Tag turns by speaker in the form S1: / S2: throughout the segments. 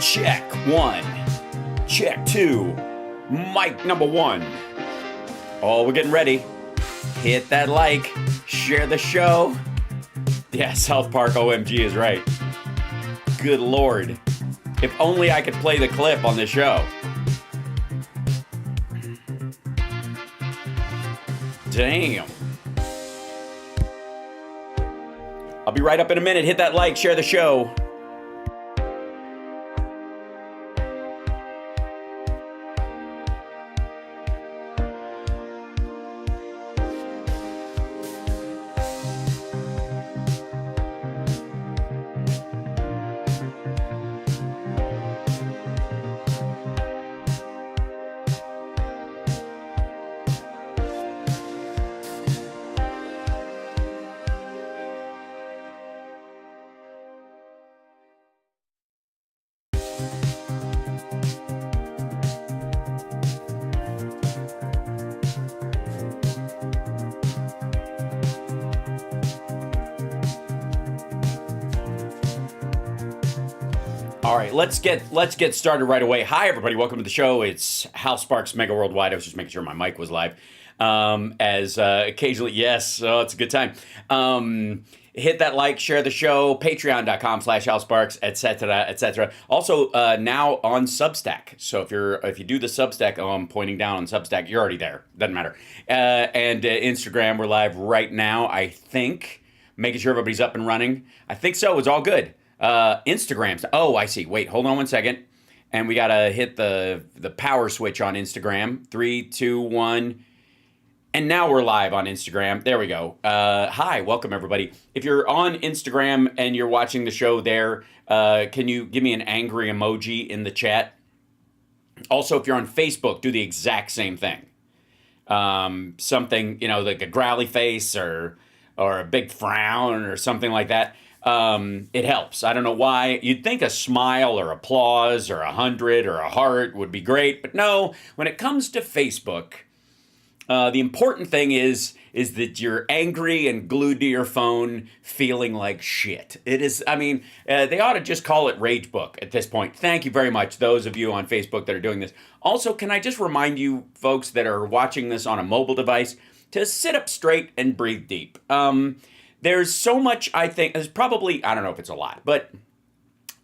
S1: Check one. Check two. Mic number one. Oh, we're getting ready. Hit that like. Share the show. Yeah, South Park OMG is right. Good Lord. If only I could play the clip on the show. Damn. I'll be right up in a minute. Hit that like, share the show. All right, let's get started right away. Hi, everybody. Welcome to the show. It's HAL SPARKS Mega Worldwide. I was just making sure my mic was live. Occasionally, yes, it's a good time. Hit that like, share the show, patreon.com/HalSparks, etc., etc. Also, now on Substack. So if you do the Substack, I'm pointing down on Substack, you're already there. Doesn't matter. And Instagram, we're live right now, I think. Making sure everybody's up and running. I think so. It's all good. Instagram. Oh, I see. Wait, hold on one second. And we got to hit the power switch on Instagram. 3, 2, 1. And now we're live on Instagram. There we go. Hi, welcome everybody. If you're on Instagram and you're watching the show there, can you give me an angry emoji in the chat? Also, if you're on Facebook, do the exact same thing. Something, like a growly face or a big frown or something like that. It helps. I don't know why. You'd think a smile or applause or 100 or a heart would be great, but no. When it comes to Facebook, the important thing is that you're angry and glued to your phone, feeling like shit. It is. I mean, they ought to just call it Rage Book at this point. Thank you very much, those of you on Facebook that are doing this. Also, can I just remind you folks that are watching this on a mobile device to sit up straight and breathe deep. There's so much, I think, there's probably, I don't know if it's a lot, but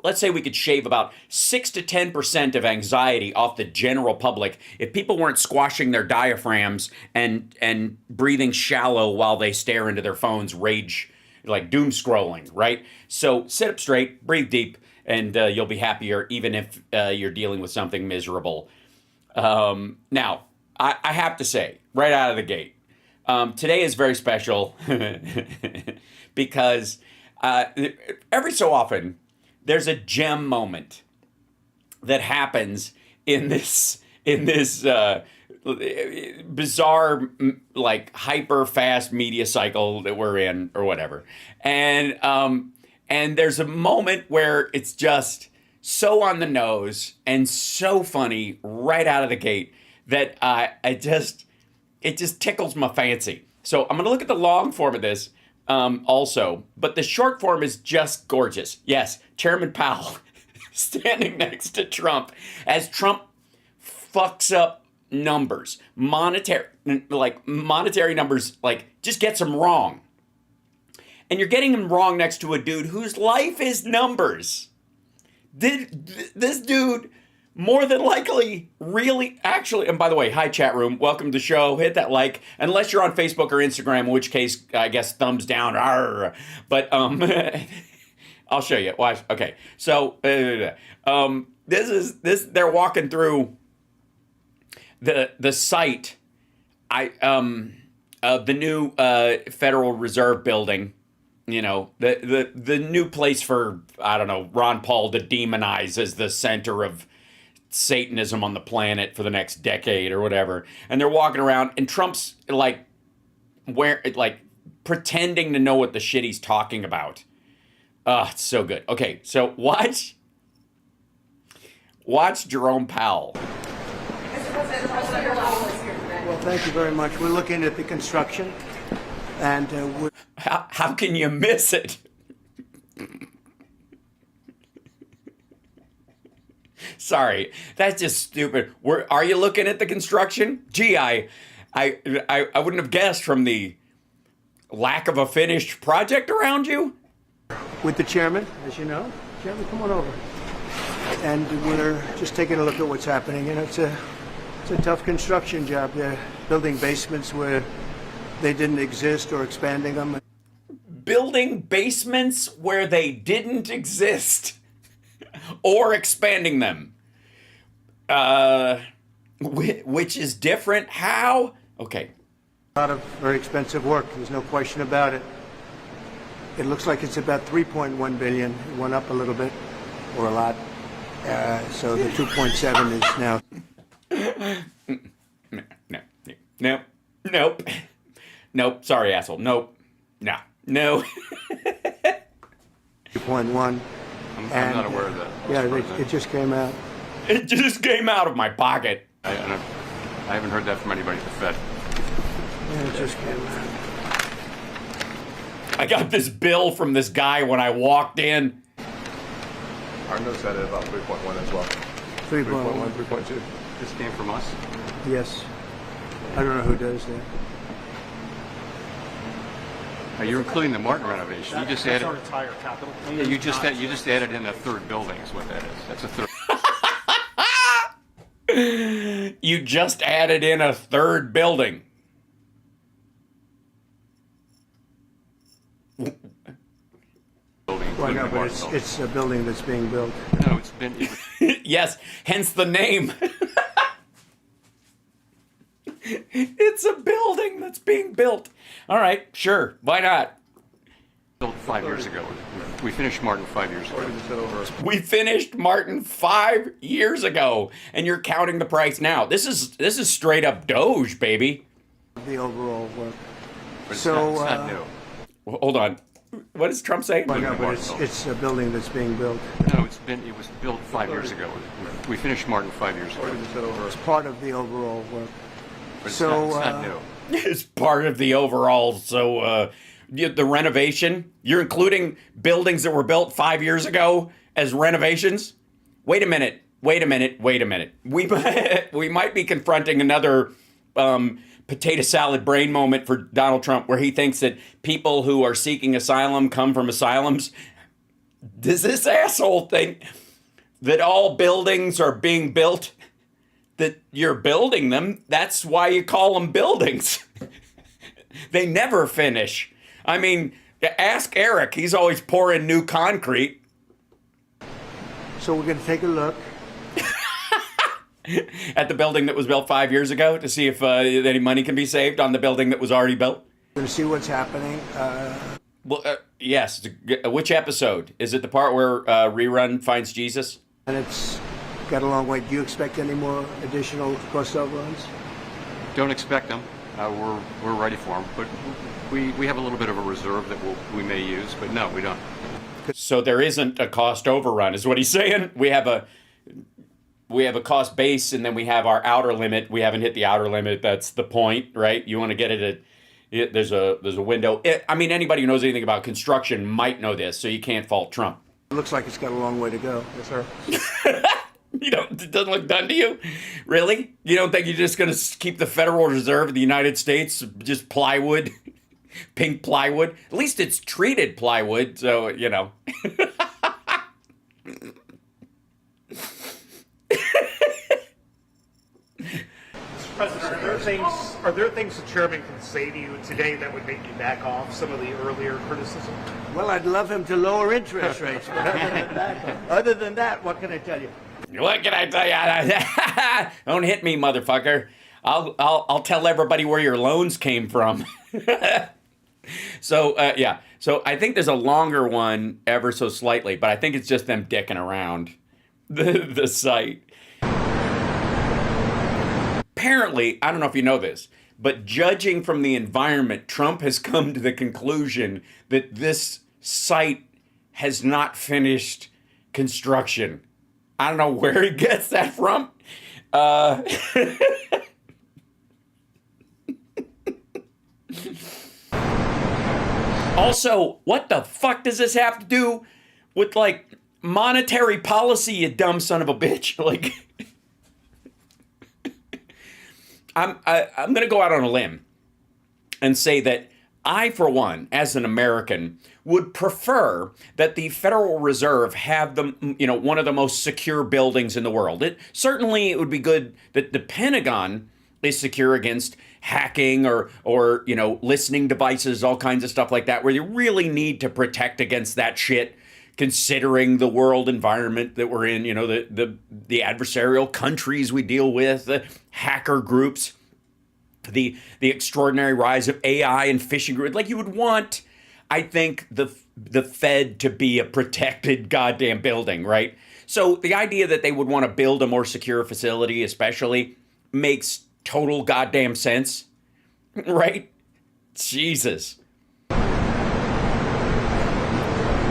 S1: let's say we could shave about 6 to 10% of anxiety off the general public if people weren't squashing their diaphragms and breathing shallow while they stare into their phones, rage, like doom scrolling, right? So sit up straight, breathe deep, and you'll be happier even if you're dealing with something miserable. Now, I have to say, right out of the gate, today is very special because every so often there's a gem moment that happens in this bizarre, like hyper fast media cycle that we're in or whatever. And there's a moment where it's just so on the nose and so funny right out of the gate that it just tickles my fancy. So I'm going to look at the long form of this also, but the short form is just gorgeous. Yes, Chairman Powell standing next to Trump as Trump fucks up numbers, monetary numbers, like just gets them wrong. And you're getting them wrong next to a dude whose life is numbers. This dude more than likely, really, actually, and by the way, hi chat room, welcome to the show, hit that like, unless you're on Facebook or Instagram, in which case, I guess, thumbs down, arr. But, I'll show you, watch, okay, so, they're walking through the site, of the new, Federal Reserve building, the new place for, I don't know, Ron Paul to demonize as the center of Satanism on the planet for the next decade or whatever. And they're walking around and Trump's pretending to know what the shit he's talking about. It's so good. Okay, so watch Jerome Powell.
S2: Well, thank you very much. We're looking at the construction and
S1: how can you miss it? Sorry, that's just stupid. Are you looking at the construction? Gee, I wouldn't have guessed from the lack of a finished project around you.
S2: With the chairman, as you know. Chairman, come on over. And we're just taking a look at what's happening. You know, it's a tough construction job. They're building basements where they didn't exist or expanding them.
S1: Building basements where they didn't exist or expanding them. Which is different. How? Okay.
S2: A lot of very expensive work. There's no question about it. It looks like it's about 3.1 billion. It went up a little bit, or a lot. So the 2.7 is now.
S1: Nope. Sorry, asshole. Nope. No.
S2: 2.1.
S3: I'm not aware of that.
S2: Yeah, it just came out.
S1: It just came out of my pocket.
S3: I haven't heard that from anybody at the Fed.
S2: Yeah, it just came out.
S1: I got this bill from this guy when I walked in.
S4: Our notes had it about 3.1 as well.
S2: 3.1.
S4: 3.2.
S3: This came from us?
S2: Yes. I don't know who does that.
S3: You're including the Martin renovation. You just added.
S5: Our entire capital.
S3: Yeah, you just added in a third building. Is what that is. That's a third.
S1: You just added in a third building.
S2: Well, no, but it's a building that's being built.
S3: No, it's been.
S1: Yes, hence the name. It's a building that's being built. All right, sure. Why not?
S3: Built 5 years ago. We finished Martin 5 years ago.
S1: We finished Martin 5 years ago, and you're counting the price now. This is straight up Doge, baby.
S2: The overall work.
S3: But it's
S2: So,
S3: not new.
S1: Well, hold on. What is Trump saying?
S2: Well, no, but it's a building that's being built.
S3: No, it was built 5 years ago. We finished Martin 5 years ago.
S2: It's part of the overall work.
S3: But it's
S2: So,
S3: not new.
S1: It's part of the overall. So the renovation, you're including buildings that were built 5 years ago as renovations? Wait a minute. We might be confronting another potato salad brain moment for Donald Trump, where he thinks that people who are seeking asylum come from asylums. Does this asshole think that all buildings are being built, that you're building them? That's why you call them buildings. They never finish. I mean, ask Eric. He's always pouring new concrete.
S2: So we're going to take a look.
S1: At the building that was built 5 years ago to see if any money can be saved on the building that was already built?
S2: We're going to see what's happening.
S1: Well, yes. Which episode? Is it the part where Rerun finds Jesus?
S2: And it's got a long way. Do you expect any more additional cost overruns?
S3: Don't expect them. We're ready for them. But we have a little bit of a reserve that we may use. But no, we don't.
S1: So there isn't a cost overrun, is what he's saying. We have a cost base, and then we have our outer limit. We haven't hit the outer limit. That's the point, right? You want to get it at, there's a window. I mean, anybody who knows anything about construction might know this, so you can't fault Trump.
S2: It looks like it's got a long way to go. Yes, sir.
S1: It doesn't look done to you? Really? You don't think you're just going to keep the Federal Reserve of the United States just plywood? Pink plywood? At least it's treated plywood, so,
S5: President, are there things the chairman can say to you today that would make you back off some of the earlier criticism?
S2: Well, I'd love him to lower interest rates. But other than that, what can I tell you?
S1: What can I tell you? Don't hit me, motherfucker. I'll tell everybody where your loans came from. So, yeah. So I think there's a longer one ever so slightly, but I think it's just them dicking around the site. Apparently, I don't know if you know this, but judging from the environment, Trump has come to the conclusion that this site has not finished construction. I don't know where he gets that from. Also, what the fuck does this have to do with, like, monetary policy, you dumb son of a bitch. Like, I'm going to go out on a limb and say that I, for one, as an American, would prefer that the Federal Reserve have one of the most secure buildings in the world. It would be good that the Pentagon is secure against hacking or listening devices, all kinds of stuff like that, where you really need to protect against that shit, considering the world environment that we're in, the adversarial countries we deal with, the hacker groups, the extraordinary rise of AI and phishing groups. Like, you would want, I think, the Fed to be a protected goddamn building, right? So the idea that they would want to build a more secure facility, especially, makes total goddamn sense, right? Jesus.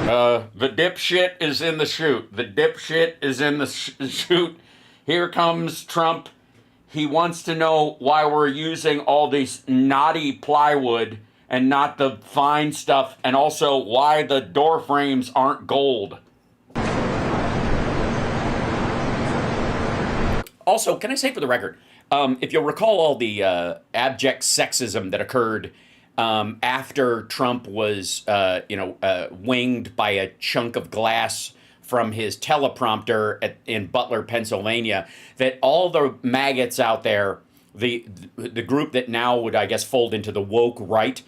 S1: The dipshit is in the chute. The dipshit is in the chute. Here comes Trump. He wants to know why we're using all these knotty plywood and not the fine stuff, and also why the door frames aren't gold. Also, can I say for the record, if you'll recall all the abject sexism that occurred after Trump was, winged by a chunk of glass from his teleprompter in Butler, Pennsylvania, that all the MAGAts out there, the group that now would, I guess, fold into the woke right,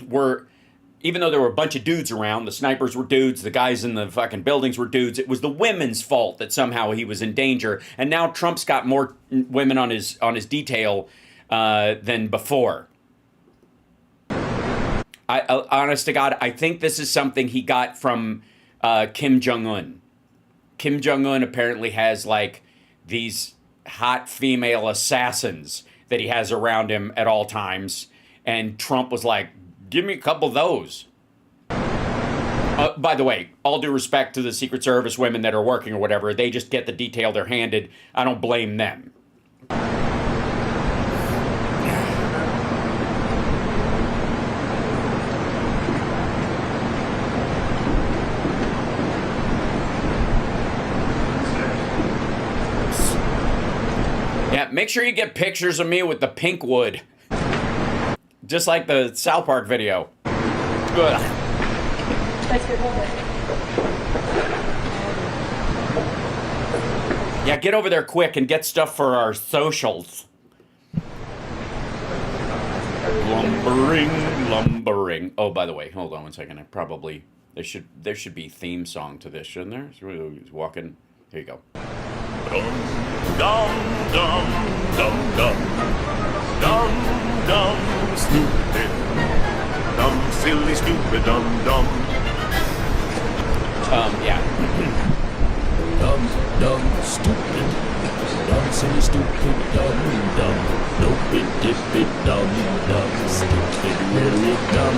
S1: were, even though there were a bunch of dudes around, the snipers were dudes, the guys in the fucking buildings were dudes, it was the women's fault that somehow he was in danger. And now Trump's got more women on his detail than before. Honest to God, I think this is something he got from Kim Jong-un. Kim Jong-un apparently has, like, these hot female assassins that he has around him at all times. And Trump was like, give me a couple of those. By the way, all due respect to the Secret Service women that are working or whatever, they just get the detail they're handed. I don't blame them. Yeah, make sure you get pictures of me with the pink wood. Just like the South Park video. Good. Yeah, get over there quick and get stuff for our socials. Lumbering. Oh, by the way, hold on one second. There should be theme song to this, shouldn't there? He's walking. Here you go.
S6: Dum dum dum dum dum dum stupid dum silly stupid dum dum
S1: yeah.
S7: Dum dum stupid dum silly stupid dum dum dopey dippy dum dum stupid really dumb.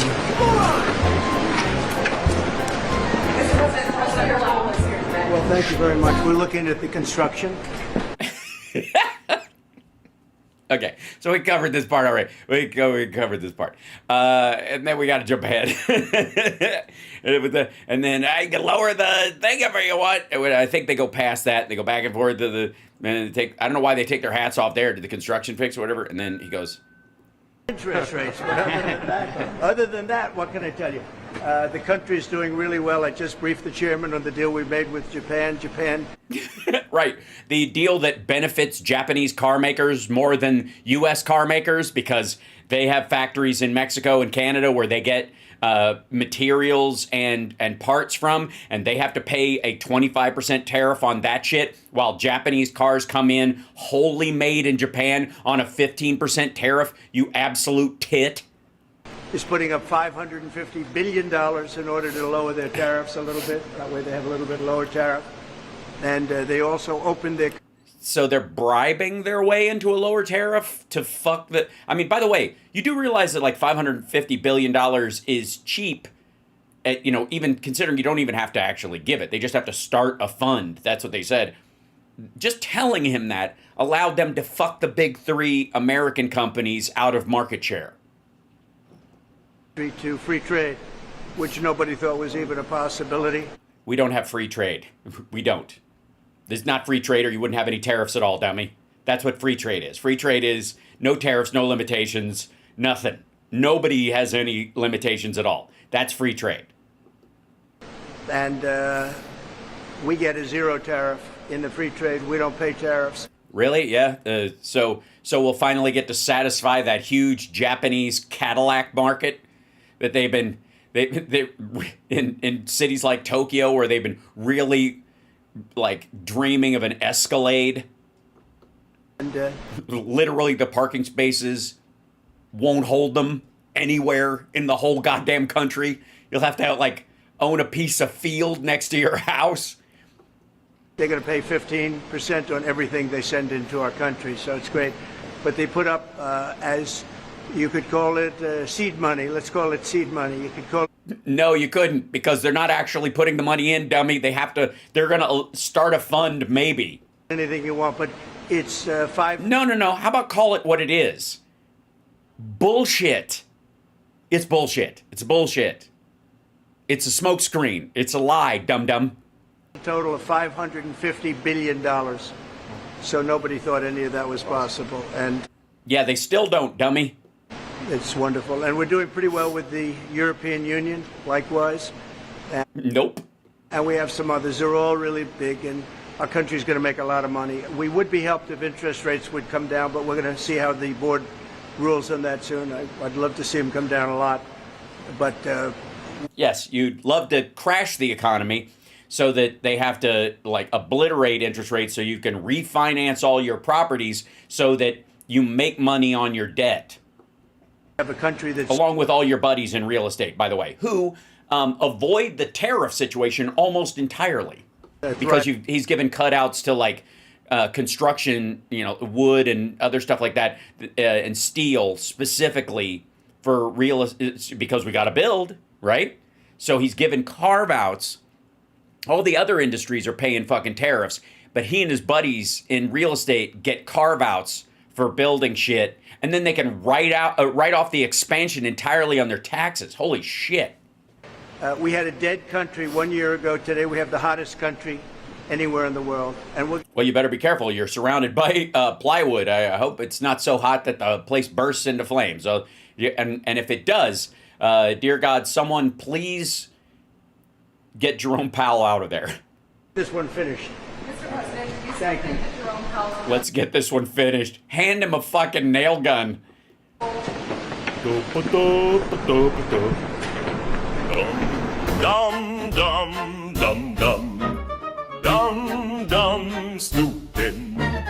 S2: Well, thank you very much. We're looking at the construction.
S1: Okay, so we covered this part already. We covered this part. And then we got to jump ahead. And then I can lower the thing if you want. I think they go past that. They go back and forth to the... And I don't know why they take their hats off there to the construction fix or whatever. And then he goes...
S2: Interest rates. But other than that, what can I tell you? The country is doing really well. I just briefed the chairman on the deal we made with Japan.
S1: Right. The deal that benefits Japanese car makers more than U.S. car makers because they have factories in Mexico and Canada where they get materials and parts from, and they have to pay a 25% tariff on that shit, while Japanese cars come in wholly made in Japan on a 15% tariff, you absolute tit.
S2: Is putting up $550 billion in order to lower their tariffs a little bit. That way they have a little bit lower tariff. And they also opened their...
S1: So they're bribing their way into a lower tariff to fuck the... I mean, by the way, you do realize that like $550 billion is cheap, even considering you don't even have to actually give it. They just have to start a fund. That's what they said. Just telling him that allowed them to fuck the big three American companies out of market share.
S2: To free trade, which nobody thought was even a possibility.
S1: We don't have free trade. We don't. There's not free trade or you wouldn't have any tariffs at all, dummy. That's what free trade is. Free trade is no tariffs, no limitations, nothing. Nobody has any limitations at all. That's free trade.
S2: And we get a zero tariff in the free trade. We don't pay tariffs.
S1: Really? Yeah. So we'll finally get to satisfy that huge Japanese Cadillac market that they've been in cities like Tokyo, where they've been really like dreaming of an Escalade.
S2: And
S1: literally, the parking spaces won't hold them anywhere in the whole goddamn country. You'll have to like own a piece of field next to your house.
S2: they're going to pay 15% on everything they send into our country, so it's great. But they put up, as you could call it, seed money. Let's call it seed money. You could call it.
S1: No, you couldn't, because they're not actually putting the money in, dummy. They're going to start a fund, maybe.
S2: Anything you want, but it's five.
S1: No. How about call it what it is? Bullshit. It's bullshit. It's bullshit. It's a smokescreen. It's a lie, dum-dum.
S2: A total of $550 billion. So nobody thought any of that was possible. And
S1: yeah, they still don't, dummy.
S2: it's wonderful. And we're doing pretty well with the European Union, likewise.
S1: Nope.
S2: And we have some others. They're all really big, and our country's going to make a lot of money. We would be helped if interest rates would come down, but we're going to see how the board rules on that soon. I'd love to see them come down a lot. But
S1: yes, you'd love to crash the economy so that they have to like obliterate interest rates so you can refinance all your properties so that you make money on your debt.
S2: have a country that's
S1: Along with all your buddies in real estate, by the way, who avoid the tariff situation almost entirely. Because
S2: right.
S1: he's given cutouts to like construction, wood and other stuff like that, and steel specifically for because we got to build, right? So he's given carve outs. All the other industries are paying fucking tariffs, but he and his buddies in real estate get carve outs for building shit, and then they can write off the expansion entirely on their taxes. Holy shit.
S2: we had a dead country 1 year ago. Today we have the hottest country anywhere in the world. And
S1: Well, you better be careful. You're surrounded by plywood. I hope it's not so hot that the place bursts into flames. So, and if it does, dear God, someone please get Jerome Powell out of there.
S2: this one finished.
S8: Mr. President, you
S2: Thank
S8: said
S2: you.
S8: that Jerome Powell.
S1: Let's get this one finished. Hand him a fucking nail gun.
S6: Dum dum dum dum dum dum stupid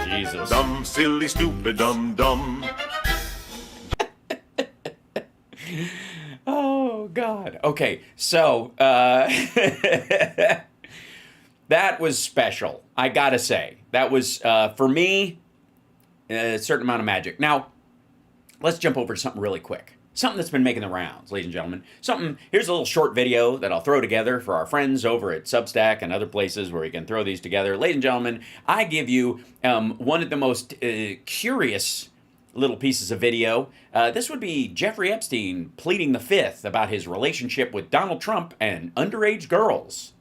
S1: Jesus.
S6: dum silly stupid dum dum.
S1: Oh, God. Okay, so that was special, I gotta say. That was, for me, a certain amount of magic. Now, let's jump over to something really quick. Something that's been making the rounds, ladies and gentlemen. Here's a little short video that I'll throw together for our friends over at Substack and other places where you can throw these together. Ladies and gentlemen, I give you one of the most curious little pieces of video. This would be Jeffrey Epstein pleading the fifth about his relationship with Donald Trump and underage girls.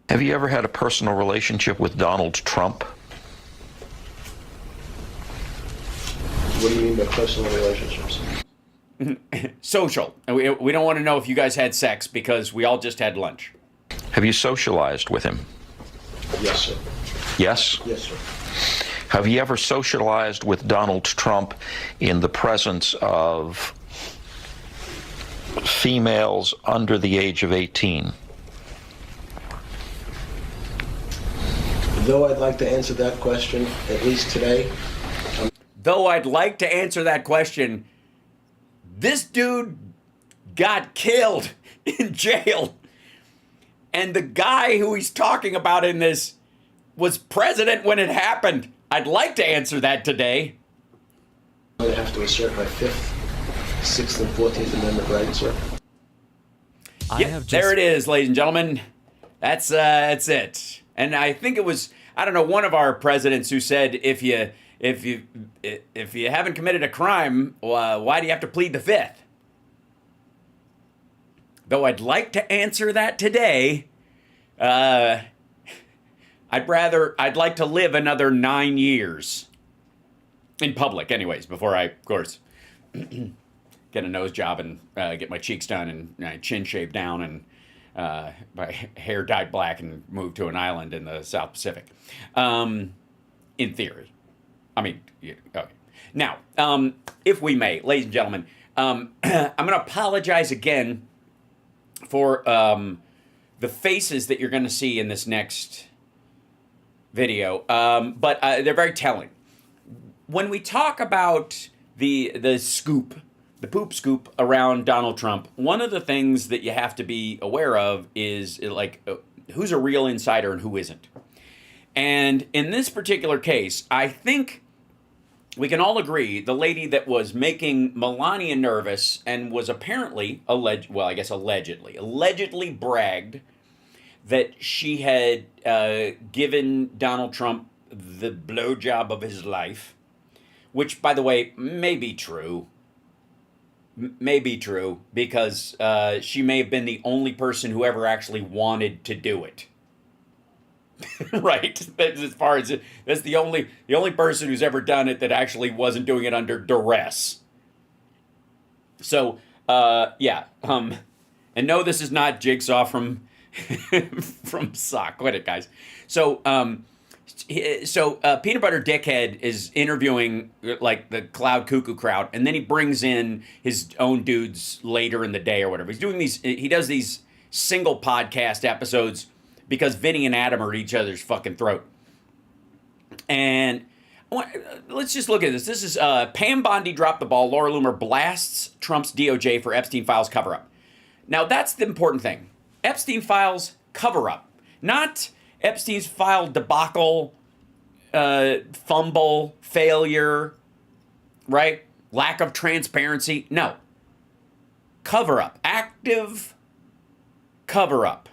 S9: Have you ever had a personal relationship with Donald Trump?
S4: What do you mean by personal relationships?
S1: Social. We don't want to know if you guys had sex because we all just had lunch.
S9: Have you socialized with him?
S4: Yes, sir.
S9: Yes?
S4: Yes, sir.
S9: Have you ever socialized with Donald Trump in the presence of females under the age of 18?
S4: Though I'd like to answer that question, at least today,
S1: Though I'd like to answer that question, this dude got killed in jail. And the guy who he's talking about in this was president when it happened. I'd like to answer that today.
S4: I'm going to have to assert my 5th, 6th, and 14th Amendment rights, sir.
S1: There it is, ladies and gentlemen. That's it. And I think it was, I don't know, one of our presidents who said, if you haven't committed a crime, why do you have to plead the fifth? though I'd like to answer that today, I'd like to live another 9 years. In public, anyways, before I, of course, get a nose job and get my cheeks done and chin shaved down and my hair dyed black and move to an island in the South Pacific. In theory. I mean, okay. Now, if we may, ladies and gentlemen, I'm going to apologize again for the faces that you're going to see in this next video, but they're very telling. When we talk about the scoop, the poop scoop around Donald Trump, one of the things that you have to be aware of is like who's a real insider and who isn't. And in this particular case, I think we can all agree the lady that was making Melania nervous and was apparently allegedly bragged that she had given Donald Trump the blowjob of his life, which, by the way, may be true. May be true because she may have been the only person who ever actually wanted to do it. Right? As far as that's the only person who's ever done it that actually wasn't doing it under duress. So yeah. And no, this is not Jigsaw from from Sock. Quit it, guys. So Peanut Butter Dickhead is interviewing like the Cloud Cuckoo crowd, and then he brings in his own dudes later in the day or whatever. He's doing these. He does these single podcast episodes because Vinny and Adam are at each other's fucking throat. And let's just look at this. This is Pam Bondi dropped the ball. Laura Loomer blasts Trump's DOJ for Epstein files cover-up. Now, that's the important thing. Epstein files cover-up. Not Epstein's file debacle, fumble, failure, right? Lack of transparency. No. Cover-up. Active cover-up.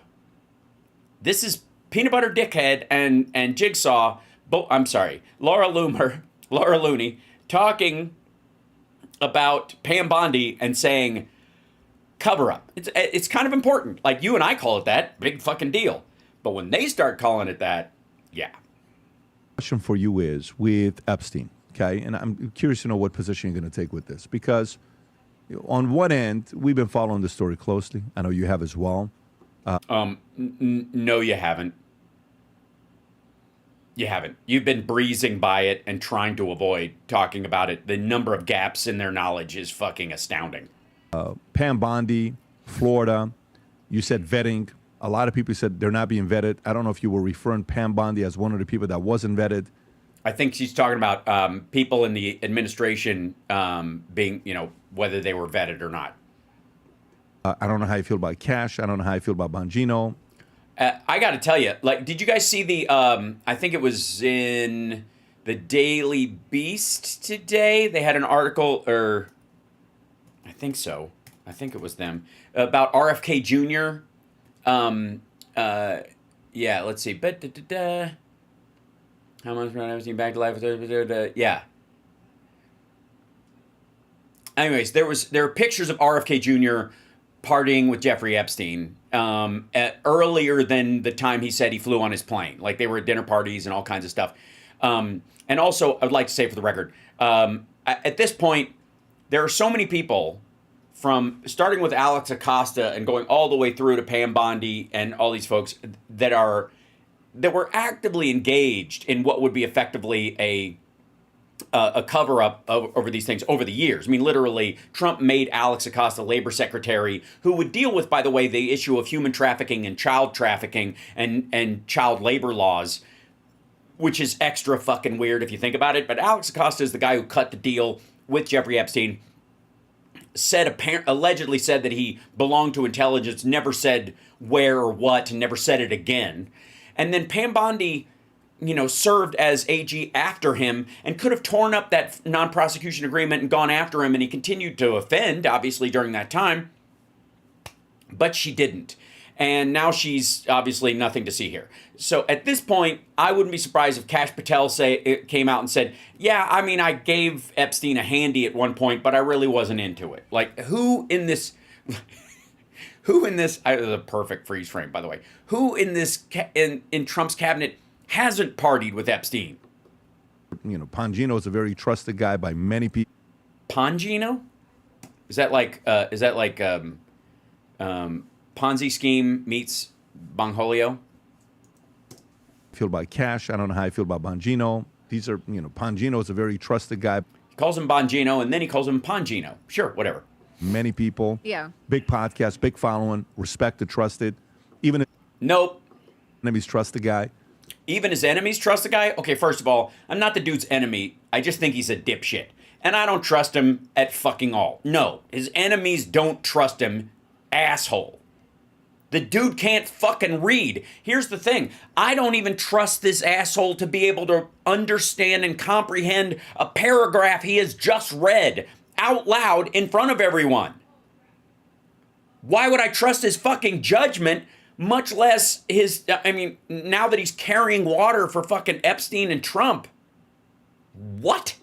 S1: This is Peanut Butter Dickhead and Jigsaw, Laura Looney, talking about Pam Bondi and saying cover-up. It's kind of important. Like you and I call it that, big fucking deal. But when they start calling it that, yeah.
S10: Question for you is with Epstein, okay? And I'm curious to know what position you're going to take with this, because on one end, we've been following the story closely. I know you have as well.
S1: No, you haven't. You haven't. You've been breezing by it and trying to avoid talking about it. The number of gaps in their knowledge is fucking astounding.
S10: Pam Bondi, Florida, you said vetting. A lot of people said they're not being vetted. I don't know if you were referring Pam Bondi as one of the people that wasn't vetted.
S1: I think she's talking about people in the administration being, whether they were vetted or not.
S10: I don't know how you feel about Cash. I don't know how you feel about Bongino.
S1: I got to tell you, did you guys see the, I think it was in the Daily Beast today. They had an article, or I think so. I think it was them, about RFK Jr. Yeah, let's see. How much I was back to life? Yeah. Anyways, there are pictures of RFK Jr. partying with Jeffrey Epstein earlier than the time he said he flew on his plane. Like they were at dinner parties and all kinds of stuff. And also, I'd like to say for the record, at this point, there are so many people, from starting with Alex Acosta and going all the way through to Pam Bondi and all these folks that were actively engaged in what would be effectively a cover-up over these things over the years. I mean, literally, Trump made Alex Acosta labor secretary, who would deal with, by the way, the issue of human trafficking and child trafficking and child labor laws, which is extra fucking weird if you think about it. But Alex Acosta is the guy who cut the deal with Jeffrey Epstein, allegedly said that he belonged to intelligence, never said where or what, and never said it again. And then Pam Bondi, served as AG after him and could have torn up that non-prosecution agreement and gone after him, and he continued to offend, obviously, during that time. But she didn't. And now she's obviously nothing to see here. So at this point, I wouldn't be surprised if Kash Patel came out and said, yeah, I mean, I gave Epstein a handy at one point, but I really wasn't into it. Like, who in this Who in this? This is a perfect freeze frame, by the way. Who in this in Trump's cabinet hasn't partied with Epstein?
S10: Pongino is a very trusted guy by many people.
S1: Pongino? Is that like Ponzi scheme meets Bongholio?
S10: Feel about Cash. I don't know how I feel about Bongino. These are, Pongino is a very trusted guy.
S1: He calls him Bongino, and then he calls him Pongino. Sure, whatever.
S10: Many people.
S8: Yeah.
S10: Big podcast, big following, respected, trusted. Even
S1: Nope.
S10: enemies trust the guy.
S1: Even his enemies trust the guy? Okay, first of all, I'm not the dude's enemy. I just think he's a dipshit. And I don't trust him at fucking all. No, his enemies don't trust him, asshole. The dude can't fucking read. Here's the thing. I don't even trust this asshole to be able to understand and comprehend a paragraph he has just read out loud in front of everyone. Why would I trust his fucking judgment, much less his, now that he's carrying water for fucking Epstein and Trump? What?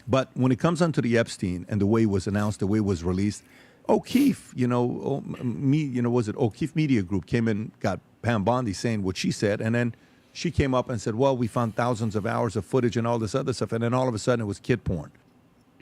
S10: But when it comes onto the Epstein and the way it was announced, the way it was released, O'Keefe, was it O'Keefe Media Group came in, got Pam Bondi saying what she said, and then she came up and said, well, we found thousands of hours of footage and all this other stuff, and then all of a sudden it was kid porn.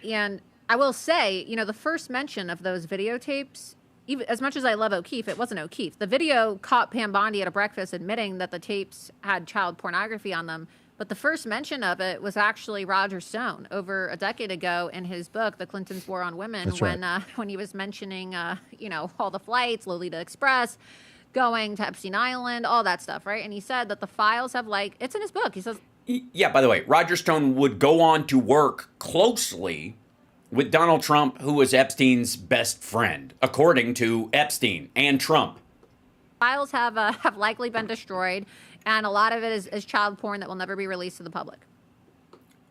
S8: And I will say, the first mention of those videotapes, even as much as I love O'Keefe, it wasn't O'Keefe. The video caught Pam Bondi at a breakfast admitting that the tapes had child pornography on them. But the first mention of it was actually Roger Stone over a decade ago in his book, The Clintons' War on Women,
S10: That's right.
S8: when he was mentioning, all the flights, Lolita Express, going to Epstein Island, all that stuff, right? And he said that the files have, it's in his book. He says...
S1: Yeah, by the way, Roger Stone would go on to work closely with Donald Trump, who was Epstein's best friend, according to Epstein and Trump.
S8: Files have likely been destroyed, and a lot of it is child porn that will never be released to the public.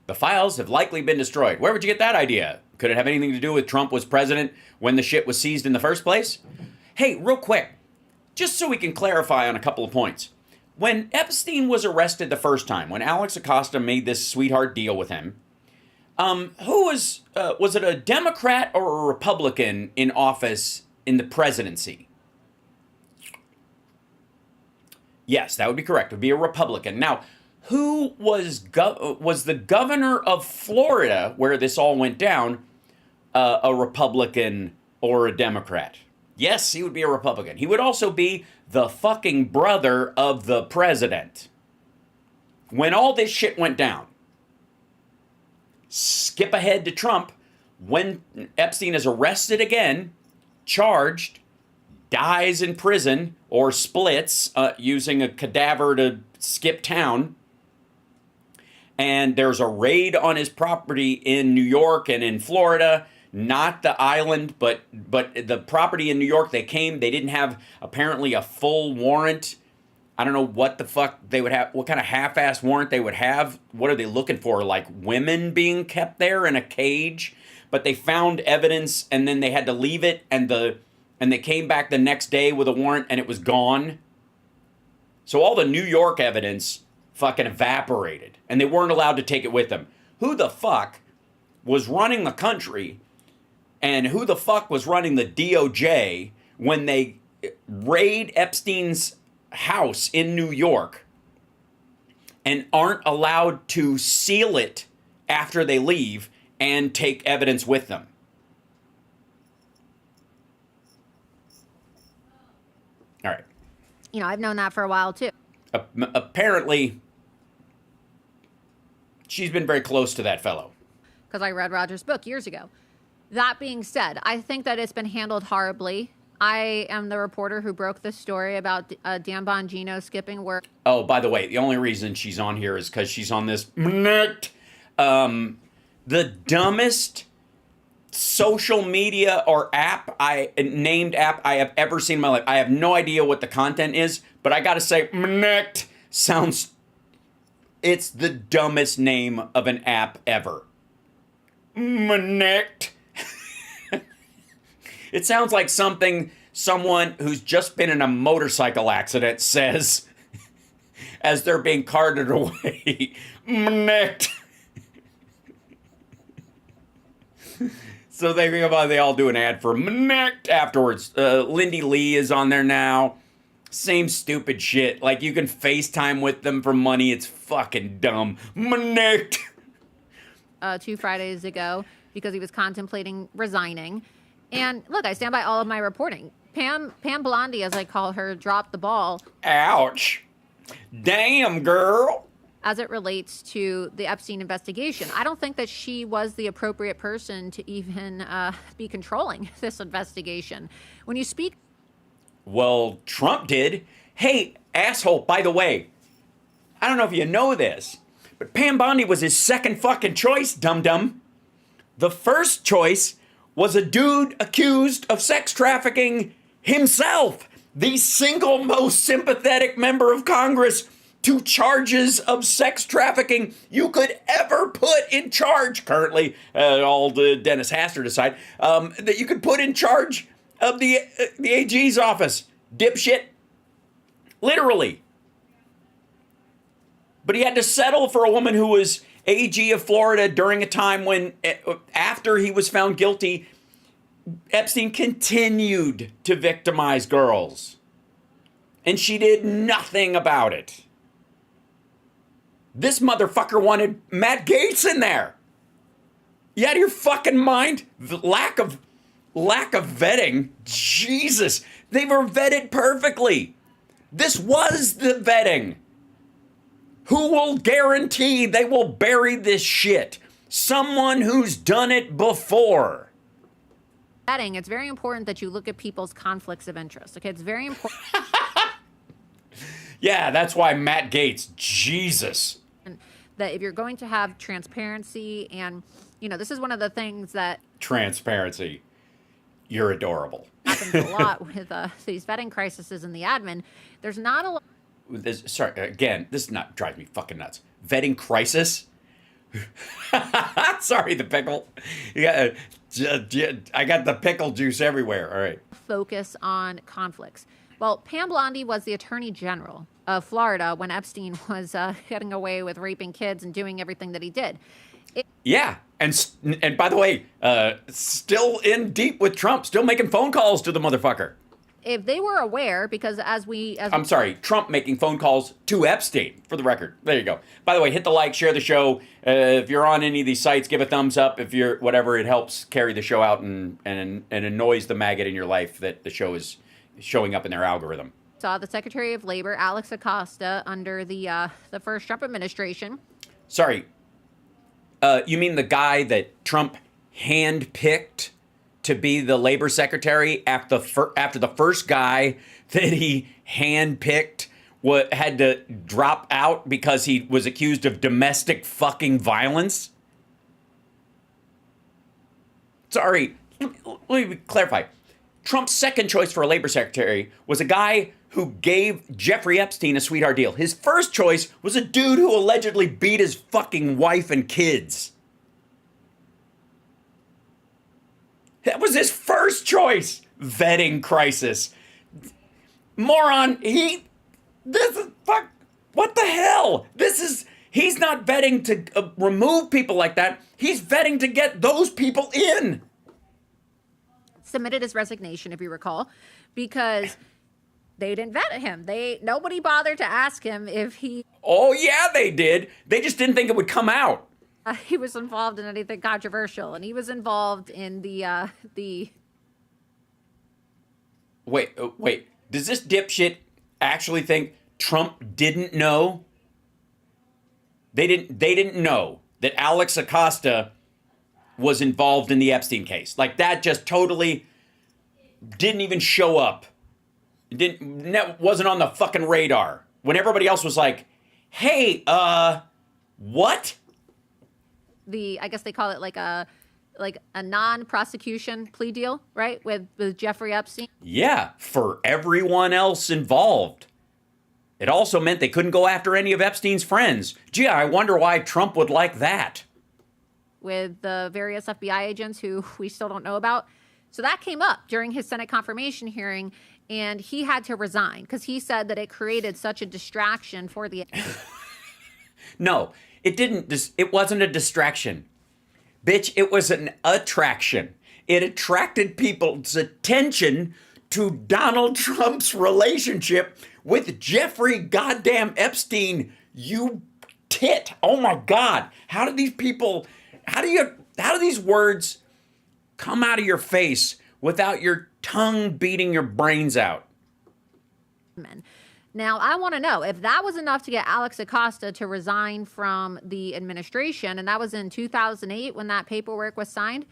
S1: The files have likely been destroyed. Where would you get that idea? Could it have anything to do with Trump was president when the shit was seized in the first place? Hey, real quick, just so we can clarify on a couple of points. When Epstein was arrested the first time, when Alex Acosta made this sweetheart deal with him, who was it a Democrat or a Republican in office in the presidency? Yes, that would be correct. It would be a Republican. Now, who was the governor of Florida, where this all went down, a Republican or a Democrat? Yes, he would be a Republican. He would also be the fucking brother of the president. When all this shit went down, skip ahead to Trump, when Epstein is arrested again, charged, dies in prison, or splits using a cadaver to skip town, and there's a raid on his property in New York and in Florida, not the island, but the property in New York. They didn't have apparently a full warrant. I don't know what the fuck they would have, what kind of half-ass warrant they would have. What are they looking for? Like women being kept there in a cage? But they found evidence and then they had to leave it, and they came back the next day with a warrant and it was gone. So all the New York evidence fucking evaporated and they weren't allowed to take it with them. Who the fuck was running the country and who the fuck was running the DOJ when they raid Epstein's house in New York and aren't allowed to seal it after they leave and take evidence with them? All right.
S8: I've known that for a while too.
S1: Apparently, she's been very close to that fellow.
S8: Because I read Roger's book years ago. That being said, I think that it's been handled horribly. I am the reporter who broke the story about Dan Bongino skipping work.
S1: Oh, by the way, the only reason she's on here is because she's on this the dumbest social media or named app I have ever seen in my life. I have no idea what the content is, but I gotta say, it's the dumbest name of an app ever. It sounds like someone who's just been in a motorcycle accident says as they're being carted away. So they all do an ad for Mnect afterwards. Lindy Lee is on there now. Same stupid shit. Like, you can FaceTime with them for money. It's fucking dumb. Mnect.
S8: 2 Fridays ago because he was contemplating resigning. And look, I stand by all of my reporting. Pam Bondi, as I call her, dropped the ball.
S1: Ouch. Damn, girl.
S8: As it relates to the Epstein investigation. I don't think that she was the appropriate person to even be controlling this investigation. When you speak...
S1: Well, Trump did. Hey, asshole, by the way, I don't know if you know this, but Pam Bondi was his second fucking choice, dum-dum. The first choice was a dude accused of sex trafficking himself, the single most sympathetic member of Congress to charges of sex trafficking you could ever put in charge currently, all the Dennis Hastert aside, that you could put in charge of the AG's office. Dipshit. Literally. But he had to settle for a woman who was AG of Florida during a time when, after he was found guilty, Epstein continued to victimize girls. And she did nothing about it. This motherfucker wanted Matt Gaetz in there. You out of your fucking mind? The lack of vetting. Jesus. They were vetted perfectly. This was the vetting. Who will guarantee they will bury this shit? Someone who's done it before.
S8: Vetting, it's very important that you look at people's conflicts of interest. Okay, it's very important.
S1: Yeah, that's why Matt Gaetz, Jesus.
S8: That if you're going to have transparency, and, you know, this is one of the things that...
S1: Transparency. You're adorable.
S8: Happens a lot with these vetting crises in the admin. There's not a lot...
S1: Sorry, again, this drives me fucking nuts. Vetting crisis? Sorry, the pickle. Yeah, I got the pickle juice everywhere. All right.
S8: Focus on conflicts. Well, Pam Bondi was the Attorney General of Florida when Epstein was getting away with raping kids and doing everything that he did.
S1: Yeah, and by the way, still in deep with Trump, still making phone calls to the motherfucker.
S8: If they were aware, because I'm
S1: sorry, Trump making phone calls to Epstein, for the record. There you go. By the way, hit the like, share the show. If you're on any of these sites, give a thumbs up. If you're whatever, it helps carry the show out and annoys the maggot in your life that the show is showing up in their algorithm.
S8: Saw the Secretary of Labor, Alex Acosta, under the first Trump administration.
S1: Sorry, you mean the guy that Trump handpicked to be the labor secretary after the first guy that he handpicked had to drop out because he was accused of domestic fucking violence? Sorry, let me clarify. Trump's second choice for a labor secretary was a guy who gave Jeffrey Epstein a sweetheart deal. His first choice was a dude who allegedly beat his fucking wife and kids. That was his first choice. Vetting crisis. Moron, what the hell? He's not vetting to remove people like that. He's vetting to get those people in.
S8: Submitted his resignation, if you recall, because they didn't vet him. Nobody bothered to ask him if he...
S1: Oh, yeah, they did. They just didn't think it would come out.
S8: He was involved in anything controversial, and he was involved in the...
S1: Wait. Does this dipshit actually think Trump didn't know? They didn't know that Alex Acosta was involved in the Epstein case. Like, that just totally didn't even show up. Wasn't on the fucking radar. When everybody else was like, hey, what?
S8: I guess they call it like a non-prosecution plea deal, right? With Jeffrey Epstein.
S1: Yeah, for everyone else involved. It also meant they couldn't go after any of Epstein's friends. Gee, I wonder why Trump would like that.
S8: With the various FBI agents who we still don't know about. So that came up during his Senate confirmation hearing, and he had to resign because he said that it created such a distraction for the...
S1: No, it didn't. It wasn't a distraction. Bitch, it was an attraction. it attracted people's attention to Donald Trump's relationship with Jeffrey goddamn Epstein. You tit. Oh my God. How do these words come out of your face without your tongue beating your brains out?
S8: Now, I want to know if that was enough to get Alex Acosta to resign from the administration, and that was in 2008 when that paperwork was signed.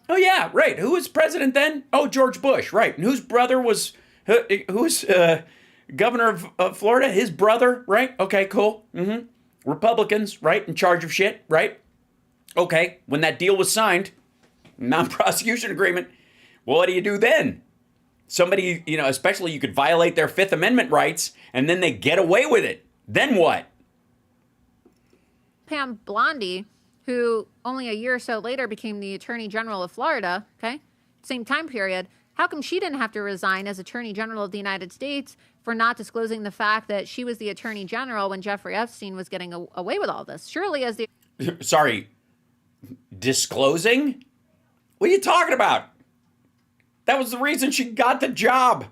S1: Oh, yeah, right. Who was president then? Oh, George Bush, right. And whose brother was, who's governor of Florida? His brother, right? Okay, cool. Republicans, right, in charge of shit, right? Okay, when that deal was signed, non-prosecution agreement, well, what do you do then? Somebody, especially you could violate their Fifth Amendment rights and then they get away with it. Then what?
S8: Pam Bondi, who only a year or so later became the Attorney General of Florida, okay, same time period, how come she didn't have to resign as Attorney General of the United States for not disclosing the fact that she was the Attorney General when Jeffrey Epstein was getting away with all this? Surely as the...
S1: Sorry, disclosing? What are you talking about? That was the reason she got the job.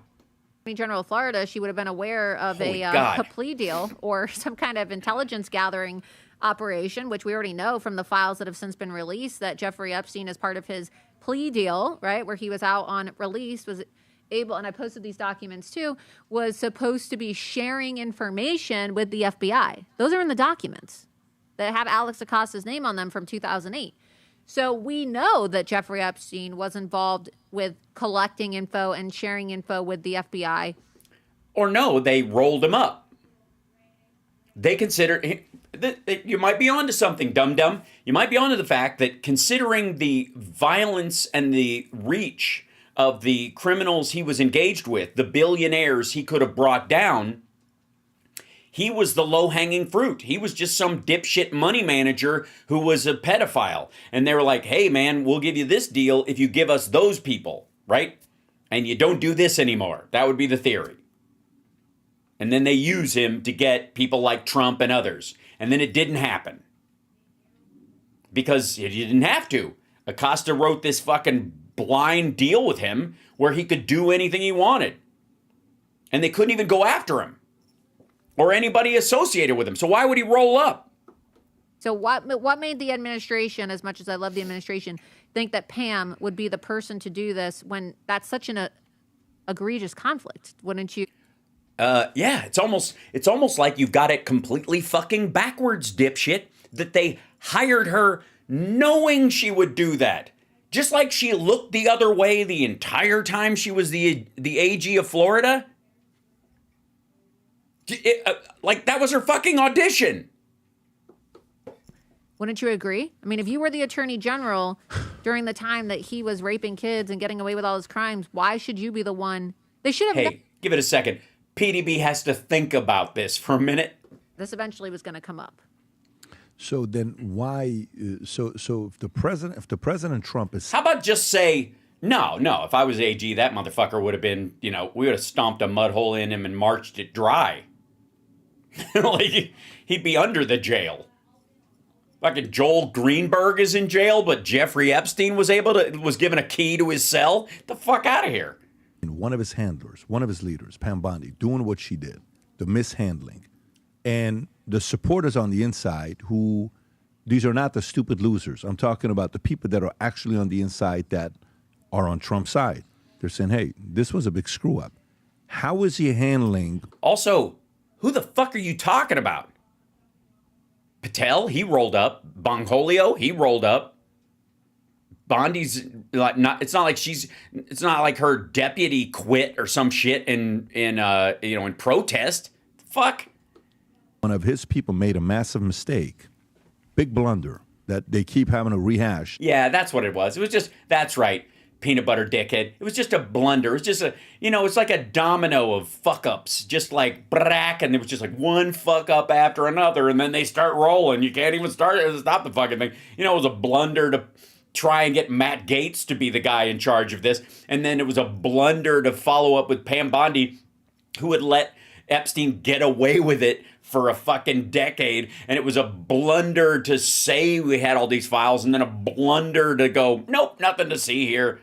S8: Attorney General of Florida, she would have been aware of a plea deal or some kind of intelligence gathering operation, which we already know from the files that have since been released that Jeffrey Epstein, as part of his plea deal, right, where he was out on release, was able, and I posted these documents too, was supposed to be sharing information with the FBI. Those are in the documents that have Alex Acosta's name on them from 2008. So we know that Jeffrey Epstein was involved with collecting info and sharing info with the FBI.
S1: Or no, they rolled him up. They considered, you might be onto something, dum-dum. You might be onto the fact that considering the violence and the reach of the criminals he was engaged with, the billionaires he could have brought down, he was the low-hanging fruit. He was just some dipshit money manager who was a pedophile. And they were like, hey, man, we'll give you this deal if you give us those people, right? And you don't do this anymore. That would be the theory. And then they use him to get people like Trump and others. And then it didn't happen. Because he didn't have to. Acosta wrote this fucking blind deal with him where he could do anything he wanted. And they couldn't even go after him. Or anybody associated with him. So why would he roll up?
S8: So what made the administration, as much as I love the administration, think that Pam would be the person to do this when that's such an egregious conflict? Wouldn't you?
S1: Yeah, it's almost like you've got it completely fucking backwards, dipshit, that they hired her knowing she would do that. Just like she looked the other way the entire time she was the AG of Florida. Like that was her fucking audition.
S8: Wouldn't you agree? I mean, if you were the Attorney General during the time that he was raping kids and getting away with all his crimes, why should you be the one? They should have.
S1: Hey, give it a second. PDB has to think about this for a minute.
S8: This eventually was going to come up.
S10: So then why? So if the president Trump is.
S1: How about just say no? If I was AG, that motherfucker would have been. We would have stomped a mud hole in him and marched it dry. Like he'd be under the jail. Fucking Joel Greenberg is in jail, but Jeffrey Epstein was given a key to his cell. Get the fuck out of here.
S10: One of his handlers, one of his leaders, Pam Bondi, doing what she did, the mishandling, and the supporters on the inside who, these are not the stupid losers. I'm talking about the people that are actually on the inside that are on Trump's side. They're saying, hey, this was a big screw up. How is he handling?
S1: Also, who the fuck are you talking about? Patel, he rolled up. Bongholio, he rolled up. Bondi's like not. It's not like her deputy quit or some shit in protest. Fuck.
S10: One of his people made a massive mistake, big blunder that they keep having to rehash.
S1: Yeah, that's what it was. It was just that's right. Peanut butter dickhead. It was just a blunder. It was just it's like a domino of fuck ups, just like brack, and it was just like one fuck up after another, and then they start rolling. You can't even stop the fucking thing. It was a blunder to try and get Matt Gaetz to be the guy in charge of this, and then it was a blunder to follow up with Pam Bondi, who would let Epstein get away with it for a fucking decade, and it was a blunder to say we had all these files, and then a blunder to go, nope, nothing to see here.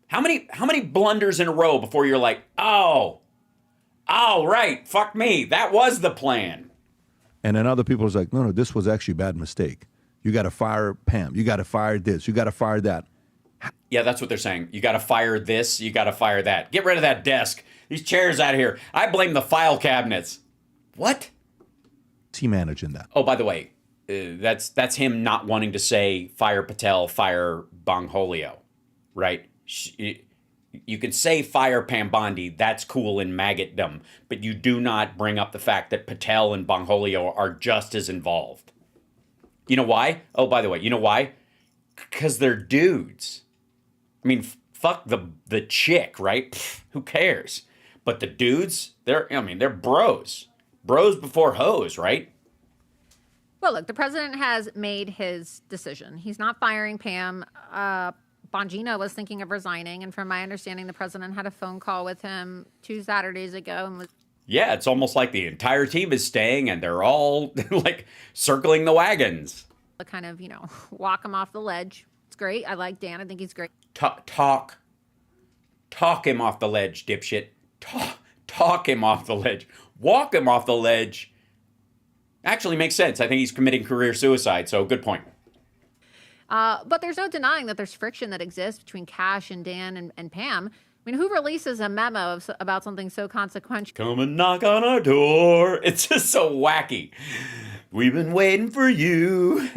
S1: How many blunders in a row before you're like, oh, right, fuck me, that was the plan?
S10: And then other people was like, no, this was actually a bad mistake. You got to fire Pam. You got to fire this. You got to fire that.
S1: Yeah, that's what they're saying. You got to fire this. You got to fire that. Get rid of that desk. These chairs out of here. I blame the file cabinets. What?
S10: Is he managing that?
S1: Oh, by the way, that's him not wanting to say fire Patel, fire Bongholio, right? You can say fire Pam Bondi. That's cool in maggotdom, but you do not bring up the fact that Patel and Bongholio are just as involved. You know why? Oh, by the way, you know why? Because they're dudes. I mean, fuck the chick, right? Pfft, who cares? But the dudes, they're bros. Bros before hoes, right?
S8: Well, look, the president has made his decision. He's not firing Pam. Bongino was thinking of resigning, and from my understanding, the president had a phone call with him 2 Saturdays ago and was...
S1: Yeah, it's almost like the entire team is staying, and they're all, like, circling the wagons.
S8: Kind of, walk him off the ledge. It's great. I like Dan. I think he's great.
S1: Talk him off the ledge, dipshit. Talk him off the ledge. Walk him off the ledge. Actually makes sense. I think he's committing career suicide, so good point.
S8: But there's no denying that there's friction that exists between Cash and Dan and Pam. I mean, who releases a memo about something so consequential?
S1: Come and knock on our door. It's just so wacky. We've been waiting for you.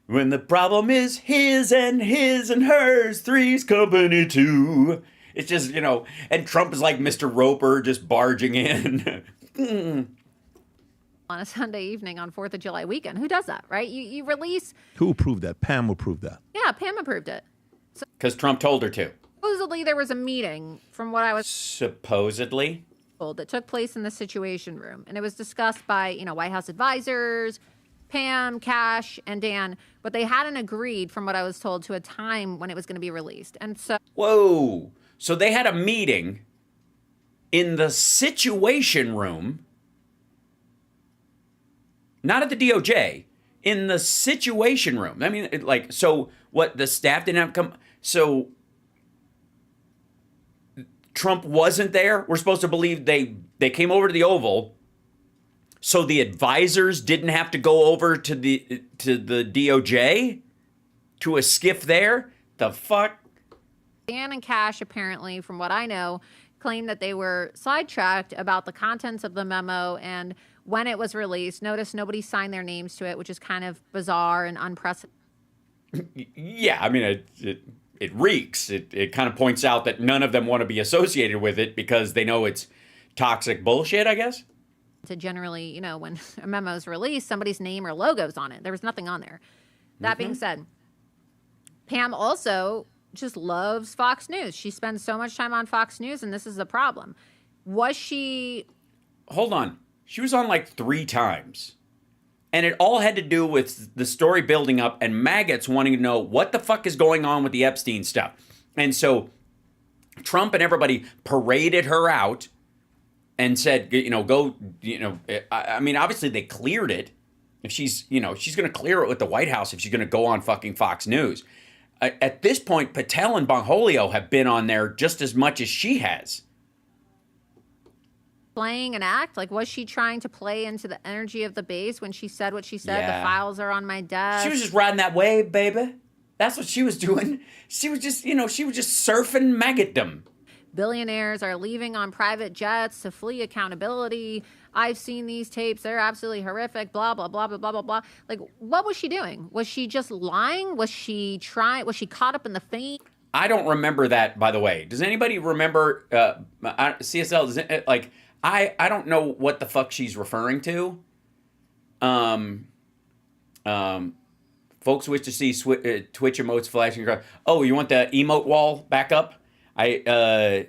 S1: When the problem is his and hers, three's company too. It's just, and Trump is like Mr. Roper just barging in.
S8: On a Sunday evening on 4th of July weekend. Who does that, right? You release...
S10: Who approved that? Pam approved that.
S8: Yeah, Pam approved it.
S1: Because Trump told her to.
S8: Supposedly there was a meeting, from what I was...
S1: Supposedly?
S8: ...told, that took place in the Situation Room. And it was discussed by, White House advisors, Pam, Cash, and Dan. But they hadn't agreed, from what I was told, to a time when it was going to be released. And so...
S1: Whoa. So they had a meeting in the Situation Room... Not at the DOJ, in the Situation Room. I mean, so what, the staff didn't have to come? So Trump wasn't there? We're supposed to believe they came over to the Oval, so the advisors didn't have to go over to the DOJ to a skiff there? The fuck?
S8: Dan and Cash, apparently, from what I know, claimed that they were sidetracked about the contents of the memo and when it was released. Notice nobody signed their names to it, which is kind of bizarre and unprecedented.
S1: Yeah, I mean, it reeks. It kind of points out that none of them want to be associated with it because they know it's toxic bullshit, I guess.
S8: To generally, when a memo is released, somebody's name or logo's on it. There was nothing on there. That being said, Pam also just loves Fox News. She spends so much time on Fox News, and this is the problem. Was she...
S1: Hold on. She was on like 3 times. And it all had to do with the story building up and MAGAts wanting to know what the fuck is going on with the Epstein stuff. And so Trump and everybody paraded her out and said, go, I mean, obviously they cleared it. If she's going to clear it with the White House if she's going to go on fucking Fox News. At this point, Patel and Bongholio have been on there just as much as she has.
S8: Playing an act? Like, was she trying to play into the energy of the base when she said what she said? Yeah. The files are on my desk.
S1: She was just riding that wave, baby. That's what she was doing. She was just, she was just surfing maggotdom.
S8: Billionaires are leaving on private jets to flee accountability. I've seen these tapes. They're absolutely horrific. Blah, blah, blah, blah, blah, blah, blah. Like, what was she doing? Was she just lying? Was she caught up in the feint?
S1: I don't remember that, by the way. Does anybody remember CSL? Does it, I don't know what the fuck she's referring to. Folks wish to see Twitch emotes flashing. Oh, you want the emote wall back up? I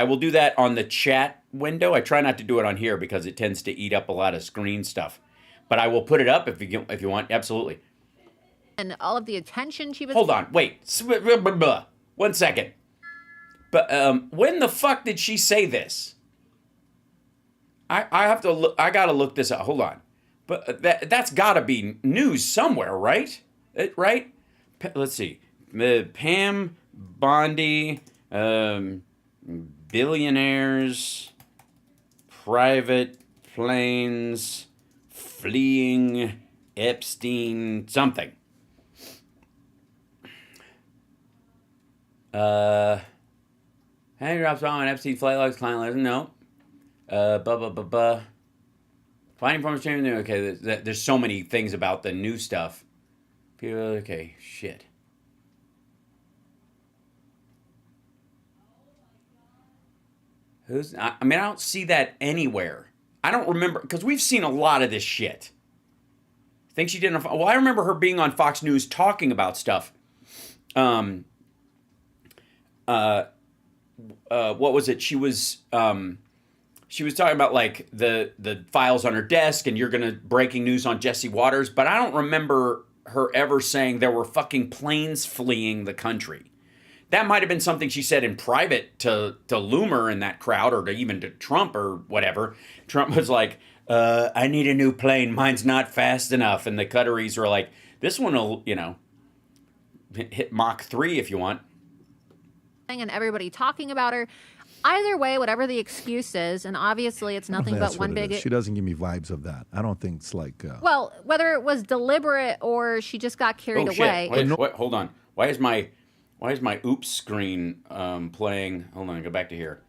S1: will do that on the chat window. I try not to do it on here because it tends to eat up a lot of screen stuff. But I will put it up if you want. Absolutely.
S8: And all of the attention she was...
S1: Hold on. Wait. 1 second. But when the fuck did she say this? I have to look. I gotta look this up. Hold on, but that's gotta be news somewhere, right? Right? Let's see. Pam Bondi, billionaires, private planes, fleeing Epstein, something. Henry drops on Epstein flight logs, client letters. No. Finding forms changing. Okay, there's so many things about the new stuff. Okay, shit. I mean, I don't see that anywhere. I don't remember, because we've seen a lot of this shit. I think she did. Well, I remember her being on Fox News talking about stuff. What was it? She was talking about like the files on her desk, and you're gonna breaking news on Jesse Waters, but I don't remember her ever saying there were fucking planes fleeing the country. That might have been something she said in private to Loomer and that crowd, or even to Trump or whatever. Trump was like, I need a new plane. Mine's not fast enough. And the Qataris were like, this one will, hit Mach 3 if you want.
S8: And everybody talking about her. Either way, whatever the excuse is, and obviously it's nothing but one big...
S10: She doesn't give me vibes of that. I don't think it's like...
S8: Well, whether it was deliberate or she just got carried away.
S1: Wait, hold on. Why is my oops screen playing? Hold on, go back to here.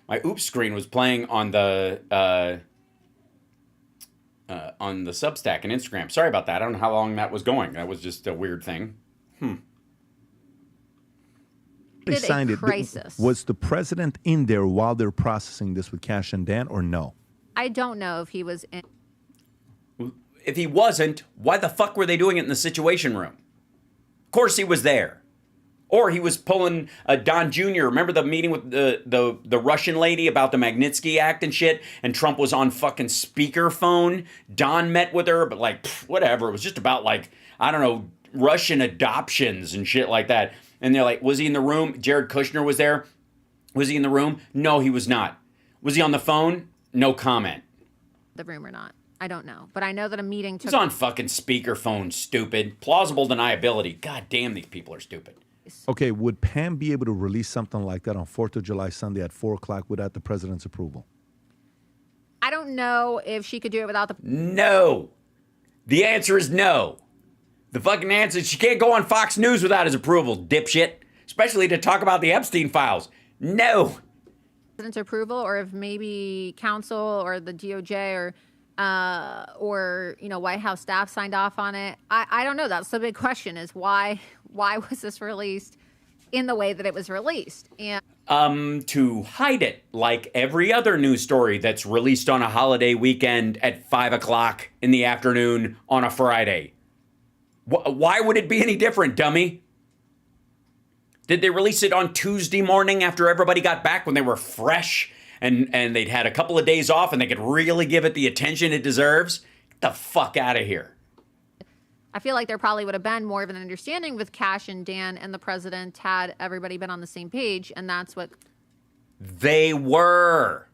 S1: My oops screen was playing on the Substack and Instagram. Sorry about that. I don't know how long that was going. That was just a weird thing.
S10: They signed it.
S8: Crisis.
S10: Was the president in there while they're processing this with Cash and Dan, or no?
S8: I don't know if he was in.
S1: If he wasn't, why the fuck were they doing it in the Situation Room? Of course he was there. Or he was pulling Don Jr. Remember the meeting with the Russian lady about the Magnitsky Act and shit? And Trump was on fucking speakerphone. Don met with her, but like, whatever. It was just about like, I don't know, Russian adoptions and shit like that. And they're like, was he in the room? Jared Kushner was there. Was he in the room? No, he was not. Was he on the phone? No comment.
S8: The room or not. I don't know. But I know that a meeting took...
S1: He's on fucking speakerphone, stupid. Plausible deniability. God damn, these people are stupid.
S10: Okay, would Pam be able to release something like that on 4th of July Sunday at 4 o'clock without the president's approval?
S8: I don't know if she could do it without the...
S1: No. The answer is no. The fucking answer is she can't go on Fox News without his approval, dipshit. Especially to talk about the Epstein files. No.
S8: President's approval, or if maybe counsel or the DOJ or White House staff signed off on it. I don't know. That's the big question: is why was this released in the way that it was released? And
S1: to hide it, like every other news story that's released on a holiday weekend at 5 o'clock in the afternoon on a Friday. Why would it be any different, dummy? Did they release it on Tuesday morning after everybody got back when they were fresh and they'd had a couple of days off and they could really give it the attention it deserves? Get the fuck out of here.
S8: I feel like there probably would have been more of an understanding with Cash and Dan and the president had everybody been on the same page, and that's what...
S1: They were.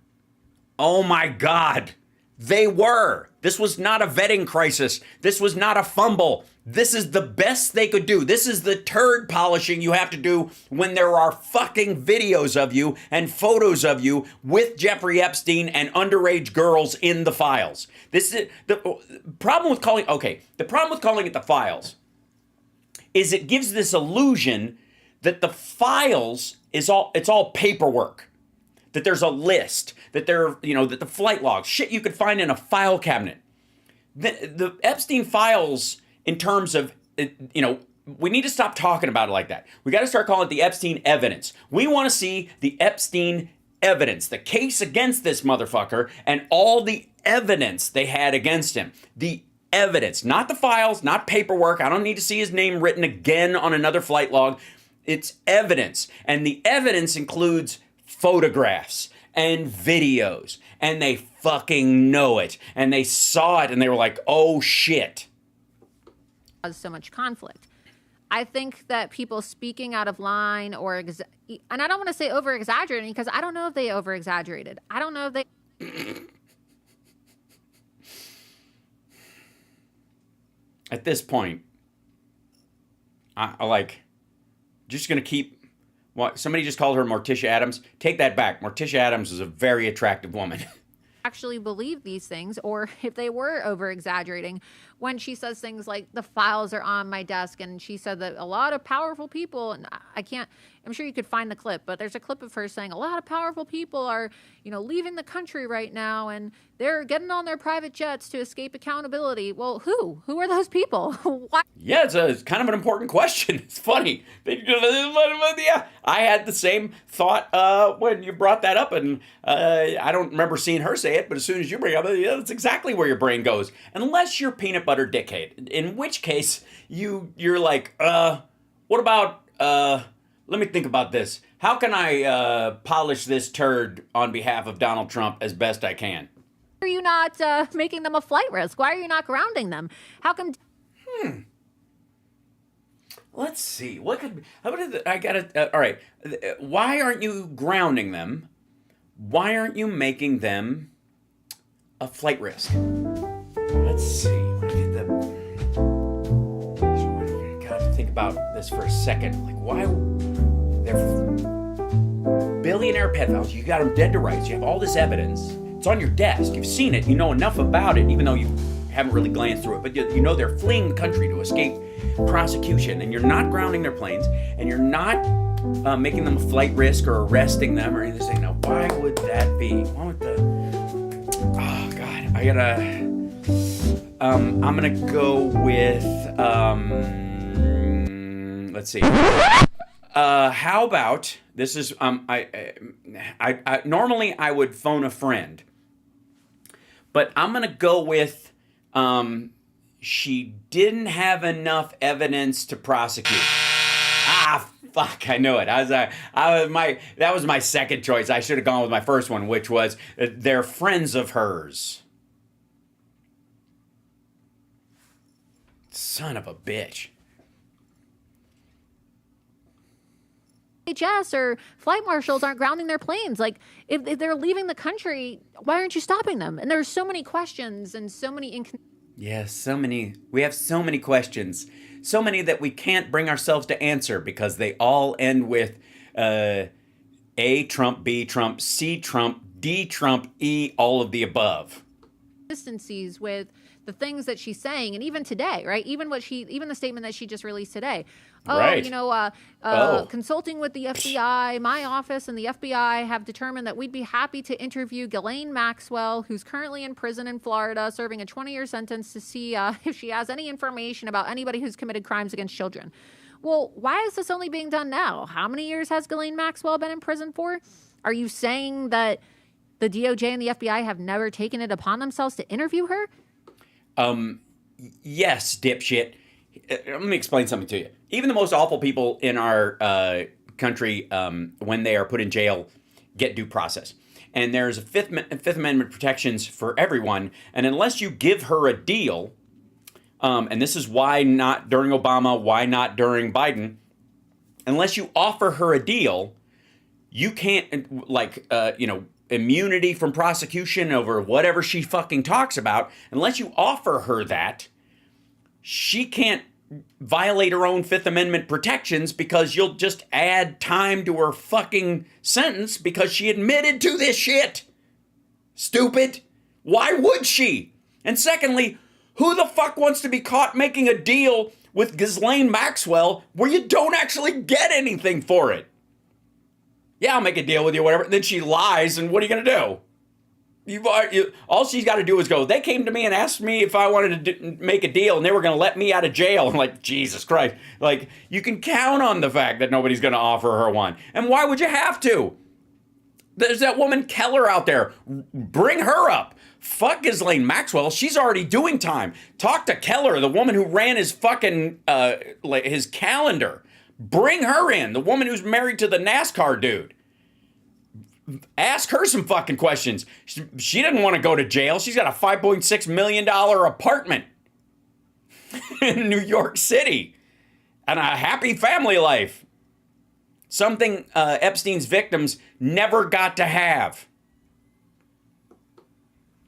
S1: Oh my God. They were. This was not a vetting crisis. This was not a fumble. This is the best they could do. This is the turd polishing you have to do when there are fucking videos of you and photos of you with Jeffrey Epstein and underage girls in the files. This is the problem with calling. Okay, the problem with calling it the files is it gives this illusion that the files it's all paperwork. That there's a list, that that the flight logs, shit you could find in a file cabinet. The Epstein files, in terms of, we need to stop talking about it like that. We got to start calling it the Epstein evidence. We want to see the Epstein evidence, the case against this motherfucker, and all the evidence they had against him. The evidence, not the files, not paperwork. I don't need to see his name written again on another flight log. It's evidence. And the evidence includes photographs and videos, and they fucking know it, and they saw it, and they were like, oh shit.
S8: So much conflict. I think that people speaking out of line and I don't want to say over-exaggerating, because I don't know if they over-exaggerated. I don't know if they...
S1: At this point, I like, just going to keep, what, somebody just called her Morticia Adams. Take that back. Morticia Adams is a very attractive woman.
S8: Actually believe these things, or if they were over exaggerating when she says things like the files are on my desk, and she said that a lot of powerful people, and I'm sure you could find the clip, but there's a clip of her saying a lot of powerful people are, leaving the country right now, and they're getting on their private jets to escape accountability. Well, who are those people? Why?
S1: Yeah, it's kind of an important question. It's funny. Yeah, I had the same thought when you brought that up, and I don't remember seeing her say it, but as soon as you bring it up, yeah, that's exactly where your brain goes. Unless you're peanut butter dickhead, in which case you're like, what about, let me think about this. How can I polish this turd on behalf of Donald Trump as best I can?
S8: Why are you not making them a flight risk? Why are you not grounding them? How come?
S1: Let's see. What could I gotta? All right. Why aren't you grounding them? Why aren't you making them a flight risk? Let's see. Gotta think about this for a second. Like, why? They're billionaire pedophiles. You got them dead to rights. You have all this evidence. It's on your desk. You've seen it. You know enough about it, even though you haven't really glanced through it. But you know they're fleeing the country to escape prosecution, and you're not grounding their planes, and you're not making them a flight risk or arresting them or anything. Now, why would that be? Why would the? Oh God, I gotta. I'm gonna go with. Let's see. How about this? Is I normally I would phone a friend, but I'm gonna go with she didn't have enough evidence to prosecute. Fuck! I knew it. That was my second choice. I should have gone with my first one, which was they're friends of hers. Son of a bitch.
S8: HHS or flight marshals aren't grounding their planes. Like, if they're leaving the country, why aren't you stopping them? And there's so many questions and so many
S1: so many. We have so many questions. So many that we can't bring ourselves to answer because they all end with A Trump, B Trump, C Trump, D Trump, E, all of the above.
S8: Consistencies with the things that she's saying, and even today, right? Even the statement that she just released today.
S1: Right.
S8: Consulting with the FBI, my office and the FBI have determined that we'd be happy to interview Ghislaine Maxwell, who's currently in prison in Florida, serving a 20-year sentence, to see if she has any information about anybody who's committed crimes against children. Well, why is this only being done now? How many years has Ghislaine Maxwell been in prison for? Are you saying that the DOJ and the FBI have never taken it upon themselves to interview her?
S1: Yes, dipshit. Let me explain something to you. Even the most awful people in our country, when they are put in jail, get due process. And there's a Fifth Amendment protections for everyone. And unless you give her a deal, and this is why not during Obama, why not during Biden, unless you offer her a deal, you can't, immunity from prosecution over whatever she fucking talks about, unless you offer her that, she can't violate her own Fifth Amendment protections because you'll just add time to her fucking sentence because she admitted to this shit. Stupid. Why would she? And secondly, who the fuck wants to be caught making a deal with Ghislaine Maxwell where you don't actually get anything for it? Yeah, I'll make a deal with you, whatever. Then she lies, and what are you going to do? All she's got to do is go, they came to me and asked me if I wanted to make a deal, and they were going to let me out of jail. I'm like, Jesus Christ. Like, you can count on the fact that nobody's going to offer her one. And why would you have to? There's that woman Keller out there. Bring her up. Fuck Ghislaine Maxwell. She's already doing time. Talk to Keller, the woman who ran his fucking, his calendar. Bring her in. The woman who's married to the NASCAR dude. Ask her some fucking questions. She didn't want to go to jail. She's got a $5.6 million apartment in New York City and a happy family life. Something Epstein's victims never got to have.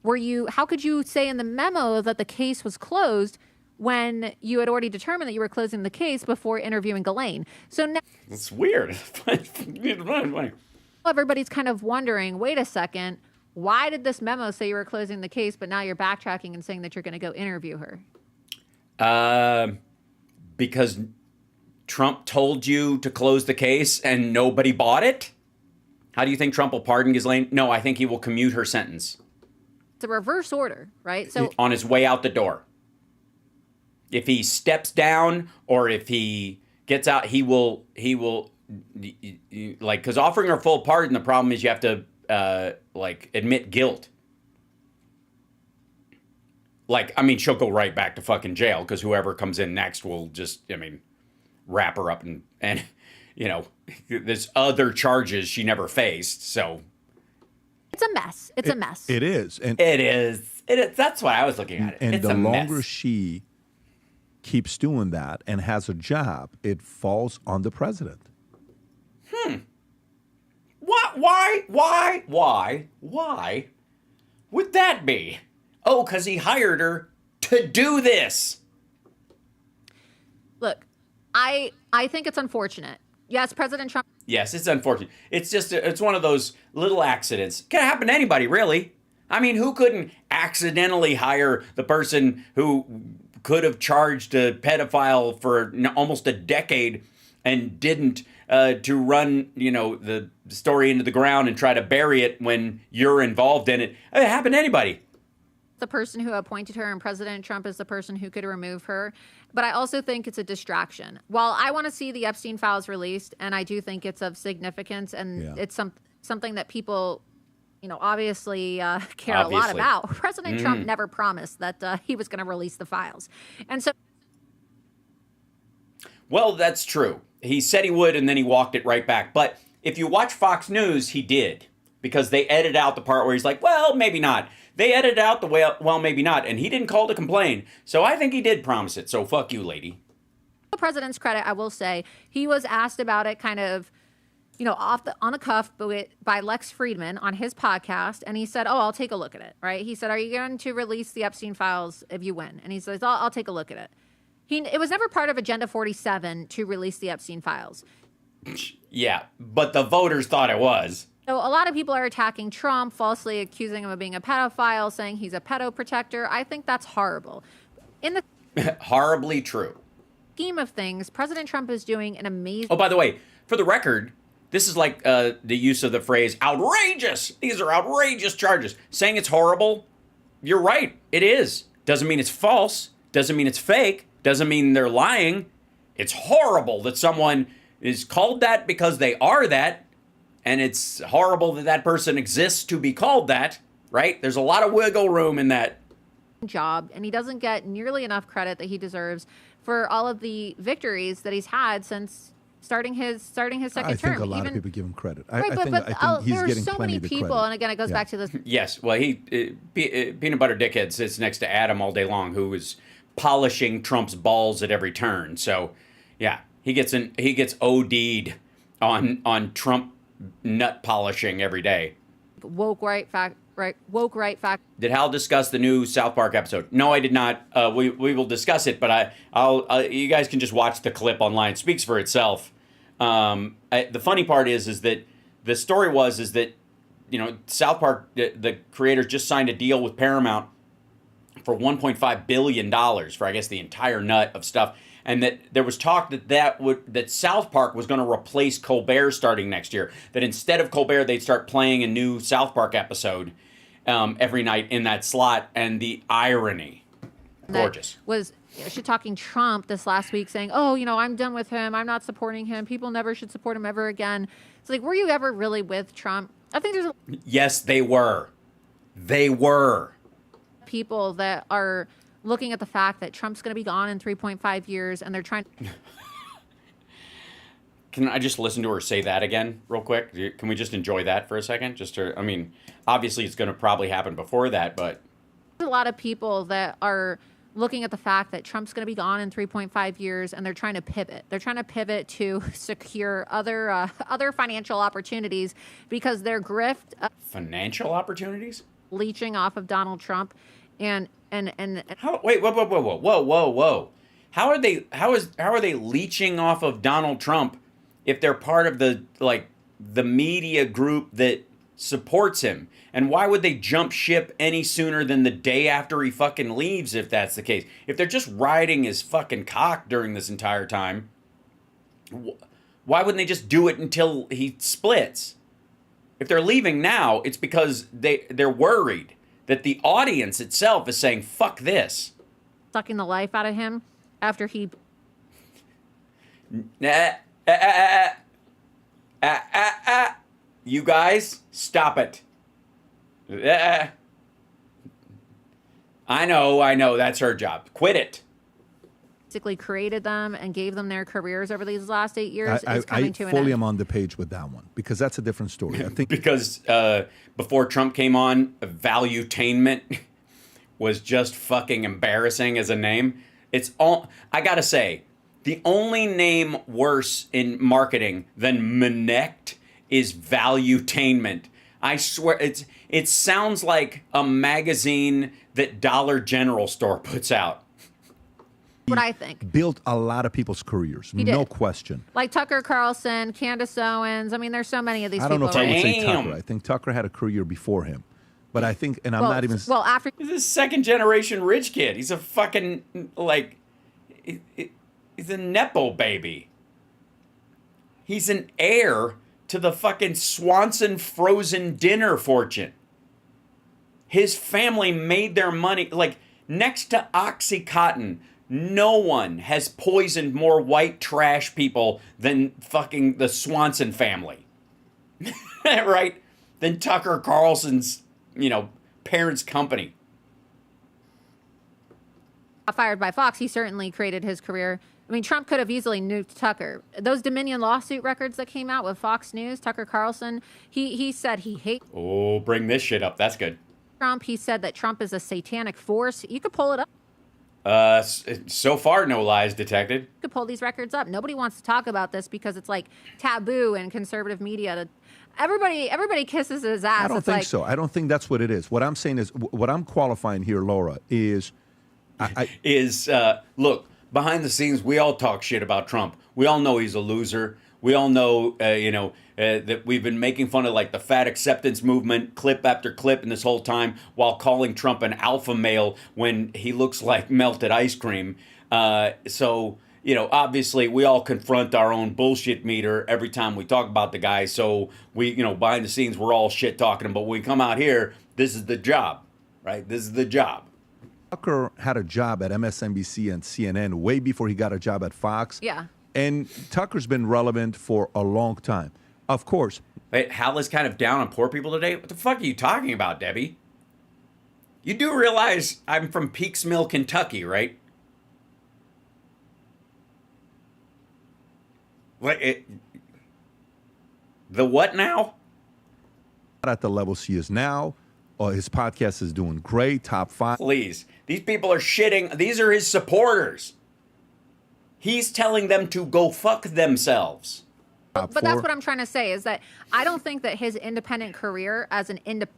S8: how could you say in the memo that the case was closed when you had already determined that you were closing the case before interviewing Ghislaine? So now
S1: It's weird.
S8: everybody's kind of wondering, wait a second, why did this memo say you were closing the case, but now you're backtracking and saying that you're going to go interview her?
S1: Because Trump told you to close the case and nobody bought it? How do you think Trump will pardon Ghislaine? No, I think he will commute her sentence.
S8: It's a reverse order, right? So
S1: On his way out the door. If he steps down or if he gets out, he will like, because offering her full pardon, the problem is you have to admit guilt. Like, I mean, she'll go right back to fucking jail because whoever comes in next will just, wrap her up and there's other charges she never faced. So
S8: it's a mess. It's a mess.
S10: It is. And
S1: it is. That's why I was looking at it.
S10: And
S1: it's
S10: the
S1: a
S10: longer
S1: mess.
S10: she keeps doing that and has a job, it falls on the president.
S1: What? Why would that be? Oh, because he hired her to do this.
S8: Look, I think it's unfortunate. Yes, President Trump.
S1: Yes, it's unfortunate. It's just, it's one of those little accidents. Can happen to anybody, really. I mean, who couldn't accidentally hire the person who could have charged a pedophile for almost a decade and didn't to run, the story into the ground and try to bury it when you're involved in it? It happened to anybody.
S8: The person who appointed her and President Trump is the person who could remove her. But I also think it's a distraction. While I want to see the Epstein files released, and I do think it's of significance, and it's something that people, obviously care a lot about. President Trump never promised that he was going to release the files. And so.
S1: Well, that's true. He said he would, and then he walked it right back. But if you watch Fox News, he did. Because they edited out the part where he's like, well, maybe not. They edited out the well, maybe not. And he didn't call to complain. So I think he did promise it. So fuck you, lady.
S8: The president's credit, I will say, he was asked about it kind of, on the cuff by Lex Friedman on his podcast. And he said, oh, I'll take a look at it, right? He said, are you going to release the Epstein files if you win? And he says, I'll take a look at it. It was never part of Agenda 47 to release the Epstein files.
S1: Yeah, but the voters thought it was.
S8: So a lot of people are attacking Trump, falsely accusing him of being a pedophile, saying he's a pedo protector. I think that's horrible. In the
S1: horribly true
S8: scheme of things, President Trump is doing an amazing.
S1: Oh, by the way, for the record, this is like the use of the phrase outrageous. These are outrageous charges. Saying it's horrible, you're right. It is. Doesn't mean it's false. Doesn't mean it's fake. Doesn't mean they're lying. It's horrible that someone is called that because they are that. And it's horrible that that person exists to be called that, right? There's a lot of wiggle room in that
S8: job, and he doesn't get nearly enough credit that he deserves for all of the victories that he's had since starting his second term.
S10: I think a lot of people give him credit.
S8: Right,
S10: I think he's
S8: there are
S10: getting
S8: so
S10: plenty
S8: many
S10: of the
S8: people,
S10: credit.
S8: and again, it goes back to this.
S1: Yes, well, Peanut Butter Dickhead sits next to Adam all day long, who is polishing Trump's balls at every turn. So, yeah, he gets OD'd on Trump nut polishing every day.
S8: Woke right fact.
S1: Did Hal discuss the new South Park episode? No, I did not. We will discuss it, but I'll you guys can just watch the clip online. It speaks for itself. The funny part is that the story is that South Park, the creators just signed a deal with Paramount for $1.5 billion for, I guess, the entire nut of stuff. And that there was talk that South Park was going to replace Colbert starting next year. That instead of Colbert, they'd start playing a new South Park episode every night in that slot. And the irony, gorgeous.
S8: She talking Trump this last week saying, oh, I'm done with him. I'm not supporting him. People never should support him ever again. It's like, were you ever really with Trump? I think there's
S1: Yes, they were. They were.
S8: People that are looking at the fact that Trump's going to be gone in 3.5 years, and they're trying.
S1: Can I just listen to her say that again real quick? Can we just enjoy that for a second? Obviously it's going to probably happen before that, but.
S8: There's a lot of people that are looking at the fact that Trump's going to be gone in 3.5 years, and they're trying to pivot. They're trying to pivot to secure other financial opportunities because their grift.
S1: Financial opportunities?
S8: leeching off of Donald Trump, and
S1: How, wait, whoa. How are they leeching off of Donald Trump if they're part of the media group that supports him? And why would they jump ship any sooner than the day after he fucking leaves if that's the case? If they're just riding his fucking cock during this entire time, why wouldn't they just do it until he splits? If they're leaving now, it's because they're worried that the audience itself is saying, fuck this.
S8: sucking the life out of him after he...
S1: You guys, stop it. I know, that's her job. Quit it.
S8: basically created them and gave them their careers over these last 8 years is coming to an
S10: fully
S8: end.
S10: am on the page with that one because that's a different story. I think
S1: because before Trump came on, Valuetainment was just fucking embarrassing as a name. It's all I gotta say. The only name worse in marketing than Manect is Valuetainment. I swear, it sounds like a magazine that Dollar General store puts out.
S8: What I think.
S10: Built a lot of people's careers, no question.
S8: Like Tucker Carlson, Candace Owens. I mean, there's so many of these
S10: I don't know
S8: people.
S10: if I would say
S1: Damn.
S10: Tucker. I think Tucker had a career before him. But I think, and I'm
S8: well,
S10: not even...
S8: Well, after...
S1: He's a second generation rich kid. He's a fucking, like, he's a Nepo baby. He's an heir to the fucking Swanson frozen dinner fortune. His family made their money, like, next to OxyContin, no one has poisoned more white trash people than fucking the Swanson family. Right? Than Tucker Carlson's, parents' company.
S8: Fired by Fox, he certainly created his career. I mean, Trump could have easily nuked Tucker. Those Dominion lawsuit records that came out with Fox News, Tucker Carlson, he said he hates
S1: Oh, bring this shit up. That's good.
S8: Trump. He said that Trump is a satanic force. You could pull it up.
S1: So far, no lies detected.
S8: You could pull these records up. Nobody wants to talk about this because it's like taboo in conservative media. Everybody kisses his ass.
S10: I don't think so. I don't think that's what it is. What I'm saying is, what I'm qualifying here, Laura, is...
S1: Look, behind the scenes, we all talk shit about Trump. We all know he's a loser. We all know, that we've been making fun of, like, the fat acceptance movement, clip after clip, in this whole time, while calling Trump an alpha male when he looks like melted ice cream. So, obviously, we all confront our own bullshit meter every time we talk about the guy. So, we, behind the scenes, we're all shit talking him. But when we come out here, this is the job, right? This is the job.
S10: Tucker had a job at MSNBC and CNN way before he got a job at Fox.
S8: Yeah.
S10: And Tucker's been relevant for a long time. Of course.
S1: Wait, Hal is kind of down on poor people today? What the fuck are you talking about, Debbie? You do realize I'm from Peeks Mill, Kentucky, right? The what now?
S10: Not at the levels he is now. His podcast is doing great, top 5.
S1: Please. These people are shitting. These are his supporters. He's telling them to go fuck themselves.
S8: But that's what I'm trying to say is that I don't think that his independent career as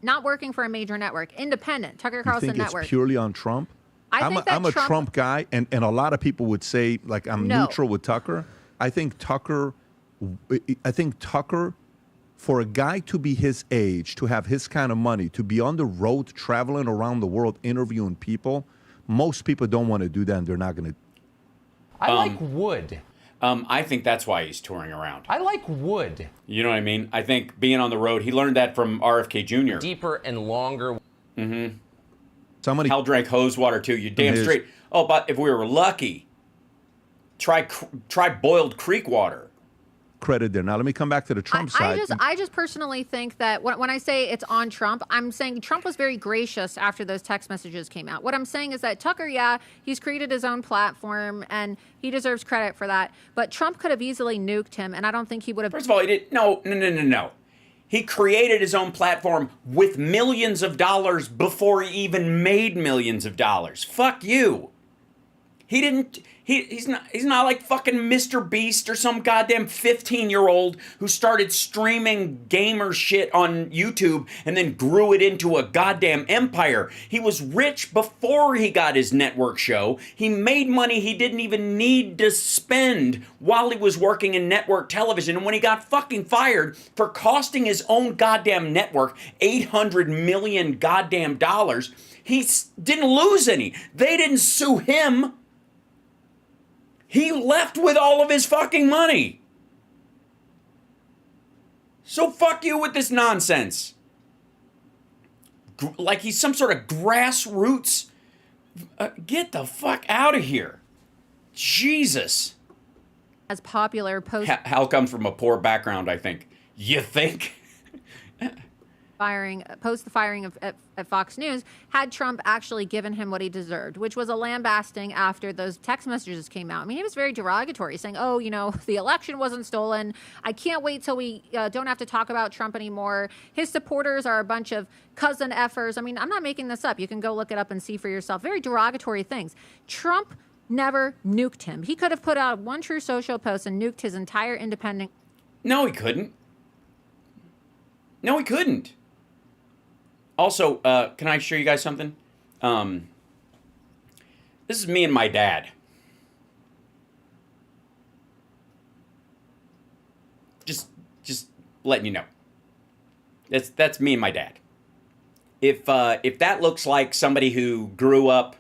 S8: not working for a major network, independent, Tucker Carlson
S10: you think
S8: network.
S10: It's purely on Trump? I'm a Trump guy, and a lot of people would say, like, I'm neutral with Tucker. I think Tucker, for a guy to be his age, to have his kind of money, to be on the road, traveling around the world, interviewing people, most people don't want to do that, and they're not going to.
S11: I like wood.
S1: I think that's why he's touring around.
S11: I like wood.
S1: You know what I mean? I think being on the road, he learned that from RFK Jr.
S11: Deeper and longer.
S1: Mm-hmm. Hal drank hose water too. You damn straight. Oh, but if we were lucky, try boiled creek water.
S10: Credit there. Now let me come back to the Trump side.
S8: I just personally think that when I say it's on Trump, I'm saying Trump was very gracious after those text messages came out. What I'm saying is that Tucker, he's created his own platform and he deserves credit for that. But Trump could have easily nuked him, and I don't think he would have.
S1: First of all, he didn't. No. He created his own platform with millions of dollars before he even made millions of dollars. Fuck you. He didn't. He's not like fucking Mr. Beast or some goddamn 15-year-old who started streaming gamer shit on YouTube and then grew it into a goddamn empire. He was rich before he got his network show. He made money he didn't even need to spend while he was working in network television. And when he got fucking fired for costing his own goddamn network $800 million goddamn dollars, he didn't lose any. They didn't sue him. He left with all of his fucking money. So fuck you with this nonsense. Like he's some sort of grassroots. Get the fuck out of here. Jesus.
S8: As popular post
S1: Hal comes from a poor background, I think. You think?
S8: post the firing of at Fox News, had Trump actually given him what he deserved, which was a lambasting after those text messages came out. I mean, he was very derogatory, saying, oh, you know, the election wasn't stolen. I can't wait till we don't have to talk about Trump anymore. His supporters are a bunch of cousin effers. I mean, I'm not making this up. You can go look it up and see for yourself. Very derogatory things. Trump never nuked him. He could have put out one True Social post and nuked his entire independent.
S1: No, he couldn't. No, he couldn't. Also, can I show you guys something? This is me and my dad. Just letting you know. That's me and my dad. If that looks like somebody who grew up,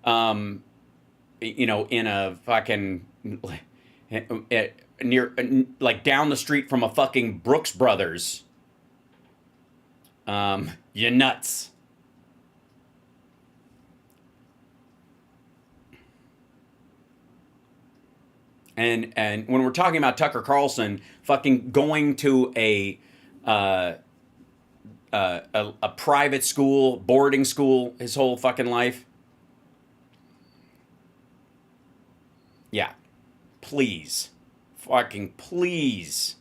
S1: you know, in a fucking near, like down the street from a fucking Brooks Brothers. You're nuts. And when we're talking about Tucker Carlson fucking going to a private school, boarding school, his whole fucking life. Yeah. Please. Fucking please.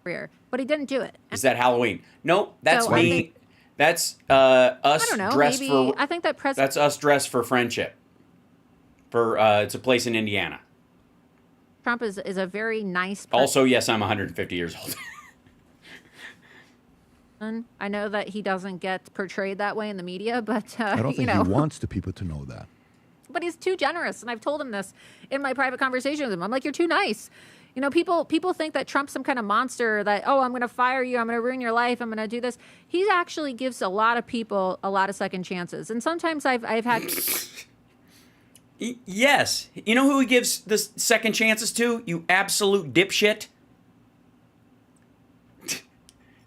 S8: Career, but he didn't do it.
S1: Is that Halloween? Nope, that's
S8: So
S1: me. That's us
S8: I don't know,
S1: dressed
S8: maybe,
S1: for.
S8: I think that
S1: That's us dressed for friendship. For it's a place in Indiana.
S8: Trump is a very nice person.
S1: Also, yes, I'm 150 years old.
S8: I know that he doesn't get portrayed that way in the media, but
S10: I don't think
S8: you know.
S10: he wants the people to know that.
S8: But he's too generous, and I've told him this in my private conversation with him. I'm like, you're too nice. You know, people think that Trump's some kind of monster that, oh, I'm going to fire you, I'm going to ruin your life, I'm going to do this. He actually gives a lot of people a lot of second chances. And sometimes I've had...
S1: Yes. You know who he gives the second chances to? You absolute dipshit.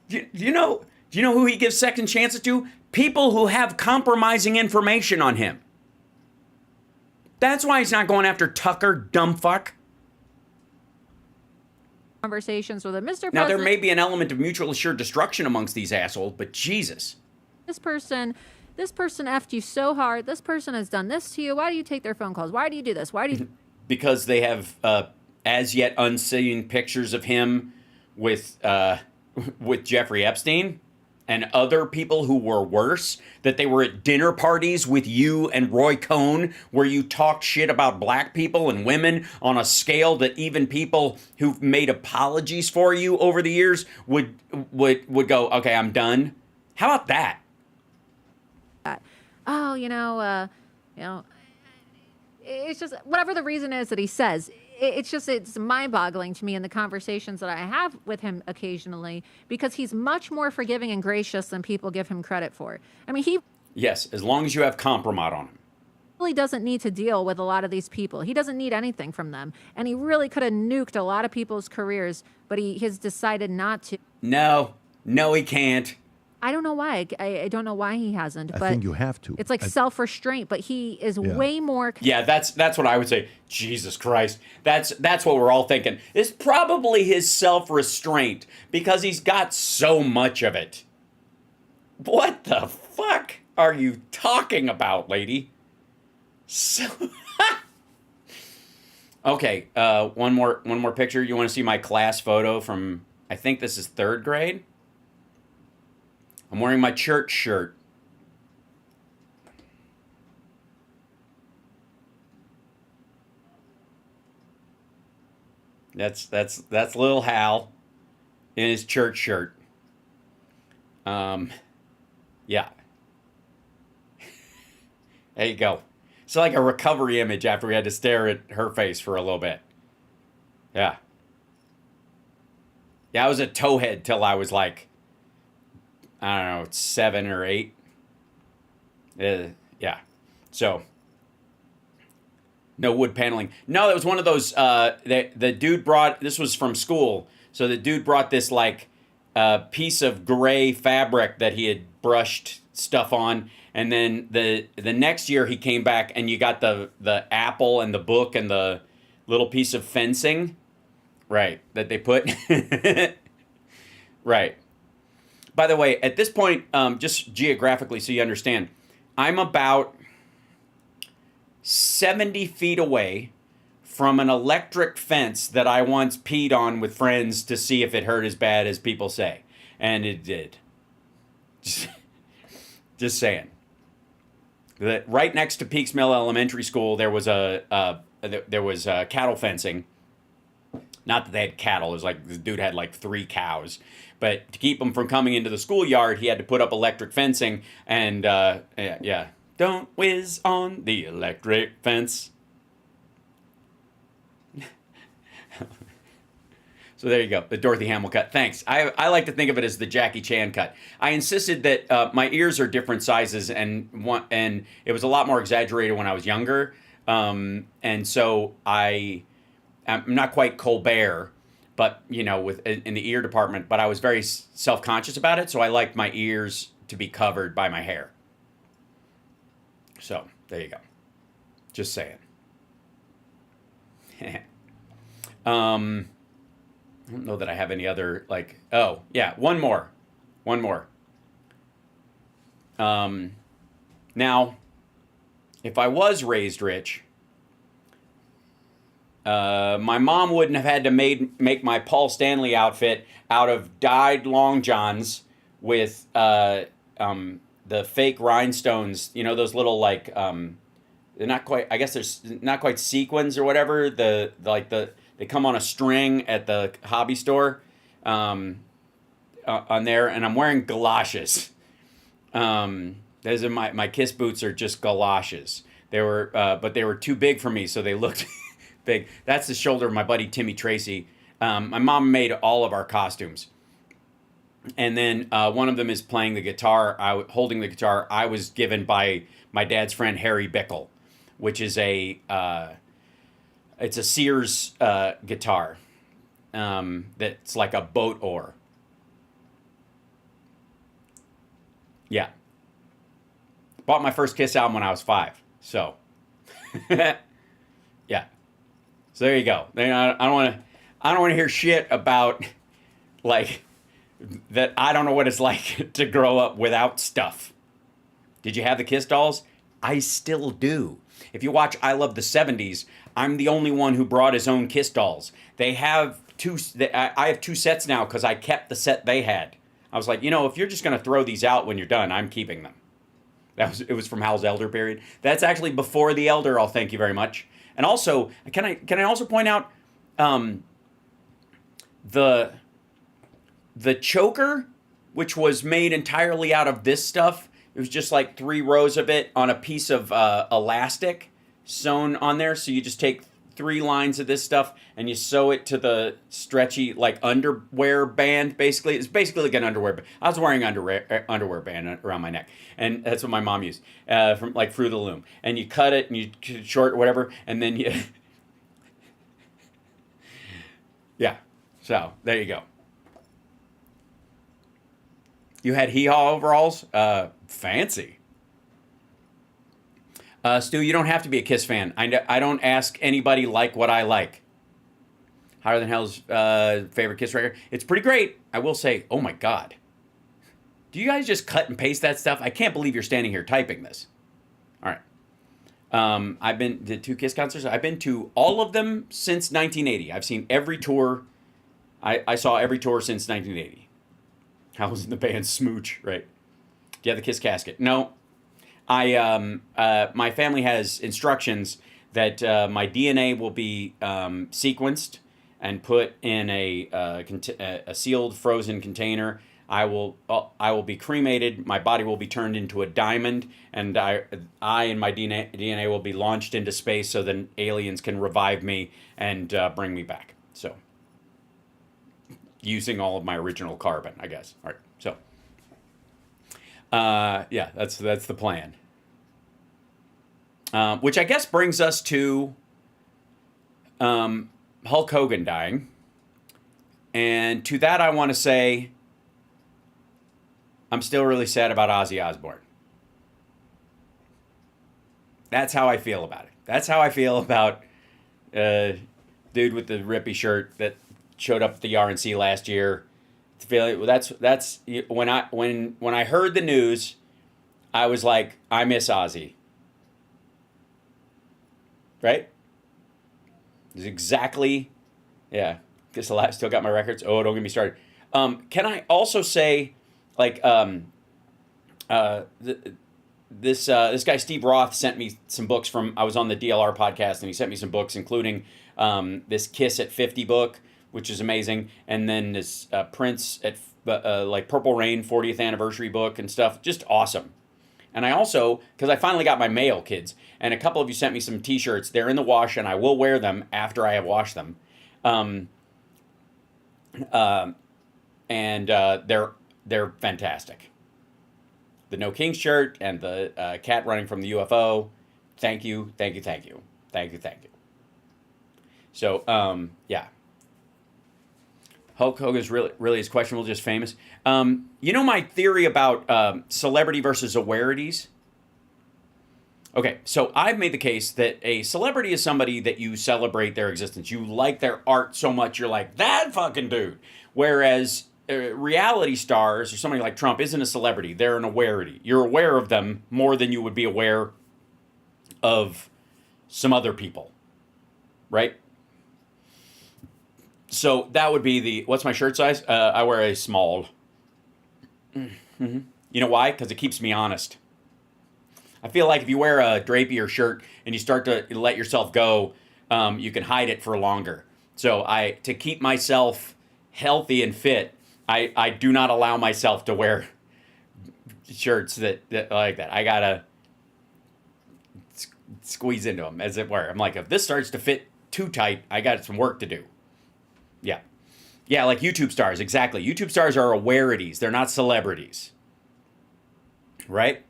S1: Do you know who he gives second chances to? People who have compromising information on him. That's why he's not going after Tucker, dumb fuck.
S8: Conversations with him. Mr.
S1: Now, there
S8: President,
S1: may be an element of mutual assured destruction amongst these assholes, but Jesus.
S8: This person effed you so hard. This person has done this to you. Why do you take their phone calls? Why do you do this? Why do you...
S1: Because they have as yet unseen pictures of him with Jeffrey Epstein and other people who were worse, that they were at dinner parties with you and Roy Cohn, where you talked shit about black people and women on a scale that even people who've made apologies for you over the years would go, okay, I'm done. How about that?
S8: Oh, you know, it's just whatever the reason is that he says. It's mind-boggling to me in the conversations that I have with him occasionally, because he's much more forgiving and gracious than people give him credit for. I mean, he...
S1: Yes, as long as you have compromise on him.
S8: Really doesn't need to deal with a lot of these people. He doesn't need anything from them. And he really could have nuked a lot of people's careers, but he has decided not to.
S1: No, he can't.
S8: I don't know why. I don't know why he hasn't. But
S10: I think you have to.
S8: It's like self-restraint, but he is way more...
S1: Yeah, that's what I would say. Jesus Christ. That's what we're all thinking. It's probably his self-restraint, because he's got so much of it. What the fuck are you talking about, lady? So... Okay, one more picture. You want to see my class photo from, I think this is 3rd grade? I'm wearing my church shirt. That's little Hal in his church shirt. Yeah. There you go. It's like a recovery image after we had to stare at her face for a little bit. Yeah. Yeah, I was a towhead till I was like, I don't know, 7 or 8. Yeah. So, no wood paneling. No, it was one of those, the dude brought, this was from school. So the dude brought this like piece of gray fabric that he had brushed stuff on. And then the next year he came back and you got the apple and the book and the little piece of fencing, right, that they put. Right. By the way, at this point, just geographically so you understand, I'm about 70 feet away from an electric fence that I once peed on with friends to see if it hurt as bad as people say. And it did. Just saying. Right next to Peaks Mill Elementary School, there was cattle fencing. Not that they had cattle. It was like the dude had like 3 cows. But to keep them from coming into the schoolyard, he had to put up electric fencing. And, yeah. Don't whiz on the electric fence. So there you go, the Dorothy Hamill cut. Thanks. I like to think of it as the Jackie Chan cut. I insisted that my ears are different sizes, and it was a lot more exaggerated when I was younger. And so I'm not quite Colbert, but in the ear department. But I was very self-conscious about it, so I liked my ears to be covered by my hair. So there you go. Just saying. I don't know that I have any other, like, oh, yeah, one more. Now, if I was raised rich, my mom wouldn't have had to make my Paul Stanley outfit out of dyed long johns with the fake rhinestones, those little, like, they're not quite, I guess there's not quite sequins or whatever, they come on a string at the hobby store on there, and I'm wearing galoshes. Those are my Kiss boots are just galoshes. They were, but they were too big for me, so they looked big. That's the shoulder of my buddy Timmy Tracy. My mom made all of our costumes. And then one of them is playing the guitar, holding the guitar. I was given by my dad's friend Harry Bickle, which is it's a Sears guitar that's like a boat oar. Yeah. Bought my first Kiss album when I was 5. So, yeah. So there you go. I don't want to hear shit about like that. I don't know what it's like to grow up without stuff. Did you have the Kiss dolls? I still do. If you watch I Love the 70s, I'm the only one who brought his own Kiss dolls. They have I have 2 sets now because I kept the set they had. I was like, if you're just going to throw these out when you're done, I'm keeping them. It was from Hal's Elder period. That's actually before the Elder. I'll thank you very much. And also, can I also point out the choker, which was made entirely out of this stuff. It was just like 3 rows of it on a piece of elastic sewn on there. So you just take 3 lines of this stuff and you sew it to the stretchy like underwear band. Basically, it's basically like an underwear band. I was wearing underwear band around my neck, and that's what my mom used from like Fruit of the Loom. And you cut it and you short or whatever, and then you yeah. So there you go. You had hee-haw overalls? Fancy. Stu, you don't have to be a Kiss fan. I don't ask anybody like what I like. Higher Than Hell's favorite Kiss record. It's pretty great. I will say, oh my God. Do you guys just cut and paste that stuff? I can't believe you're standing here typing this. All right. I've been to 2 Kiss concerts. I've been to all of them since 1980. I've seen every tour. I saw every tour since 1980. I was in the band Smooch, right? Do you have the Kiss casket? No. My family has instructions that my DNA will be sequenced and put in a sealed frozen container. I will be cremated. My body will be turned into a diamond, and I and my DNA will be launched into space, so then aliens can revive me and bring me back. So, using all of my original carbon, I guess. All right. So, yeah, that's the plan. Which I guess brings us to Hulk Hogan dying, and to that I want to say, I'm still really sad about Ozzy Osbourne. That's how I feel about it. That's how I feel about dude with the rippy shirt that showed up at the RNC last year. That's when I heard the news, I was like, I miss Ozzy. Right? It's exactly, yeah. Guess I still got my records. Oh, don't get me started. Can I also say, like, this guy Steve Roth sent me some books from. I was on the DLR podcast, and he sent me some books, including this Kiss at 50 book, which is amazing, and then this Prince at like Purple Rain 40th anniversary book and stuff, just awesome. And I also, because I finally got my mail, kids, and a couple of you sent me some T-shirts. They're in the wash, and I will wear them after I have washed them. They're fantastic. The No King shirt and the cat running from the UFO. Thank you, thank you, thank you, thank you, thank you. So, yeah. Hulk Hogan's really is questionable, just famous. You know my theory about celebrity versus awareties? Okay, so I've made the case that a celebrity is somebody that you celebrate their existence. You like their art so much, you're like, that fucking dude. Whereas reality stars or somebody like Trump isn't a celebrity. They're an awareity. You're aware of them more than you would be aware of some other people, right? So that would be what's my shirt size? I wear a small. Mm-hmm. You know why? Because it keeps me honest. I feel like if you wear a drapier shirt and you start to let yourself go, you can hide it for longer. So to keep myself healthy and fit, I do not allow myself to wear shirts that like that. I gotta squeeze into them, as it were. I'm like, if this starts to fit too tight, I got some work to do. Yeah. Yeah, like YouTube stars, exactly. YouTube stars are awareties. They're not celebrities. Right?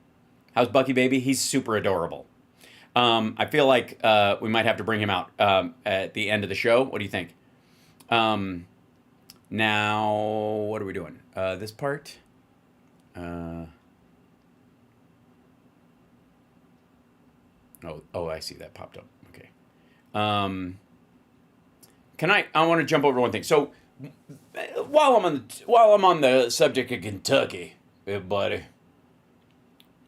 S1: How's Bucky, baby? He's super adorable. I feel like we might have to bring him out at the end of the show. What do you think? Now, what are we doing? This part? Oh, I see that popped up. Okay. I want to jump over one thing. So, while I'm on the subject of Kentucky, buddy,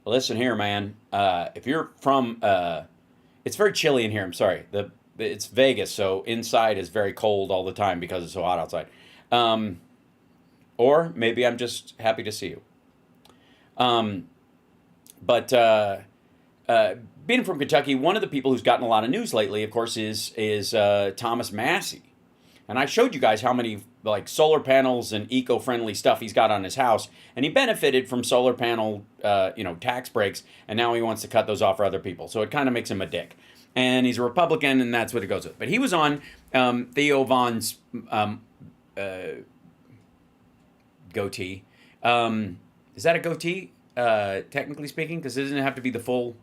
S1: listen here, man. If you're from, it's very chilly in here. I'm sorry. It's Vegas, so inside is very cold all the time because it's so hot outside. Or maybe I'm just happy to see you. But being from Kentucky, one of the people who's gotten a lot of news lately, of course, is Thomas Massey. And I showed you guys how many like solar panels and eco-friendly stuff he's got on his house, and he benefited from solar panel, tax breaks, and now he wants to cut those off for other people. So it kind of makes him a dick. And he's a Republican, and that's what it goes with. But he was on Theo Vaughn's goatee. Is that a goatee, technically speaking? Because it doesn't have to be the full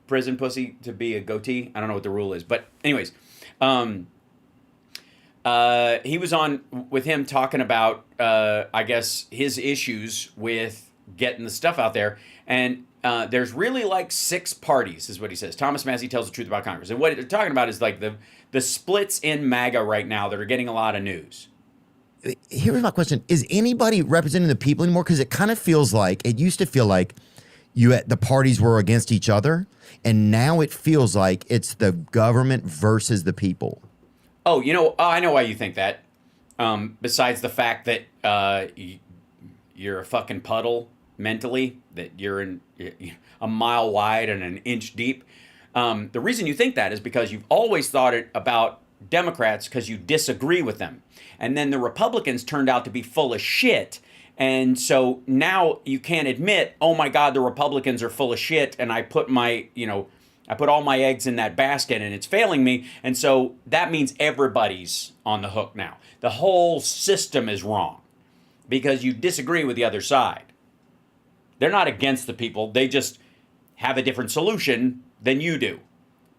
S1: prison pussy to be a goatee. I don't know what the rule is. But anyways, he was on with him talking about, I guess, his issues with getting the stuff out there. And there's really like 6 parties, is what he says. Thomas Massey tells the truth about Congress. And what they're talking about is like the splits in MAGA right now that are getting a lot of news.
S12: Here's my question. Is anybody representing the people anymore? Because it kind of feels like, it used to feel like the parties were against each other. And now it feels like it's the government versus the people.
S1: Oh, I know why you think that. Besides the fact that you're a fucking puddle mentally, that you're in a mile wide and an inch deep. The reason you think that is because you've always thought it about Democrats because you disagree with them. And then the Republicans turned out to be full of shit. And so now you can't admit, oh my God, the Republicans are full of shit, and I put all my eggs in that basket and it's failing me. And so that means everybody's on the hook now. The whole system is wrong because you disagree with the other side. They're not against the people. They just have a different solution than you do.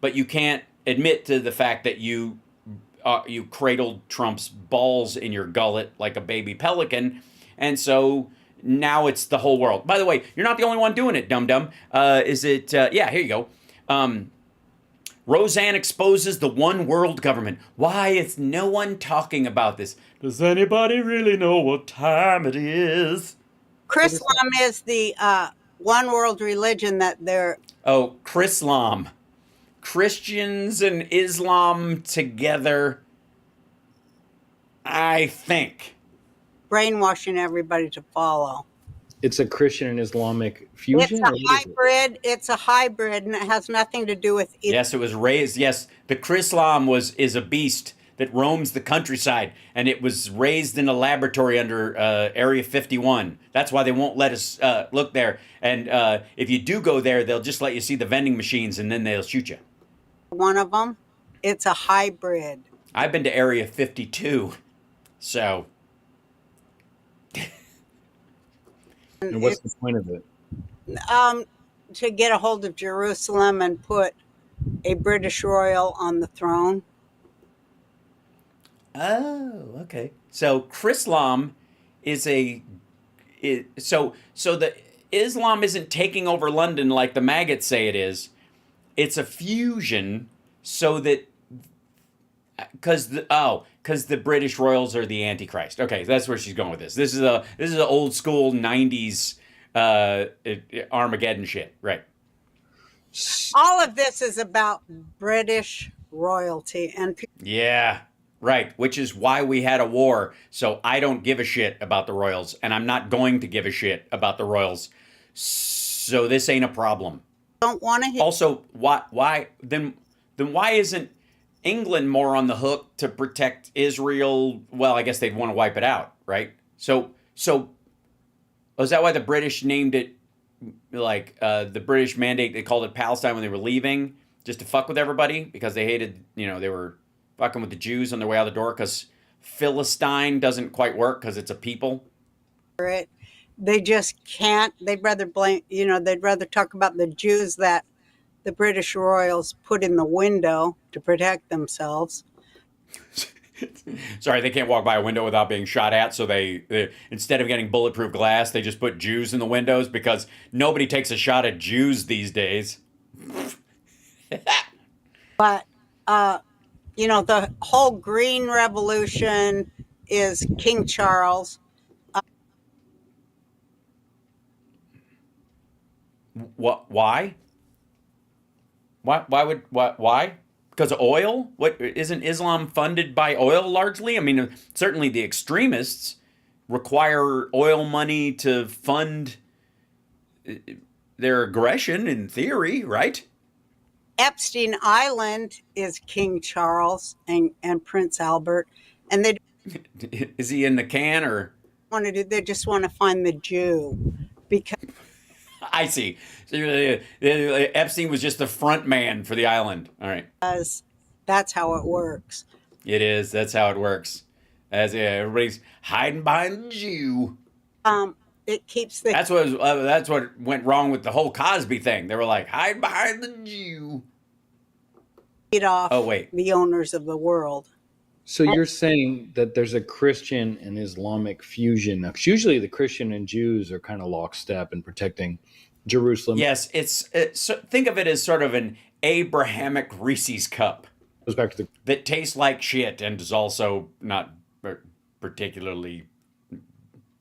S1: But you can't admit to the fact that you cradled Trump's balls in your gullet like a baby pelican. And so now it's the whole world. By the way, you're not the only one doing it, dum-dum. Yeah, here you go. Roseanne exposes the one world government. Why is no one talking about this? Does anybody really know what time it is?
S13: Chrislam is the one world religion that they're...
S1: Oh, Chrislam. Christians and Islam together, I think.
S13: brainwashing everybody to follow.
S14: It's a Christian and Islamic fusion?
S13: It's a hybrid. It's a hybrid, and it has nothing to do with either.
S1: Yes, it was raised. Yes, the Chrislam is a beast that roams the countryside, and it was raised in a laboratory under Area 51. That's why they won't let us look there. And if you do go there, they'll just let you see the vending machines, and then they'll shoot you.
S13: One of them, it's a hybrid.
S1: I've been to Area 52, so...
S14: And what's the point of it?
S13: To get a hold of Jerusalem and put a British royal on the throne.
S1: Oh, okay. So Chrislam is so the Islam isn't taking over London like the MAGAts say it is. It's a fusion so that because the British royals are the Antichrist. Okay, that's where she's going with this. This is a old school 90s Armageddon shit, right?
S13: All of this is about British royalty and
S1: yeah, right, which is why we had a war. So I don't give a shit about the royals, and I'm not going to give a shit about the royals. So this ain't a problem.
S13: Don't want to hear.
S1: Also, why why isn't England more on the hook to protect Israel? Well, I guess they'd want to wipe it out, right? So is that why the British named it like the British mandate? They called it Palestine when they were leaving, just to fuck with everybody because they hated, they were fucking with the Jews on their way out the door because Philistine doesn't quite work because it's a people.
S13: They just can't. They'd rather blame. They'd rather talk about the Jews that the British royals put in the window to protect themselves.
S1: Sorry, they can't walk by a window without being shot at, so they instead of getting bulletproof glass, they just put Jews in the windows because nobody takes a shot at Jews these days.
S13: But, the whole Green Revolution is King Charles.
S1: What? Why? Why? Because of oil? What, isn't Islam funded by oil largely? I mean, certainly the extremists require oil money to fund their aggression in theory, right?
S13: Epstein Island is King Charles and Prince Albert, and they
S1: is he in the can or
S13: they just want to find the Jew because
S1: I see. So Epstein was just the front man for the island. All right.
S13: That's how it works.
S1: It is. That's how it works. Everybody's hiding behind the Jew.
S13: It keeps the.
S1: That's what went wrong with the whole Cosby thing. They were like, hide behind the Jew.
S13: Get off.
S1: Oh wait.
S13: The owners of the world.
S14: So you're saying that there's a Christian and Islamic fusion. Now, usually the Christian and Jews are kind of lockstep in protecting Jerusalem.
S1: Yes, so think of it as sort of an Abrahamic Reese's cup.
S14: Goes back to
S1: that tastes like shit and is also not particularly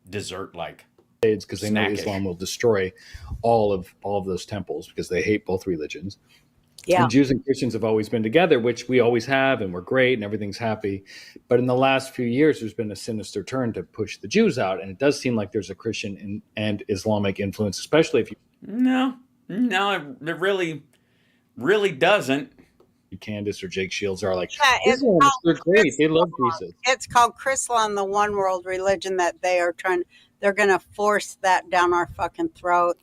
S1: dessert-like.
S14: Because they know Islam will destroy all of those temples because they hate both religions.
S13: Yeah.
S14: And Jews and Christians have always been together, which we always have, and we're great, and everything's happy. But in the last few years, there's been a sinister turn to push the Jews out, and it does seem like there's a Christian and Islamic influence, especially if you.
S1: No, it really doesn't.
S14: Candace or Jake Shields are like,
S13: Yeah, it's
S14: Islamists,
S13: called
S14: they're great. They love
S13: Chrislam.
S14: Jesus.
S13: It's called Chrislam, the one world religion that they're going to force that down our fucking throat.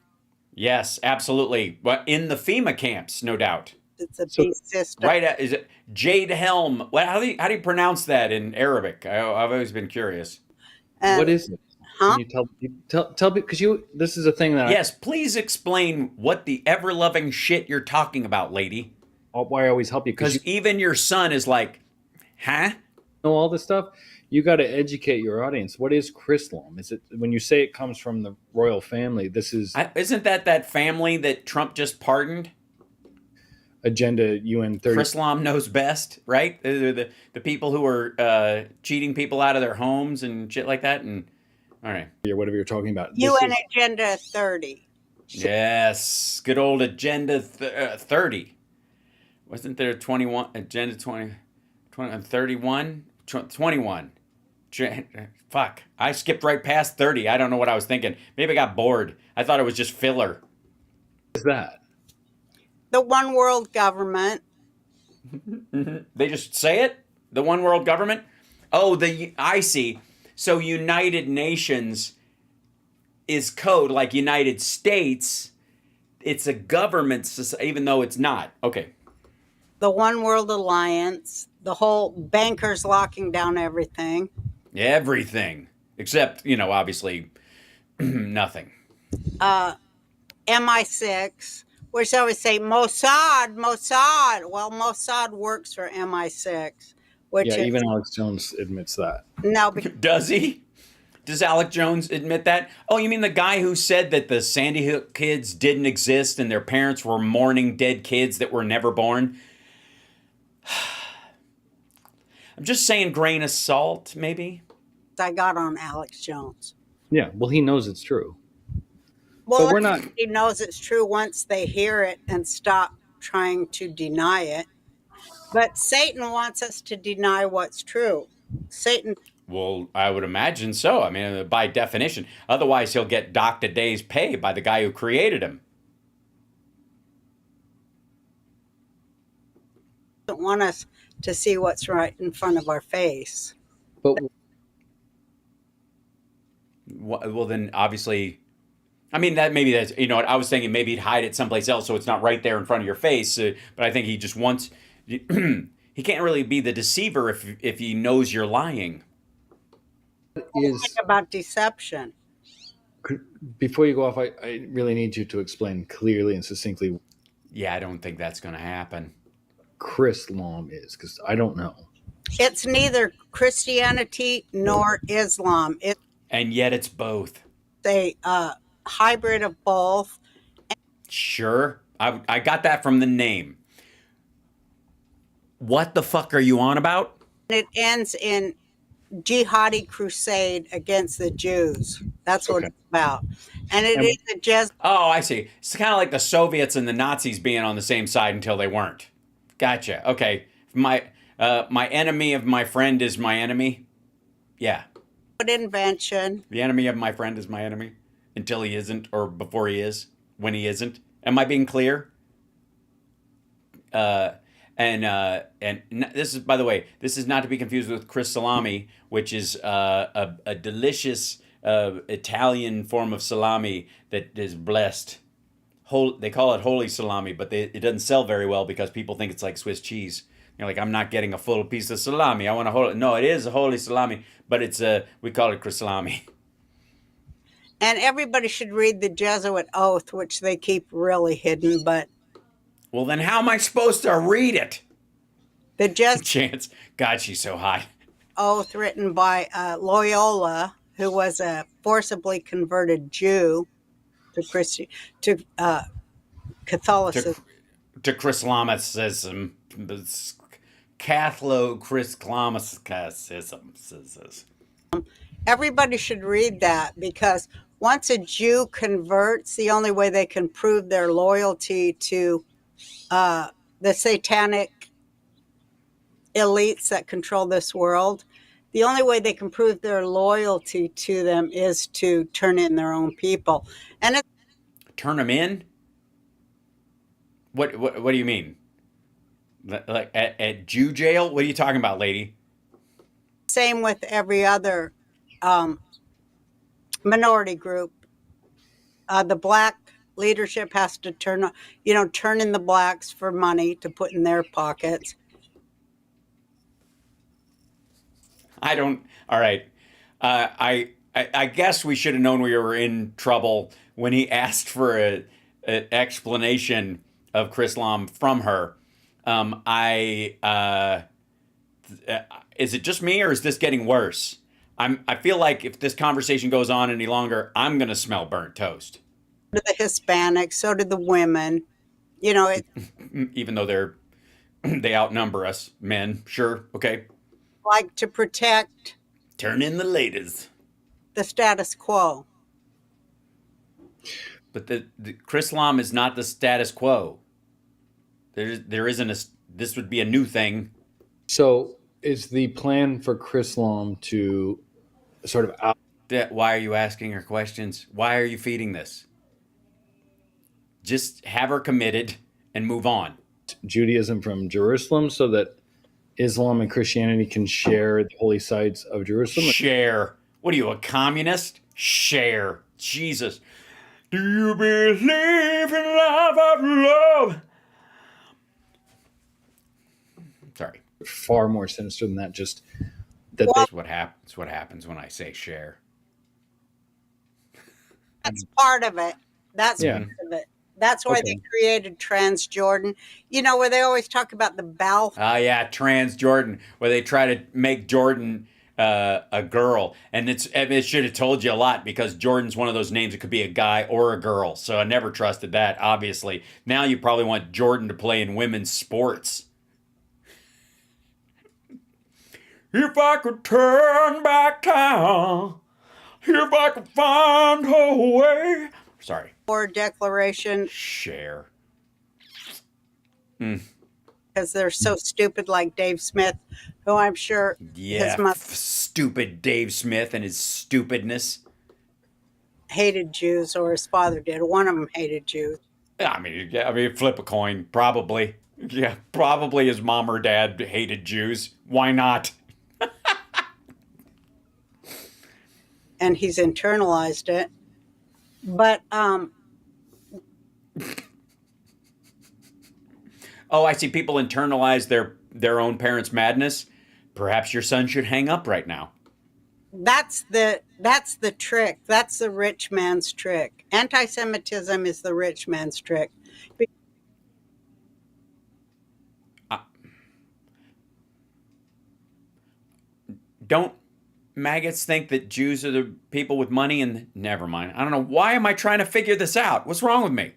S1: Yes, absolutely. But in the FEMA camps, no doubt.
S13: It's a beast system.
S1: Right? Is it Jade Helm? How do you pronounce that in Arabic? I've always been curious.
S14: What is it?
S13: Huh?
S14: Can you tell me, because this is a thing that
S1: Yes, please explain what the ever-loving shit you're talking about, lady.
S14: Why I always help you,
S1: because even your son is like, huh?
S14: Know all this stuff. You got to educate your audience. What is Chrislam? Is it when you say it comes from the royal family? This is
S1: isn't that family that Trump just pardoned?
S14: Agenda UN 30.
S1: Chrislam knows best, right? The people who are cheating people out of their homes and shit like that. And all right,
S14: or whatever you're talking about.
S13: UN Agenda 30.
S1: Yes, good old Agenda 30. Wasn't there 21 Agenda 31? 21. Fuck. I skipped right past 30. I don't know what I was thinking. Maybe I got bored. I thought it was just filler.
S14: What is that?
S13: The one world government.
S1: They just say it? The one world government? Oh, I see. So United Nations is code like United States. It's a government, even though it's not. Okay.
S13: The One World Alliance, the whole bankers locking down everything.
S1: Everything. Except, obviously, nothing.
S13: MI6, which I always say Mossad. Well, Mossad works for MI6.
S14: Even Alex Jones admits that.
S13: No,
S1: does he? Does Alex Jones admit that? Oh, you mean the guy who said that the Sandy Hook kids didn't exist and their parents were mourning dead kids that were never born? I'm just saying grain of salt, maybe.
S13: I got on Alex Jones.
S14: Yeah, well, he knows it's true.
S13: Well,
S14: but we're not.
S13: He knows it's true once they hear it and stop trying to deny it. But Satan wants us to deny what's true. Satan.
S1: Well, I would imagine so. I mean, by definition. Otherwise, he'll get docked a day's pay by the guy who created him.
S13: Doesn't want us to see what's right in front of our face.
S14: But
S1: well, then obviously, I mean that's I was thinking maybe he'd hide it someplace else so it's not right there in front of your face. But I think he just wants. He can't really be the deceiver if he knows you're lying.
S13: Think about deception.
S14: Before you go off, I really need you to explain clearly and succinctly.
S1: Yeah, I don't think that's going to happen.
S14: Chrislam is, because I don't know.
S13: It's neither Christianity nor Islam.
S1: And yet it's both.
S13: A hybrid of both.
S1: Sure. I got that from the name. What the fuck are you on about?
S13: It ends in jihadi crusade against the Jews. That's what it's about. And it is a Jesuit.
S1: Oh, I see. It's kind of like the Soviets and the Nazis being on the same side until they weren't. Gotcha. Okay. My enemy of my friend is my enemy. Yeah.
S13: Invention.
S1: The enemy of my friend is my enemy until he isn't, or before he is, when he isn't. Am I being clear? And this is, by the way, this is not to be confused with Chris Salami, which is a delicious Italian form of salami that is blessed. They call it holy salami, but it doesn't sell very well because people think it's like Swiss cheese. You're like, I'm not getting a full piece of salami. I want a whole. No, it is a holy salami, but we call it Chris Salami.
S13: And everybody should read the Jesuit oath, which they keep really hidden, but.
S1: Well, then how am I supposed to read it?
S13: The Jesuit
S1: chance. God, she's so high.
S13: Oath written by Loyola, who was a forcibly converted Jew to Catholicism.
S1: To Chrislamicism. Catholicism.
S13: Everybody should read that because once a Jew converts, the only way they can prove their loyalty to the satanic elites that control this world, the only way they can prove their loyalty to them is to turn in their own people. And
S1: turn them in? What do you mean? Like at Jew jail? What are you talking about, lady?
S13: Same with every other minority group. The black leadership has to turn in the blacks for money to put in their pockets.
S1: I don't. All right. I guess we should have known we were in trouble when he asked for an explanation of Chrislam from her. Is it just me, or is this getting worse? I feel like if this conversation goes on any longer, I'm gonna smell burnt toast.
S13: To the Hispanics, so do the women.
S1: Even though they outnumber us men. Sure, okay.
S13: Like to protect.
S1: Turn in the ladies.
S13: The status quo.
S1: But the Chrislam is not the status quo. There isn't a. This would be a new thing.
S14: So is the plan for Chrislam to sort of
S1: Why are you asking her questions? Why are you feeding this? Just have her committed and move on.
S14: Judaism from Jerusalem so that Islam and Christianity can share the holy sites of Jerusalem?
S1: Share. What are you, a communist? Share. Jesus. Do you believe in love of love? Sorry.
S14: Far more sinister than that. Just
S1: that's what happens. What happens when I say share?
S13: That's part of it. That's part of it. That's why they created Transjordan. Where they always talk about the Balfour.
S1: Oh yeah, Transjordan, where they try to make Jordan a girl, and it should have told you a lot because Jordan's one of those names that could be a guy or a girl. So I never trusted that. Obviously, now you probably want Jordan to play in women's sports. If I could turn back time, if I could find a way. Sorry.
S13: Or declaration.
S1: Share.
S13: Because they're so stupid, like Dave Smith, who I'm sure his mother
S1: stupid Dave Smith and his stupidness.
S13: Hated Jews, or his father did. One of them hated Jews.
S1: I mean, flip a coin, probably. Yeah, probably his mom or dad hated Jews. Why not?
S13: And he's internalized it. But
S1: oh, I see people internalize their own parents' madness. Perhaps your son should hang up right now.
S13: That's the trick. That's the rich man's trick. Anti-Semitism is the rich man's trick.
S1: Don't maggots think that Jews are the people with money? And never mind. I don't know. Why am I trying to figure this out? What's wrong with me?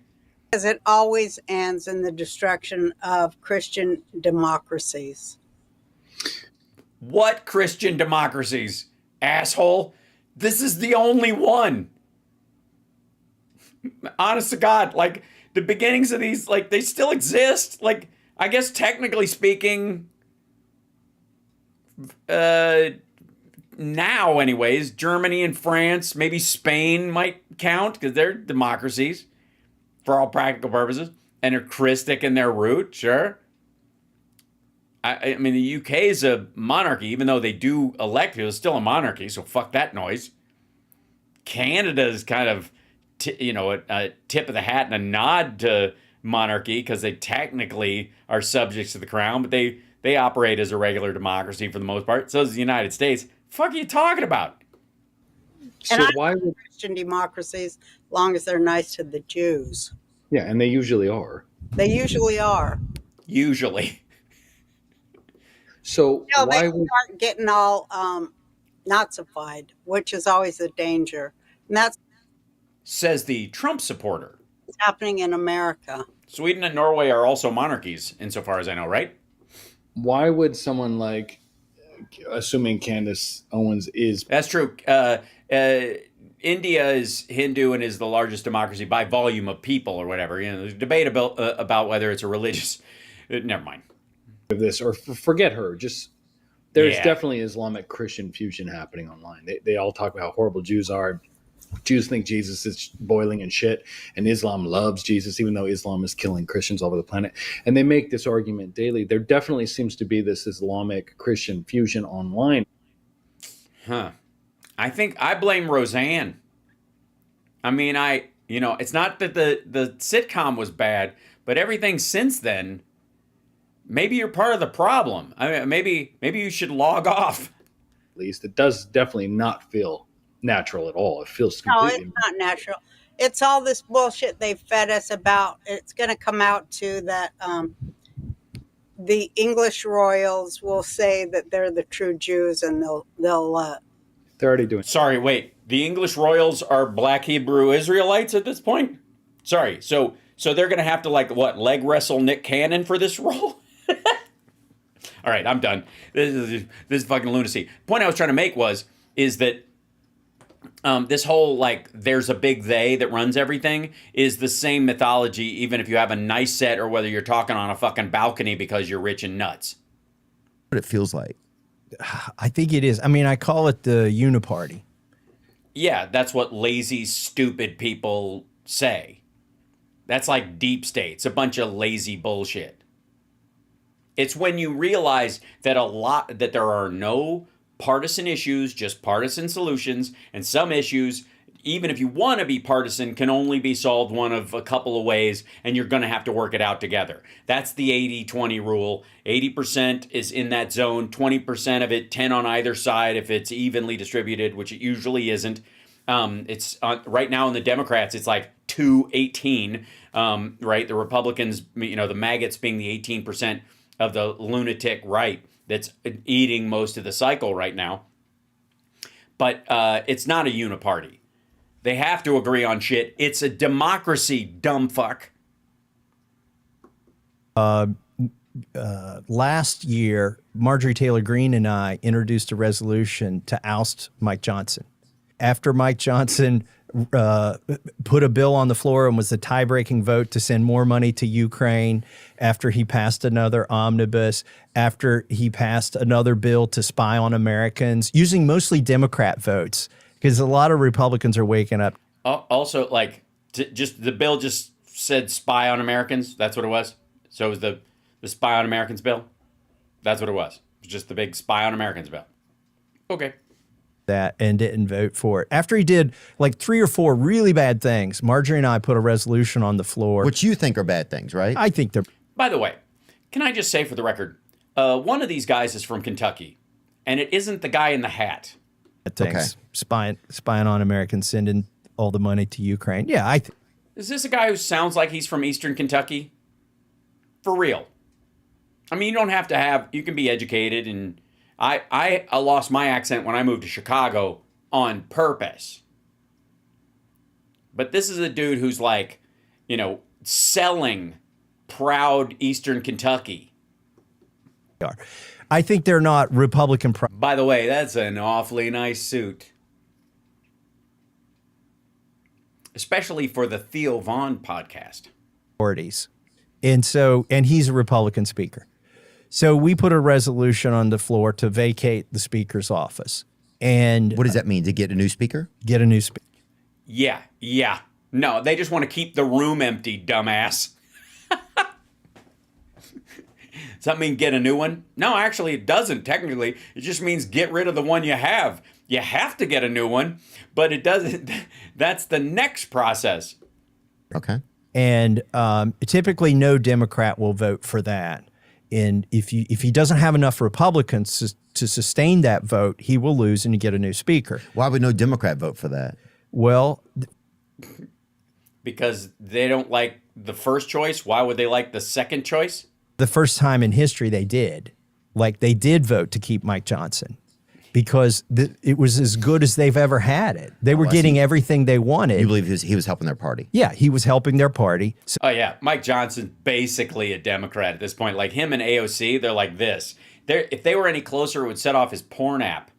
S13: Because it always ends in the destruction of Christian democracies.
S1: What Christian democracies, asshole? This is the only one. Honest to God, like the beginnings of these, like they still exist. Like, I guess technically speaking, now anyways, Germany and France, maybe Spain might count because they're democracies for all practical purposes and are Christic in their root, sure. I mean, the UK is a monarchy, even though they do elect people, it's still a monarchy, so fuck that noise. Canada is kind of, a tip of the hat and a nod to monarchy because they technically are subjects to the crown, but they operate as a regular democracy for the most part. So does the United States. Fuck are you talking about?
S13: And why would Christian democracies, as long as they're nice to the Jews?
S14: Yeah, and they usually are.
S13: They usually are.
S1: Usually.
S14: So
S13: they aren't getting all Nazified, which is always a danger. And that's
S1: says the Trump supporter.
S13: It's happening in America.
S1: Sweden and Norway are also monarchies, insofar as I know, right?
S14: Why would someone like, assuming Candace Owens is...
S1: That's true. India is Hindu and is the largest democracy by volume of people or whatever. There's debate about whether it's a religious... never mind.
S14: This or forget her. Just there's definitely Islamic Christian fusion happening online. They all talk about how horrible Jews are. Jews think Jesus is boiling in shit, and Islam loves Jesus, even though Islam is killing Christians all over the planet. And they make this argument daily. There definitely seems to be this Islamic Christian fusion online.
S1: Huh. I think I blame Roseanne. I mean, it's not that the sitcom was bad, but everything since then, maybe you're part of the problem. I mean, maybe you should log off.
S14: At least it does definitely not feel natural at all. It feels
S13: No,
S14: completely.
S13: it's not natural. It's all this bullshit they fed us about. It's going to come out too that the English royals will say that they're the true Jews, and they'll
S14: They're already doing.
S1: Sorry, wait. The English royals are Black Hebrew Israelites at this point? Sorry. So they're going to have to leg wrestle Nick Cannon for this role? All right, I'm done. This is fucking lunacy. Point I was trying to make is that this whole there's a big they that runs everything is the same mythology, even if you have a nice set or whether you're talking on a fucking balcony because you're rich and nuts.
S12: What it feels like.
S15: I think it is. I mean, I call it the uniparty.
S1: Yeah, that's what lazy, stupid people say. That's like deep state. It's a bunch of lazy bullshit. It's when you realize that there are no partisan issues, just partisan solutions, and some issues, even if you want to be partisan, can only be solved one of a couple of ways, and you're going to have to work it out together. That's the 80-20 rule. 80% is in that zone, 20% of it, 10 on either side if it's evenly distributed, which it usually isn't. It's right now in the Democrats, it's like 2-18, right? The Republicans, the MAGAts being the 18% of the lunatic right that's eating most of the cycle right now. But it's not a uniparty. They have to agree on shit. It's a democracy, dumb fuck.
S15: Last year, Marjorie Taylor Greene and I introduced a resolution to oust Mike Johnson. After Mike Johnson put a bill on the floor and was the tie-breaking vote to send more money to Ukraine, after he passed another omnibus, after he passed another bill to spy on Americans, using mostly Democrat votes, because a lot of Republicans are waking up.
S1: Also, just the bill just said spy on Americans. That's what it was. So it was the spy on Americans bill. That's what it was. It was just the big spy on Americans bill. Okay.
S15: That and didn't vote for it. After he did 3 or 4 really bad things, Marjorie and I put a resolution on the floor.
S12: Which you think are bad things, right?
S15: I think they're.
S1: By the way, can I just say for the record, one of these guys is from Kentucky, and it isn't the guy in the hat.
S15: Things. Okay. Spying on Americans, sending all the money to Ukraine. Yeah,
S1: is this a guy who sounds like he's from Eastern Kentucky? For real. I mean, you don't have to have, you can be educated, and I lost my accent when I moved to Chicago on purpose. But this is a dude who's selling proud Eastern Kentucky.
S15: I think they're not Republican.
S1: By the way, that's an awfully nice suit. Especially for the Theo Vaughn podcast.
S15: And he's a Republican speaker. So we put a resolution on the floor to vacate the speaker's office. And
S12: what does that mean? To get a new speaker?
S15: Get a new speaker.
S1: Yeah. No, they just want to keep the room empty, dumbass. Does that mean get a new one? No, actually it doesn't, technically. It just means get rid of the one you have. You have to get a new one, but it doesn't. That's the next process.
S12: Okay.
S15: And typically no Democrat will vote for that. And if he doesn't have enough Republicans to sustain that vote, he will lose and you get a new speaker.
S12: Why would no Democrat vote for that?
S15: Well,
S1: because they don't like the first choice. Why would they like the second choice?
S15: The first time in history they did. They did vote to keep Mike Johnson because it was as good as they've ever had it. They were getting everything they wanted.
S12: You believe he was helping their party?
S15: Yeah, he was helping their party.
S1: So, oh, yeah. Mike Johnson's basically a Democrat at this point. Like him and AOC, they're like this. If they were any closer, it would set off his porn app.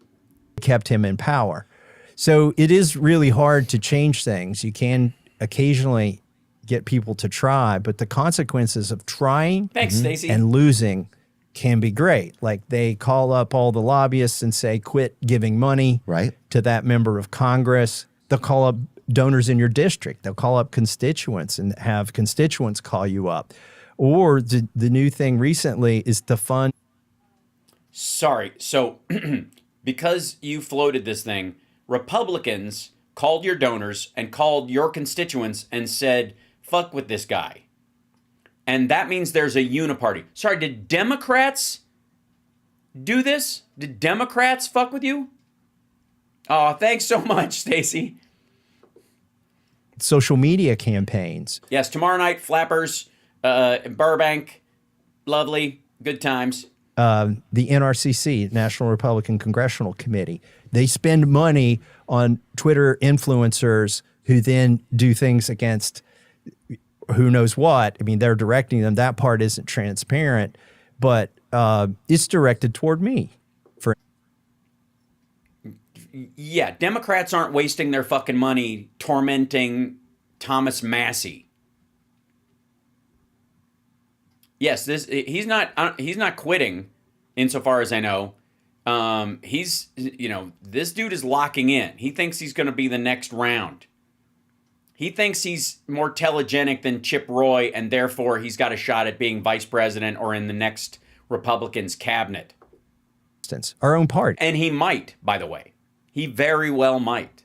S15: Kept him in power. So it is really hard to change things. You can occasionally get people to try, but the consequences of trying and losing can be great. They call up all the lobbyists and say, quit giving money to that member of Congress. They'll call up donors in your district. They'll call up constituents and have constituents call you up. Or the new thing recently is to fund.
S1: Sorry. So because you floated this thing, Republicans called your donors and called your constituents and said, fuck with this guy. And that means there's a uniparty. Sorry, did Democrats do this? Did Democrats fuck with you? Oh, thanks so much, Stacy.
S15: Social media campaigns.
S1: Yes, tomorrow night, Flappers, in Burbank. Lovely. Good times.
S15: The NRCC, National Republican Congressional Committee, they spend money on Twitter influencers who then do things against who knows what. I mean, they're directing them. That part isn't transparent, but it's directed toward me.
S1: Yeah, Democrats aren't wasting their fucking money tormenting Thomas Massey. Yes, he's not quitting, insofar as I know. This dude is locking in. He thinks he's going to be the next round. He thinks he's more telegenic than Chip Roy, and therefore he's got a shot at being vice president or in the next Republicans' cabinet.
S15: Our own party.
S1: And he might, by the way. He very well might.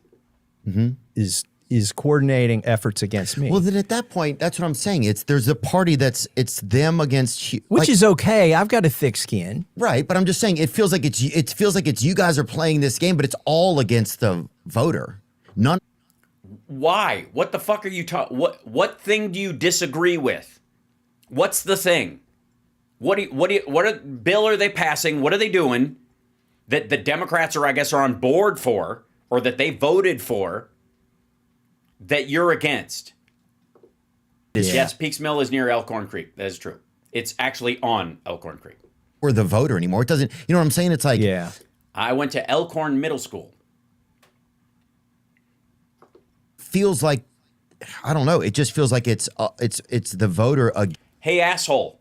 S15: Is coordinating efforts against me.
S12: Well, then at that point, that's what I'm saying. There's a party it's them against you,
S15: which is okay. I've got a thick skin,
S12: right? But I'm just saying, it feels like it's you guys are playing this game, but it's all against the voter. None.
S1: Why? What the fuck are you talking? What thing do you disagree with? What's the thing? What bill are they passing? What are they doing that the Democrats are on board for, or that they voted for, that you're against? Yeah. Yes, Peaks Mill is near Elkhorn Creek. That is true. It's actually on Elkhorn Creek.
S12: Or the voter anymore. It doesn't, you know what I'm saying? It's like,
S15: yeah.
S1: I went to Elkhorn Middle School.
S12: Feels like, I don't know. It just feels like it's the voter.
S1: Hey, asshole.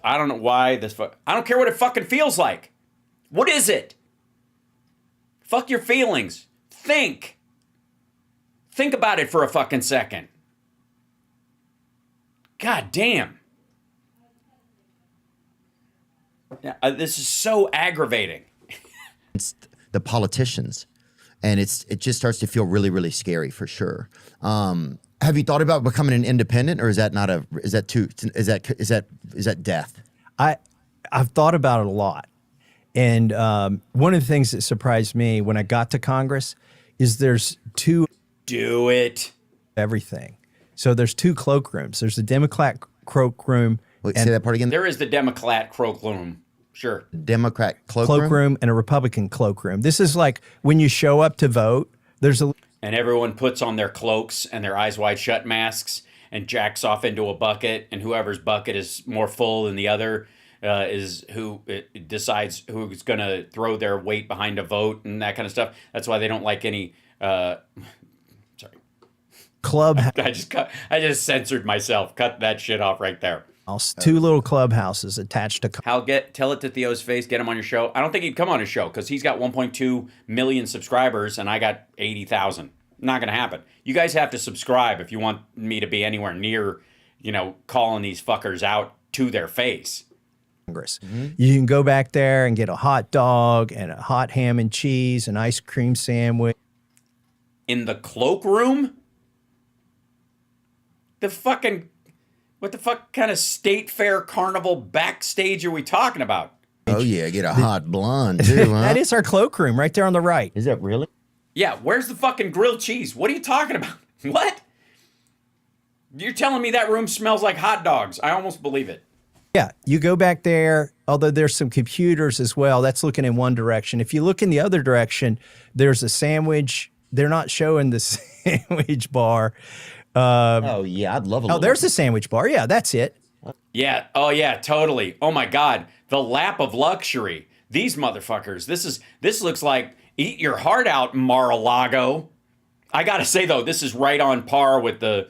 S1: I don't know why this. I don't care what it fucking feels like. What is it? Fuck your feelings. Think about it for a fucking second. God damn. This is so aggravating.
S12: It's the politicians, and it just starts to feel really, really scary for sure. Have you thought about becoming an independent, or is that death?
S15: I've thought about it a lot. And one of the things that surprised me when I got to Congress is there's two.
S1: Do it.
S15: Everything. So there's two cloakrooms. There's the Democrat cloakroom.
S12: Wait, say that part again.
S1: There is the Democrat cloakroom. Sure.
S12: Democrat cloakroom
S15: and a Republican cloakroom. This is like when you show up to vote,
S1: and everyone puts on their cloaks and their eyes wide shut masks and jacks off into a bucket, and whoever's bucket is more full than the other is who decides who's going to throw their weight behind a vote and that kind of stuff. That's why they don't like any. Sorry.
S15: Club.
S1: I just censored myself. Cut that shit off right there.
S15: Two little clubhouses attached to.
S1: Hal, tell it to Theo's face. Get him on your show. I don't think he'd come on his show because he's got 1.2 million subscribers and I got 80,000. Not going to happen. You guys have to subscribe if you want me to be anywhere near, calling these fuckers out to their face.
S15: Congress. You can go back there and get a hot dog and a hot ham and cheese, an ice cream sandwich.
S1: In the cloakroom? What the fuck kind of state fair carnival backstage are we talking about?
S12: Oh yeah, get a hot blonde too, huh?
S15: That is our cloakroom right there on the right.
S12: Is that really?
S1: Yeah, where's the fucking grilled cheese? What are you talking about? What? You're telling me that room smells like hot dogs. I almost believe it.
S15: Yeah, you go back there, although there's some computers as well. That's looking in one direction. If you look in the other direction, there's a sandwich. They're not showing the sandwich bar.
S12: Oh, yeah, I'd love a little.
S15: Oh, there's a sandwich bar. Yeah, that's it.
S1: Yeah. Oh, yeah, totally. Oh, my God. The lap of luxury. These motherfuckers. This looks like eat your heart out, Mar-a-Lago. I got to say, though, this is right on par with the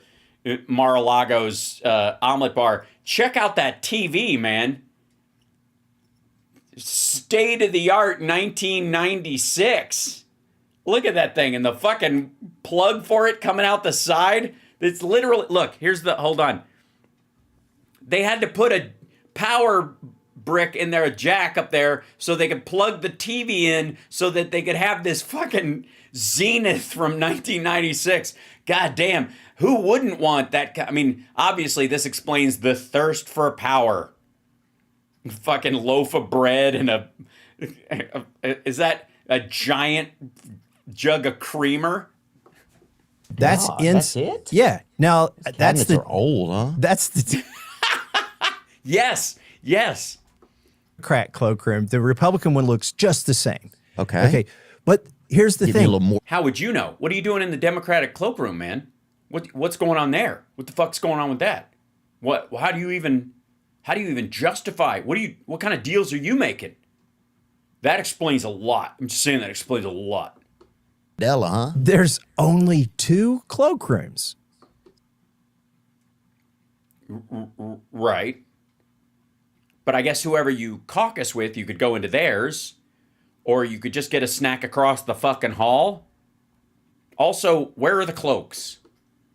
S1: Mar-a-Lago's omelet bar. Check out that TV, man. State-of-the-art 1996. Look at that thing and the fucking plug for it coming out the side. It's literally, look, hold on. They had to put a power brick in there, a jack up there, so they could plug the TV in so that they could have this fucking Zenith from 1996. God damn, who wouldn't want that? I mean, obviously this explains the thirst for power. Fucking loaf of bread and is that a giant jug of creamer?
S15: That's
S12: that's it?
S15: Yeah. Now that's
S12: Cabinets are old, huh?
S15: That's the
S1: yes.
S15: Democrat cloakroom. The Republican one looks just the same.
S12: Okay.
S15: But here's the
S12: Give me a
S15: thing.
S12: little more.
S1: How would you know? What are you doing in the Democratic cloakroom, man? What's going on there? What the fuck's going on with that? How do you even justify? What kind of deals are you making? That explains a lot. I'm just saying that explains a lot.
S12: Della, huh?
S15: There's only 2 cloakrooms.
S1: Right. But I guess whoever you caucus with, you could go into theirs, or you could just get a snack across the fucking hall. Also, where are the cloaks?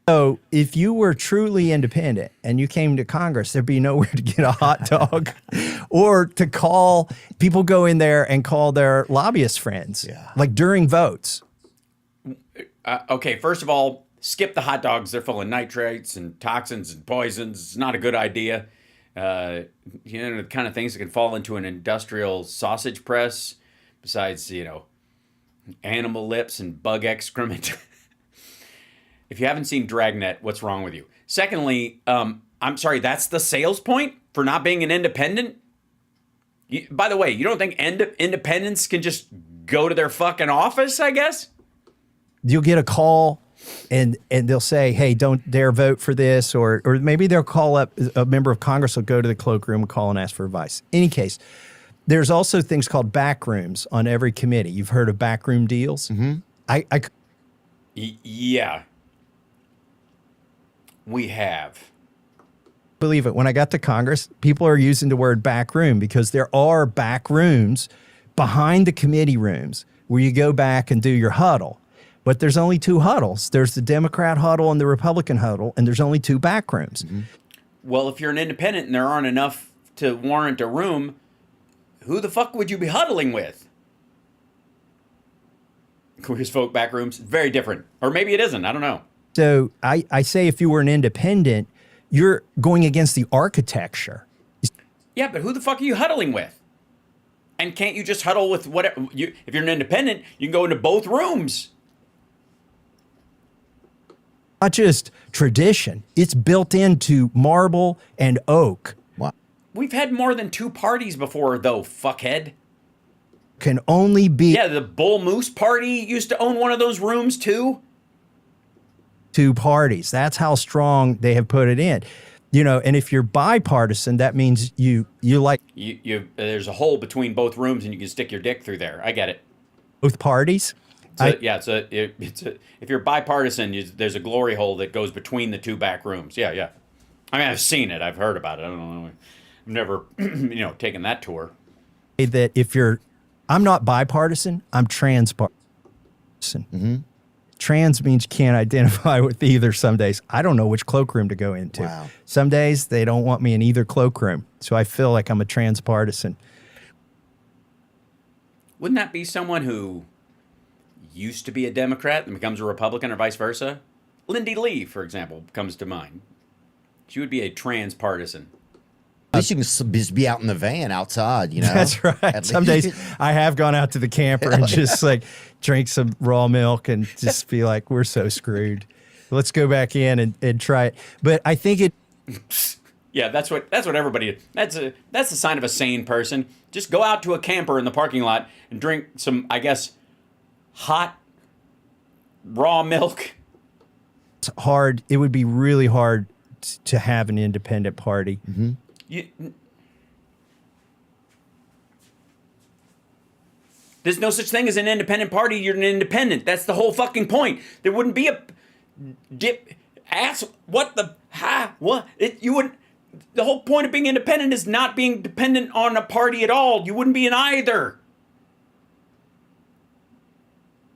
S15: So if you were truly independent and you came to Congress, there'd be nowhere to get a hot dog or to call. People go in there and call their lobbyist friends, like during votes.
S1: Okay, first of all, skip the hot dogs. They're full of nitrates and toxins and poisons. It's not a good idea. The kind of things that can fall into an industrial sausage press, besides, animal lips and bug excrement. If you haven't seen Dragnet, what's wrong with you? Secondly, I'm sorry, that's the sales point for not being an independent? By the way, you don't think independents can just go to their fucking office, I guess?
S15: You'll get a call and they'll say, hey, don't dare vote for this. Or maybe they'll call up a member of Congress will go to the cloakroom and call and ask for advice. Any case, there's also things called back rooms on every committee. You've heard of backroom deals? Mm-hmm.
S1: Yeah. We have.
S15: Believe it. When I got to Congress, people are using the word back room because there are back rooms behind the committee rooms where you go back and do your huddle. But there's only 2 huddles. There's the Democrat huddle and the Republican huddle, and there's only 2 back rooms. Mm-hmm.
S1: Well, if you're an independent and there aren't enough to warrant a room, who the fuck would you be huddling with? Queers folk back rooms, very different. Or maybe it isn't. I don't know.
S15: So I say if you were an independent, you're going against the architecture.
S1: Yeah, but who the fuck are you huddling with? And can't you just huddle with whatever? If you're an independent, you can go into both rooms.
S15: Not just tradition. It's built into marble and oak.
S12: Wow.
S1: We've had more than 2 parties before, though, fuckhead.
S15: Can only be...
S1: Yeah, the Bull Moose Party used to own one of those rooms, too.
S15: 2 parties. That's how strong they have put it in. And if you're bipartisan, that means you like...
S1: There's a hole between both rooms and you can stick your dick through there. I get it.
S15: Both parties?
S1: If you're bipartisan, there's a glory hole that goes between the 2 back rooms. Yeah. I mean, I've seen it. I've heard about it. I don't know. I've never, taken that tour.
S15: That I'm not bipartisan. I'm transpartisan. Mm-hmm. Trans means you can't identify with either some days. I don't know which cloakroom to go into.
S12: Wow.
S15: Some days they don't want me in either cloakroom. So I feel like I'm a transpartisan.
S1: Wouldn't that be someone who used to be a Democrat and becomes a Republican or vice versa? Lindy Lee, for example, comes to mind. She would be a transpartisan.
S12: At least you can just be out in the van outside,
S15: That's right. Some days I have gone out to the camper and just drink some raw milk and just be like, we're so screwed. Let's go back in and try it. But I think it...
S1: Yeah, that's what everybody... That's the sign of a sane person. Just go out to a camper in the parking lot and drink some, I guess, hot raw milk.
S15: It's hard. It would be really hard to have an independent party.
S12: Mm-hmm.
S1: There's no such thing as an independent party. You're an independent. That's the whole fucking point. There wouldn't be a you wouldn't. The whole point of being independent is not being dependent on a party at all. You wouldn't be in either.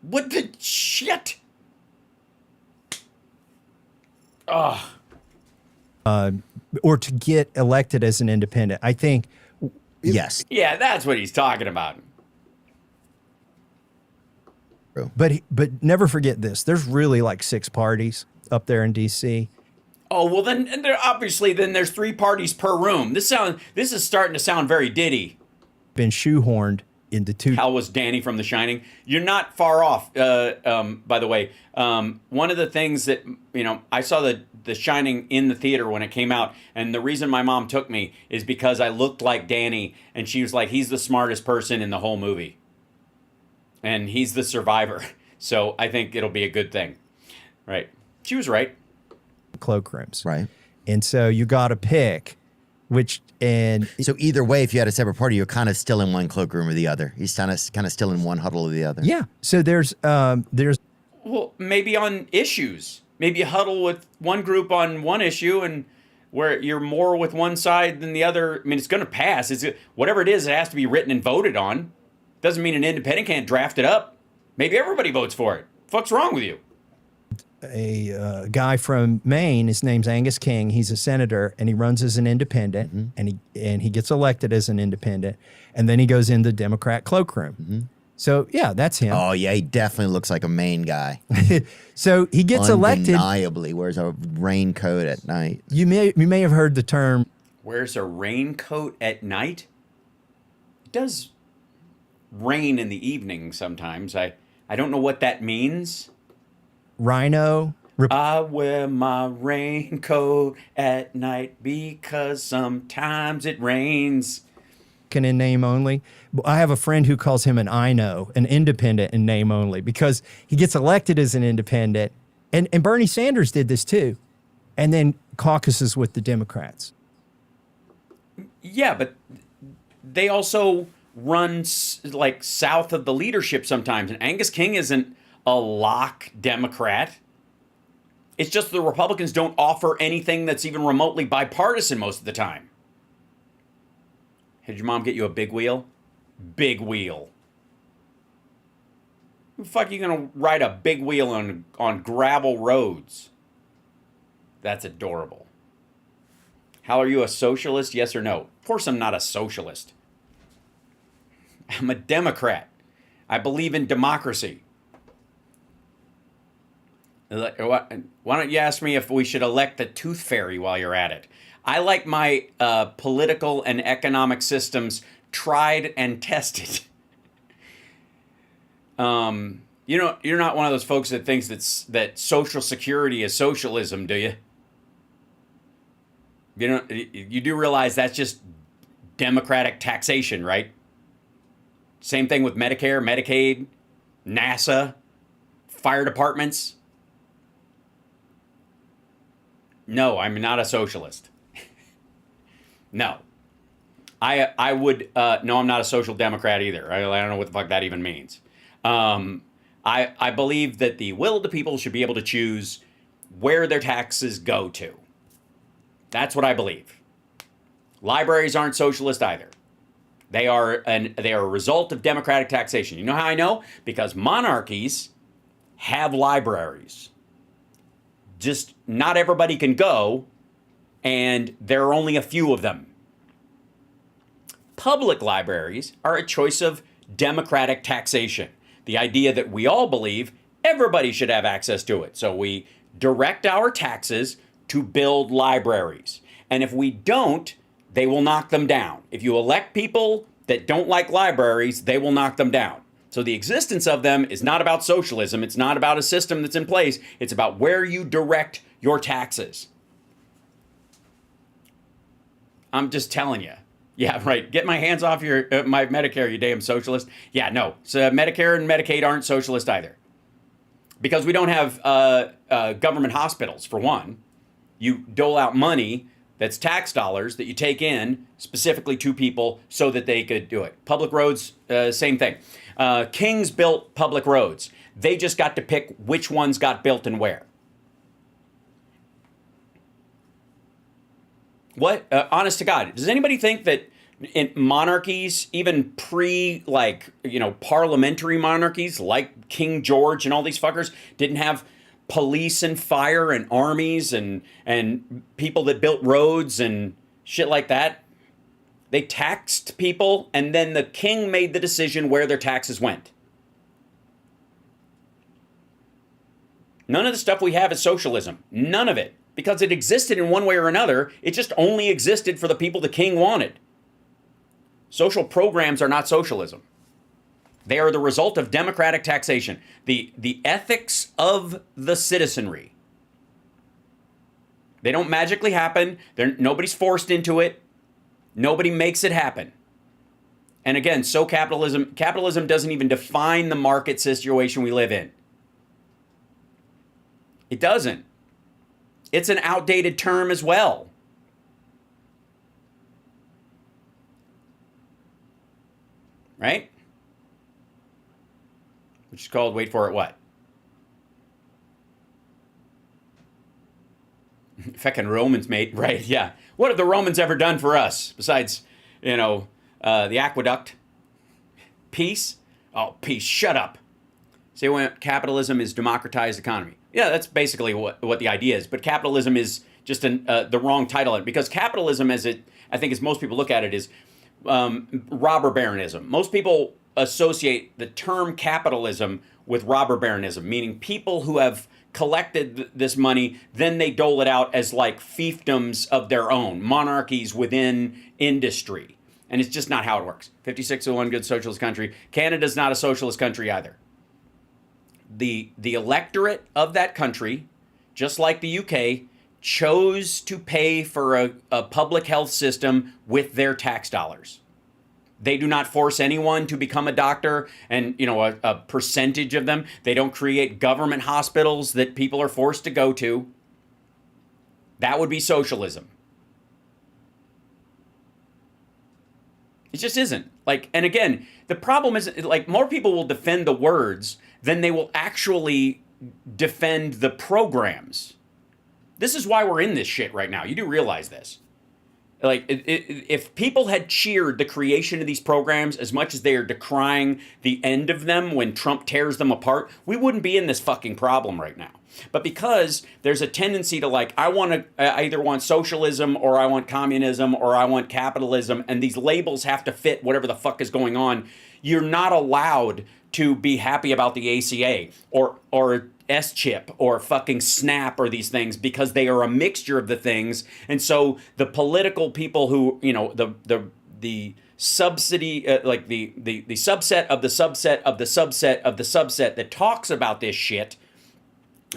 S1: What the shit? Ugh.
S15: Or to get elected as an independent. I think.
S12: Yes.
S1: Yeah, that's what he's talking about.
S15: But never forget this. There's really like 6 parties up there in D.C.
S1: Oh, well, then there's 3 parties per room. This is starting to sound very Diddy.
S15: Been shoehorned into 2.
S1: How was Danny from The Shining? You're not far off. By the way, one of the things that I saw the Shining in the theater when it came out, and the reason my mom took me is because I looked like Danny, and she was like, "He's the smartest person in the whole movie, and he's the survivor." So I think it'll be a good thing, right? She was right.
S15: Cloakrooms,
S12: right?
S15: And so you got to pick which. And
S12: so either way, if you had a separate party, you're kind of still in one cloakroom or the other. He's kind of still in one huddle or the other.
S15: Yeah. So there's
S1: well, maybe on issues. Maybe you huddle with one group on one issue, and where you're more with one side than the other. I mean, it's going to pass. Whatever it is, it has to be written and voted on. Doesn't mean an independent can't draft it up. Maybe everybody votes for it. Fuck's wrong with you?
S15: A guy from Maine. His name's Angus King. He's a senator, and he runs as an independent, and he gets elected as an independent, and then he goes in the Democrat cloakroom. So yeah, that's him.
S12: Oh yeah, he definitely looks like a Maine guy.
S15: So he gets elected.
S12: Undeniably wears a raincoat at night.
S15: You may have heard the term.
S1: Wears a raincoat at night. It does rain in the evening sometimes. I don't know what that means.
S15: Rhino.
S1: I wear my raincoat at night because sometimes it rains.
S15: In name only. I have a friend who calls him an an independent in name only, because he gets elected as an independent. And Bernie Sanders did this too. And then caucuses with the Democrats.
S1: Yeah, but they also run like south of the leadership sometimes. And Angus King isn't a lock Democrat. It's just the Republicans don't offer anything that's even remotely bipartisan most of the time. Did your mom get you a big wheel? Big wheel. Who the fuck are you gonna ride a big wheel on gravel roads? That's adorable. Hal, are you a socialist? Yes or no? Of course I'm not a socialist. I'm a Democrat. I believe in democracy. Why don't you ask me if we should elect the tooth fairy while you're at it? I like my political and economic systems tried and tested. You're not one of those folks that thinks that Social Security is socialism, do you? You do realize that's just democratic taxation, right? Same thing with Medicare, Medicaid, NASA, fire departments. No, I'm not a socialist. No. I would, no, I'm not a social democrat either. I don't know what the fuck that even means. I believe that the will of the people should be able to choose where their taxes go to. That's what I believe. Libraries aren't socialist either. They are a result of democratic taxation. You know how I know? Because monarchies have libraries. Just not everybody can go, and there are only a few of them. Public libraries are a choice of democratic taxation. The idea that we all believe everybody should have access to it. So we direct our taxes to build libraries. And if we don't, they will knock them down. If you elect people that don't like libraries, they will knock them down. So the existence of them is not about socialism. It's not about a system that's in place. It's about where you direct your taxes. I'm just telling you. Yeah, right. Get my hands off my Medicare, you damn socialist. Yeah, no. So Medicare and Medicaid aren't socialist either. Because we don't have government hospitals, for one. You dole out money that's tax dollars that you take in specifically to people so that they could do it. Public roads, same thing. Kings built public roads. They just got to pick which ones got built and where. What? Honest to God, does anybody think that in monarchies, even parliamentary monarchies like King George and all these fuckers didn't have police and fire and armies and people that built roads and shit like that. They taxed people, and then the king made the decision where their taxes went. None of the stuff we have is socialism. None of it. Because it existed in one way or another. It just only existed for the people the king wanted. Social programs are not socialism. They are the result of democratic taxation. The ethics of the citizenry. They don't magically happen. Nobody's forced into it. Nobody makes it happen. And again, capitalism doesn't even define the market situation we live in. It doesn't. It's an outdated term as well. Right? Which is called, wait for it, what? Fucking Romans, mate. Right, yeah. What have the Romans ever done for us besides, the aqueduct? Peace? Oh, peace. Shut up. Say when capitalism is democratized economy. Yeah, that's basically what the idea is. But capitalism is just the wrong title. Because capitalism, as most people look at it, is robber baronism. Most people associate the term capitalism with robber baronism, meaning people who have collected this money, then they dole it out as like fiefdoms of their own, monarchies within industry. And it's just not how it works. 56 to 1 good socialist country. Canada's not a socialist country either. The electorate of that country, just like the UK, chose to pay for a public health system with their tax dollars. They do not force anyone to become a doctor and, a percentage of them. They don't create government hospitals that people are forced to go to. That would be socialism. It just isn't. And again, the problem is, more people will defend the words than they will actually defend the programs. This is why we're in this shit right now. You do realize this. If people had cheered the creation of these programs as much as they are decrying the end of them when Trump tears them apart, we wouldn't be in this fucking problem right now. But because there's a tendency to I either want socialism or I want communism or I want capitalism, and these labels have to fit whatever the fuck is going on, you're not allowed to be happy about the ACA or S-chip or fucking SNAP or these things, because they are a mixture of the things. And so the political people who, the subsidy, the subset of the subset of the subset of the subset that talks about this shit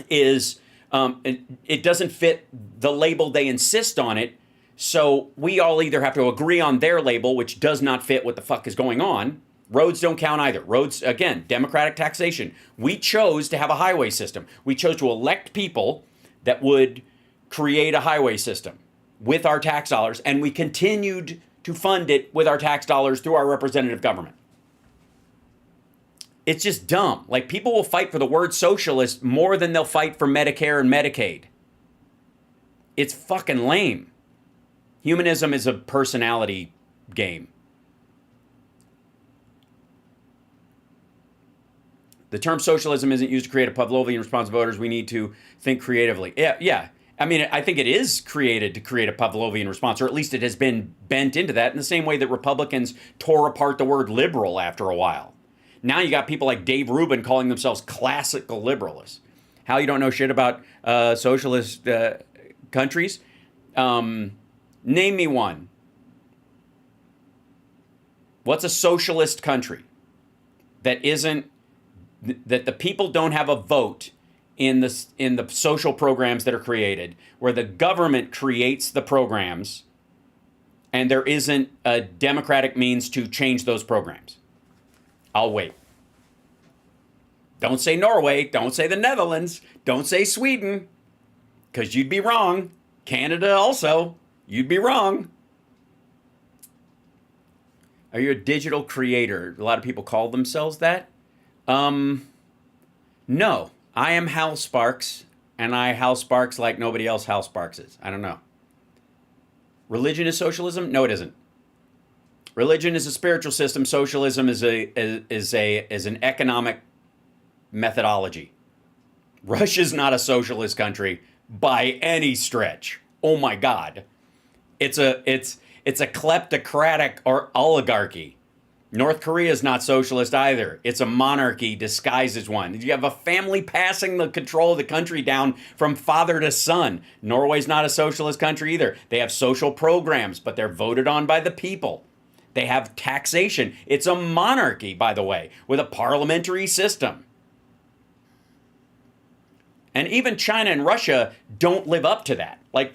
S1: is, it doesn't fit the label they insist on it. So we all either have to agree on their label, which does not fit what the fuck is going on. Roads don't count either. Roads, again, democratic taxation. We chose to have a highway system. We chose to elect people that would create a highway system with our tax dollars, and we continued to fund it with our tax dollars through our representative government. It's just dumb. People will fight for the word socialist more than they'll fight for Medicare and Medicaid. It's fucking lame. Humanism is a personality game. The term socialism isn't used to create a Pavlovian response to voters. We need to think creatively. Yeah. I mean, I think it is created to create a Pavlovian response, or at least it has been bent into that in the same way that Republicans tore apart the word liberal after a while. Now you got people like Dave Rubin calling themselves classical liberalists. How you don't know shit about socialist countries? Name me one. What's a socialist country that the people don't have a vote in the social programs that are created, where the government creates the programs and there isn't a democratic means to change those programs? I'll wait. Don't say Norway. Don't say the Netherlands. Don't say Sweden, because you'd be wrong. Canada also. You'd be wrong. Are you a digital creator? A lot of people call themselves that. No. I am HAL Sparks, and I HAL Sparks like nobody else HAL Sparks is. I don't know. Religion is socialism? No, it isn't. Religion is a spiritual system. Socialism is an economic methodology. Russia's not a socialist country by any stretch. Oh my God. It's a kleptocratic or oligarchy. North Korea is not socialist either. It's a monarchy disguised as one. You have a family passing the control of the country down from father to son. Norway's not a socialist country either. They have social programs, but they're voted on by the people. They have taxation. It's a monarchy, by the way, with a parliamentary system. And even China and Russia don't live up to that. Like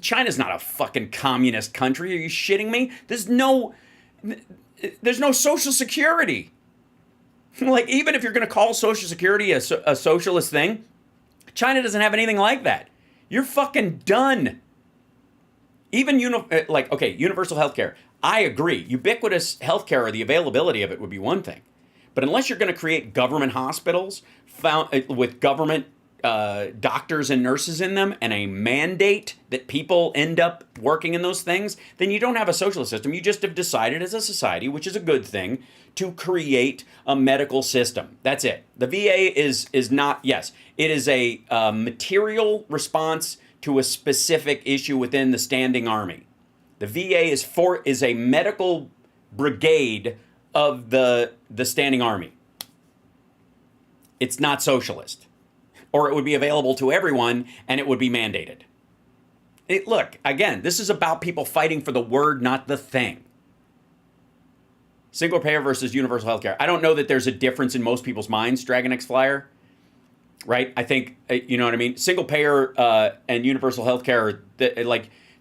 S1: China's not a fucking communist country. Are you shitting me? There's no social security. Like, even if you're going to call social security a socialist thing, China doesn't have anything like that. You're fucking done. Even universal healthcare. I agree. Ubiquitous healthcare, or the availability of it, would be one thing. But unless you're going to create government hospitals with government doctors and nurses in them, and a mandate that people end up working in those things, then you don't have a socialist system. You just have decided as a society, which is a good thing, to create a medical system. That's it. The VA is not, yes, it is a material response to a specific issue within the standing army. The VA is a medical brigade of the standing army. It's not socialist. Or it would be available to everyone, and it would be mandated. Look, again, this is about people fighting for the word, not the thing. Single payer versus universal healthcare. I don't know that there's a difference in most people's minds, Dragon X Flyer. Right? I think, you know what I mean? Single payer and universal healthcare,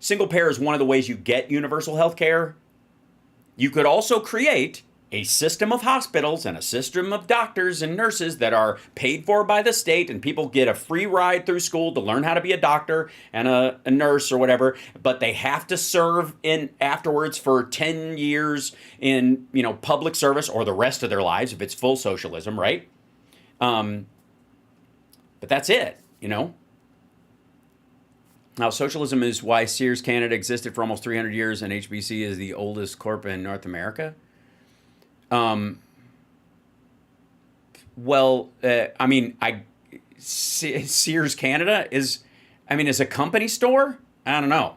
S1: single payer is one of the ways you get universal healthcare. You could also create a system of hospitals and a system of doctors and nurses that are paid for by the state, and people get a free ride through school to learn how to be a doctor and a nurse or whatever, but they have to serve in afterwards for 10 years in, public service, or the rest of their lives if it's full socialism, right? But that's it, Now, socialism is why Sears Canada existed for almost 300 years, and HBC is the oldest corp in North America. Sears Canada is a company store. I don't know. I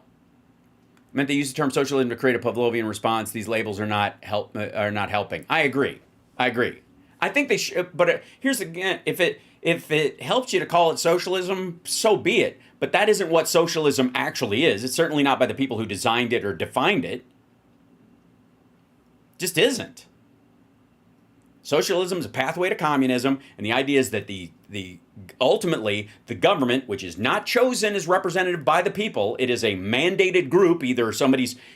S1: meant they use the term socialism to create a Pavlovian response. These labels are not helping. I agree. I think they should. But here's again, if it helps you to call it socialism, so be it. But that isn't what socialism actually is. It's certainly not by the people who designed it or defined it. Just isn't. Socialism is a pathway to communism, and the idea is that ultimately the government, which is not chosen as representative by the people, it is a mandated group. Either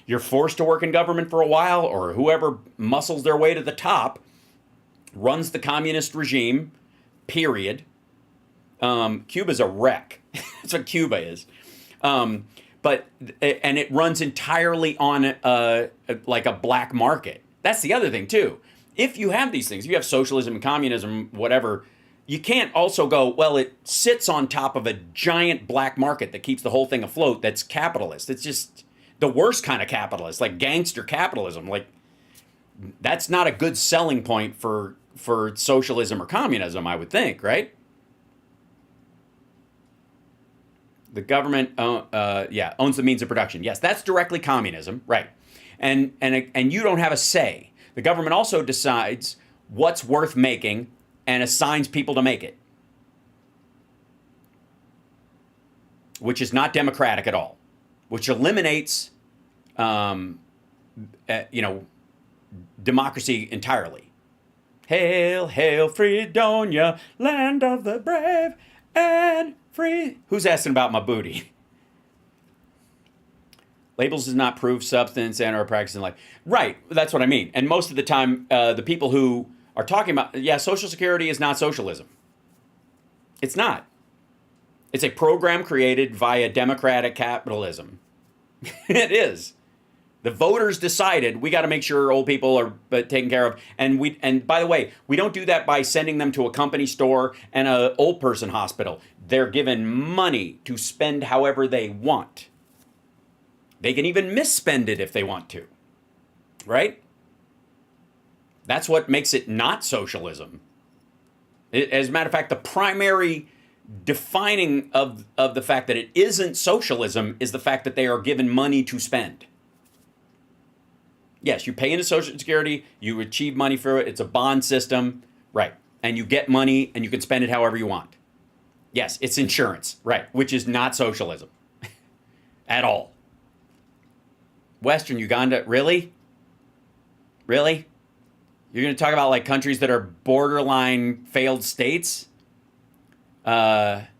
S1: you're forced to work in government for a while, or whoever muscles their way to the top runs the communist regime. Period. Cuba's a wreck. That's what Cuba is. And it runs entirely on like a black market. That's the other thing too. If you have these things, if you have socialism and communism, whatever, you can't also go, well, it sits on top of a giant black market that keeps the whole thing afloat that's capitalist. It's just the worst kind of capitalist, like gangster capitalism. Like, that's not a good selling point for socialism or communism, I would think, right? The government owns the means of production. Yes, that's directly communism, right? And you don't have a say. The government also decides what's worth making and assigns people to make it, which is not democratic at all, which eliminates, democracy entirely. Hail, hail, Fredonia, land of the brave and free. Who's asking about my booty? Labels does not prove substance and or practice in life. Right, that's what I mean. And most of the time, the people who are talking about, Social Security is not socialism. It's not. It's a program created via democratic capitalism. It is. The voters decided we got to make sure old people are taken care of. And by the way, we don't do that by sending them to a company store and an old person hospital. They're given money to spend however they want. They can even misspend it if they want to. right? That's what makes it not socialism. As a matter of fact, the primary defining of the fact that it isn't socialism is the fact that they are given money to spend. Yes, you pay into Social Security, you achieve money for it, it's a bond system, right? And you get money and you can spend it however you want. Yes, it's insurance, right? Which is not socialism at all. Western Uganda, really? Really? You're going to talk about like countries that are borderline failed states? Sweden,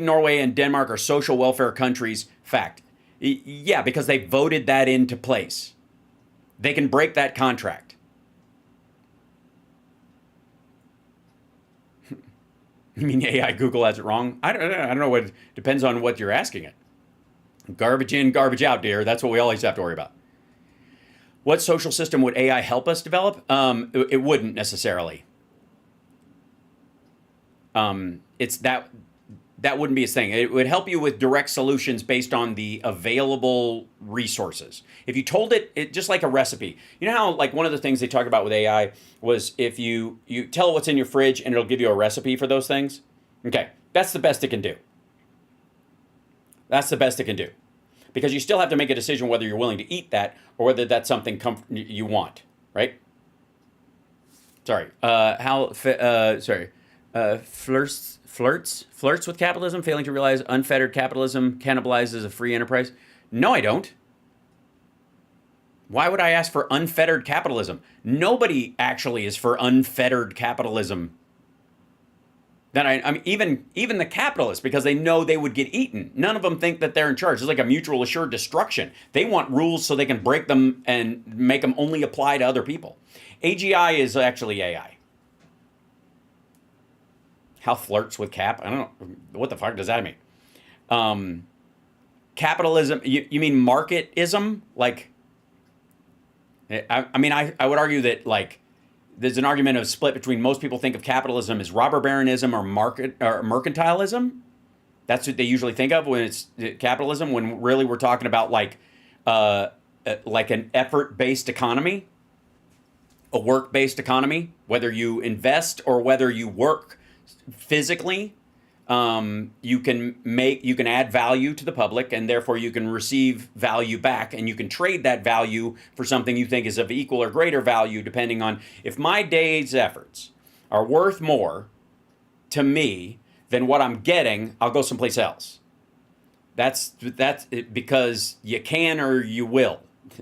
S1: Norway, and Denmark are social welfare countries. Fact. Yeah, because they voted that into place. They can break that contract. You mean AI Google has it wrong? I don't know. What depends on what you're asking it. Garbage in, garbage out, dear. That's what we always have to worry about. What social system would AI help us develop? It wouldn't necessarily. It's that wouldn't be a thing. It would help you with direct solutions based on the available resources. If you told it just like a recipe. You know how like one of the things they talked about with AI was if you tell it what's in your fridge and it'll give you a recipe for those things. Okay, that's the best it can do. That's the best it can do. Because you still have to make a decision whether you're willing to eat that or whether that's something you want, right? Sorry. Flirts with capitalism, failing to realize unfettered capitalism cannibalizes a free enterprise. No, I don't. Why would I ask for unfettered capitalism? Nobody actually is for unfettered capitalism. Then I mean, even the capitalists, because they know they would get eaten. None of them think that they're in charge. It's like a mutual assured destruction. They want rules so they can break them and make them only apply to other people. AGI is actually AI. How flirts with cap? I don't know. What the fuck does that mean? Capitalism, you mean marketism? Like, I mean, I would argue that, like, there's an argument of split between most people think of capitalism as robber baronism or mercantilism. That's what they usually think of when it's capitalism, when really we're talking about, like an effort-based economy, a work-based economy, whether you invest or whether you work physically, you can add value to the public, and therefore you can receive value back, and you can trade that value for something you think is of equal or greater value, depending on if my day's efforts are worth more to me than what I'm getting, I'll go someplace else. That's because you can or you will,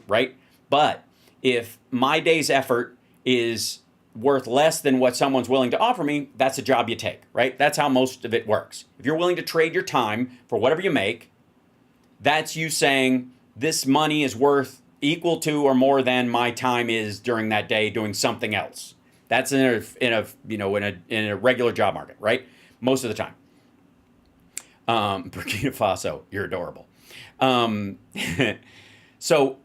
S1: right? But if my day's effort is worth less than what someone's willing to offer me, that's a job you take, right? That's how most of it works. If you're willing to trade your time for whatever you make, that's you saying this money is worth equal to or more than my time is during that day doing something else. That's in a regular job market, right? Most of the time. Burkina Faso, you're adorable. So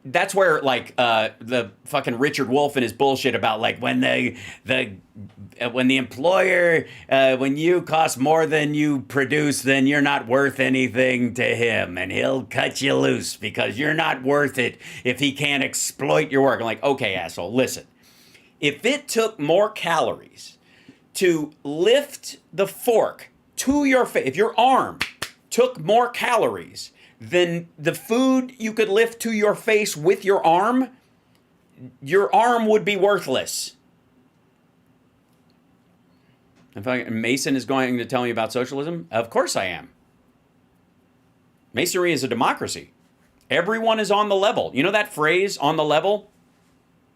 S1: that's where, like, the fucking Richard Wolff and his bullshit about, like, when the employer, when you cost more than you produce, then you're not worth anything to him, and he'll cut you loose because you're not worth it if he can't exploit your work. I'm like, okay, asshole, listen. If it took more calories to lift the fork to your face, if your arm took more calories then the food you could lift to your face with your arm would be worthless. If Mason is going to tell me about socialism, of course I am. Masonry is a democracy. Everyone is on the level. You know that phrase, on the level?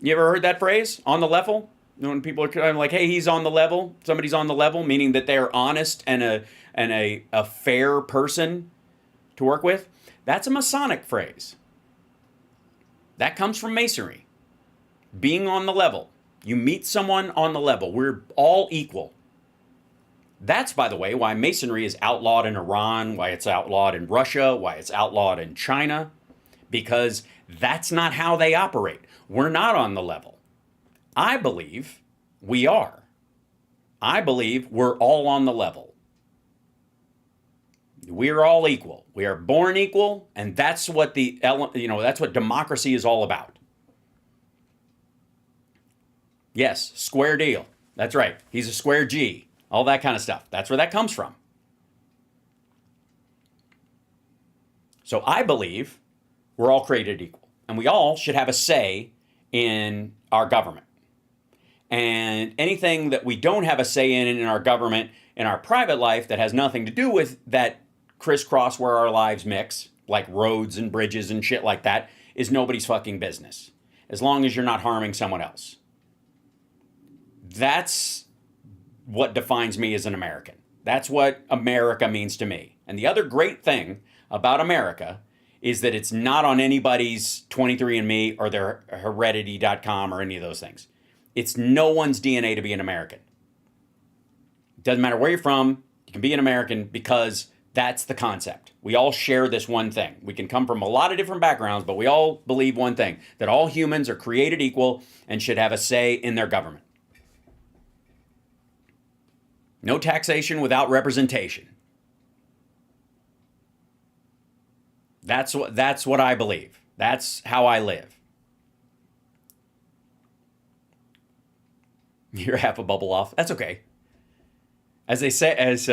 S1: You ever heard that phrase, on the level? When people are kind of like, hey, he's on the level, somebody's on the level, meaning that they're honest and a fair person to work with. That's a Masonic phrase. That comes from Masonry. Being on the level. You meet someone on the level. We're all equal. That's, by the way, why Masonry is outlawed in Iran, why it's outlawed in Russia, why it's outlawed in China, because that's not how they operate. We're not on the level. I believe we are. I believe we're all on the level. We are all equal. We are born equal, and that's what that's what democracy is all about. Yes, square deal. That's right. He's a square G. All that kind of stuff. That's where that comes from. So I believe we're all created equal, and we all should have a say in our government. And anything that we don't have a say in our government, in our private life, that has nothing to do with that crisscross where our lives mix, like roads and bridges and shit like that, is nobody's fucking business, as long as you're not harming someone else. That's what defines me as an American. That's what America means to me. And the other great thing about America is that it's not on anybody's 23andMe or their heredity.com or any of those things. It's no one's DNA to be an American. It doesn't matter where you're from, you can be an American, because that's the concept. We all share this one thing. We can come from a lot of different backgrounds, but we all believe one thing, that all humans are created equal and should have a say in their government. No taxation without representation. That's what I believe. That's how I live. You're half a bubble off. That's okay. As they say, as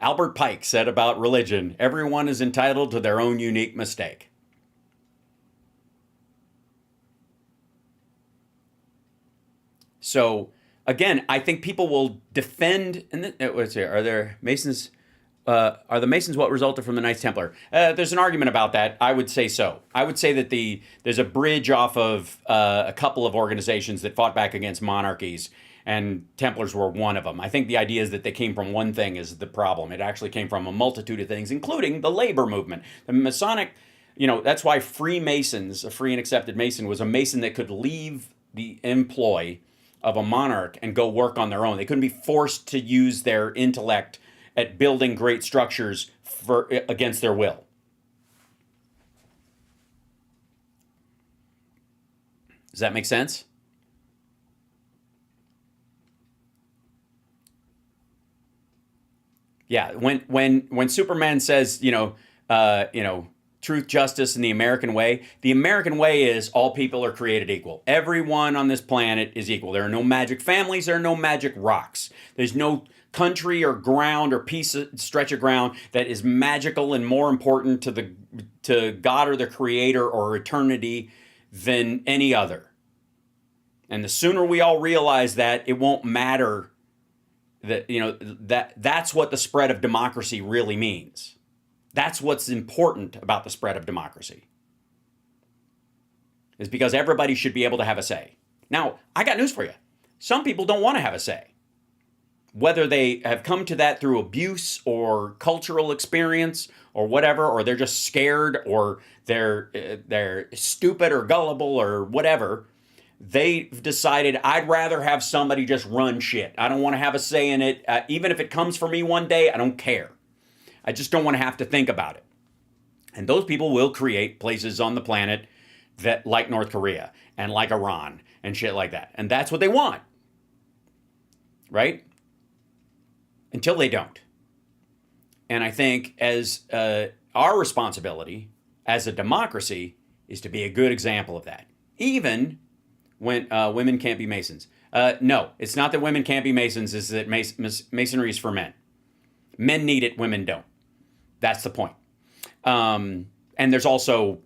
S1: Albert Pike said about religion, everyone is entitled to their own unique mistake. So again, I think people will defend. And let's see, are there Masons? Are the Masons what resulted from the Knights Templar? There's an argument about that. I would say so. I would say that there's a bridge off of a couple of organizations that fought back against monarchies, and Templars were one of them. I think the idea is that they came from one thing is the problem. It actually came from a multitude of things, including the labor movement. The Masonic, that's why Freemasons, a free and accepted Mason, was a Mason that could leave the employ of a monarch and go work on their own. They couldn't be forced to use their intellect at building great structures against their will. Does that make sense? Yeah, when Superman says, truth, justice, and the American way is all people are created equal. Everyone on this planet is equal. There are no magic families. There are no magic rocks. There's no country or ground or stretch of ground that is magical and more important to God or the Creator or eternity than any other. And the sooner we all realize that, it won't matter that that's what the spread of democracy really means. That's what's important about the spread of democracy. Is because everybody should be able to have a say. Now, I got news for you. Some people don't want to have a say. Whether they have come to that through abuse or cultural experience or whatever, or they're just scared, or they're stupid or gullible or whatever, they've decided, I'd rather have somebody just run shit. I don't want to have a say in it. Even if it comes for me one day, I don't care. I just don't want to have to think about it. And those people will create places on the planet that, like North Korea and like Iran and shit like that. And that's what they want. Right? Until they don't. And I think as our responsibility as a democracy is to be a good example of that. Even when women can't be Masons. No, it's not that women can't be Masons. It's that Masonry is for men. Men need it, women don't. That's the point. And there's also,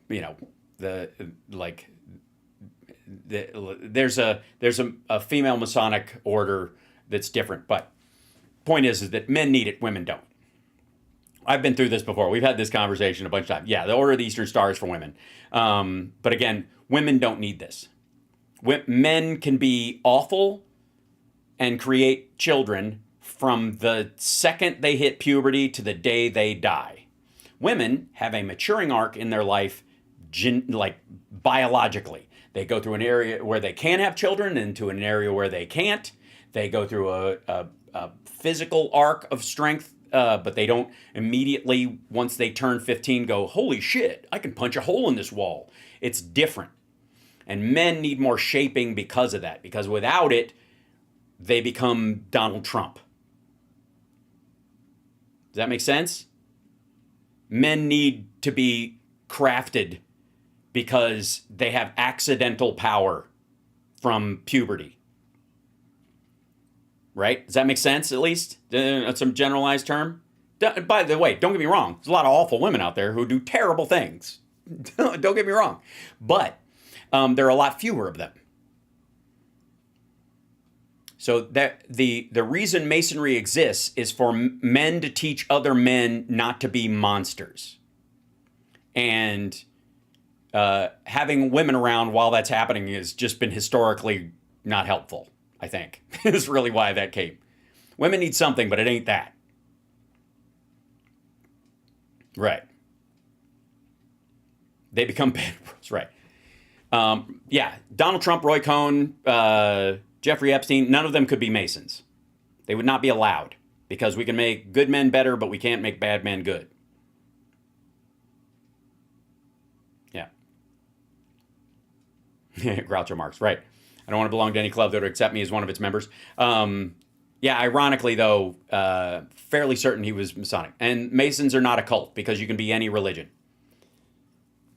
S1: there's a female Masonic order that's different. But point is that men need it, women don't. I've been through this before. We've had this conversation a bunch of times. Yeah, the Order of the Eastern Star is for women. But again, women don't need this. Men can be awful and create children from the second they hit puberty to the day they die. Women have a maturing arc in their life, biologically. They go through an area where they can have children into an area where they can't. They go through a physical arc of strength, but they don't immediately, once they turn 15, go, holy shit, I can punch a hole in this wall. It's different. And men need more shaping because of that, because without it, they become Donald Trump. Does that make sense? men need to be crafted because they have accidental power from puberty. Right? Does that make sense, at least? Some generalized term? By the way, don't get me wrong. There's a lot of awful women out there who do terrible things. Don't get me wrong. But there are a lot fewer of them. So that the reason Masonry exists is for men to teach other men not to be monsters. And having women around while that's happening has just been historically not helpful, I think. Is really why that came. Women need something, but it ain't that. Right. They become bad bros, right. Yeah, Donald Trump, Roy Cohn, Jeffrey Epstein, none of them could be Masons. They would not be allowed because we can make good men better, but we can't make bad men good. Yeah. Groucho Marx, right. I don't want to belong to any club that would accept me as one of its members. Yeah, ironically, though, fairly certain he was Masonic. And Masons are not a cult because you can be any religion.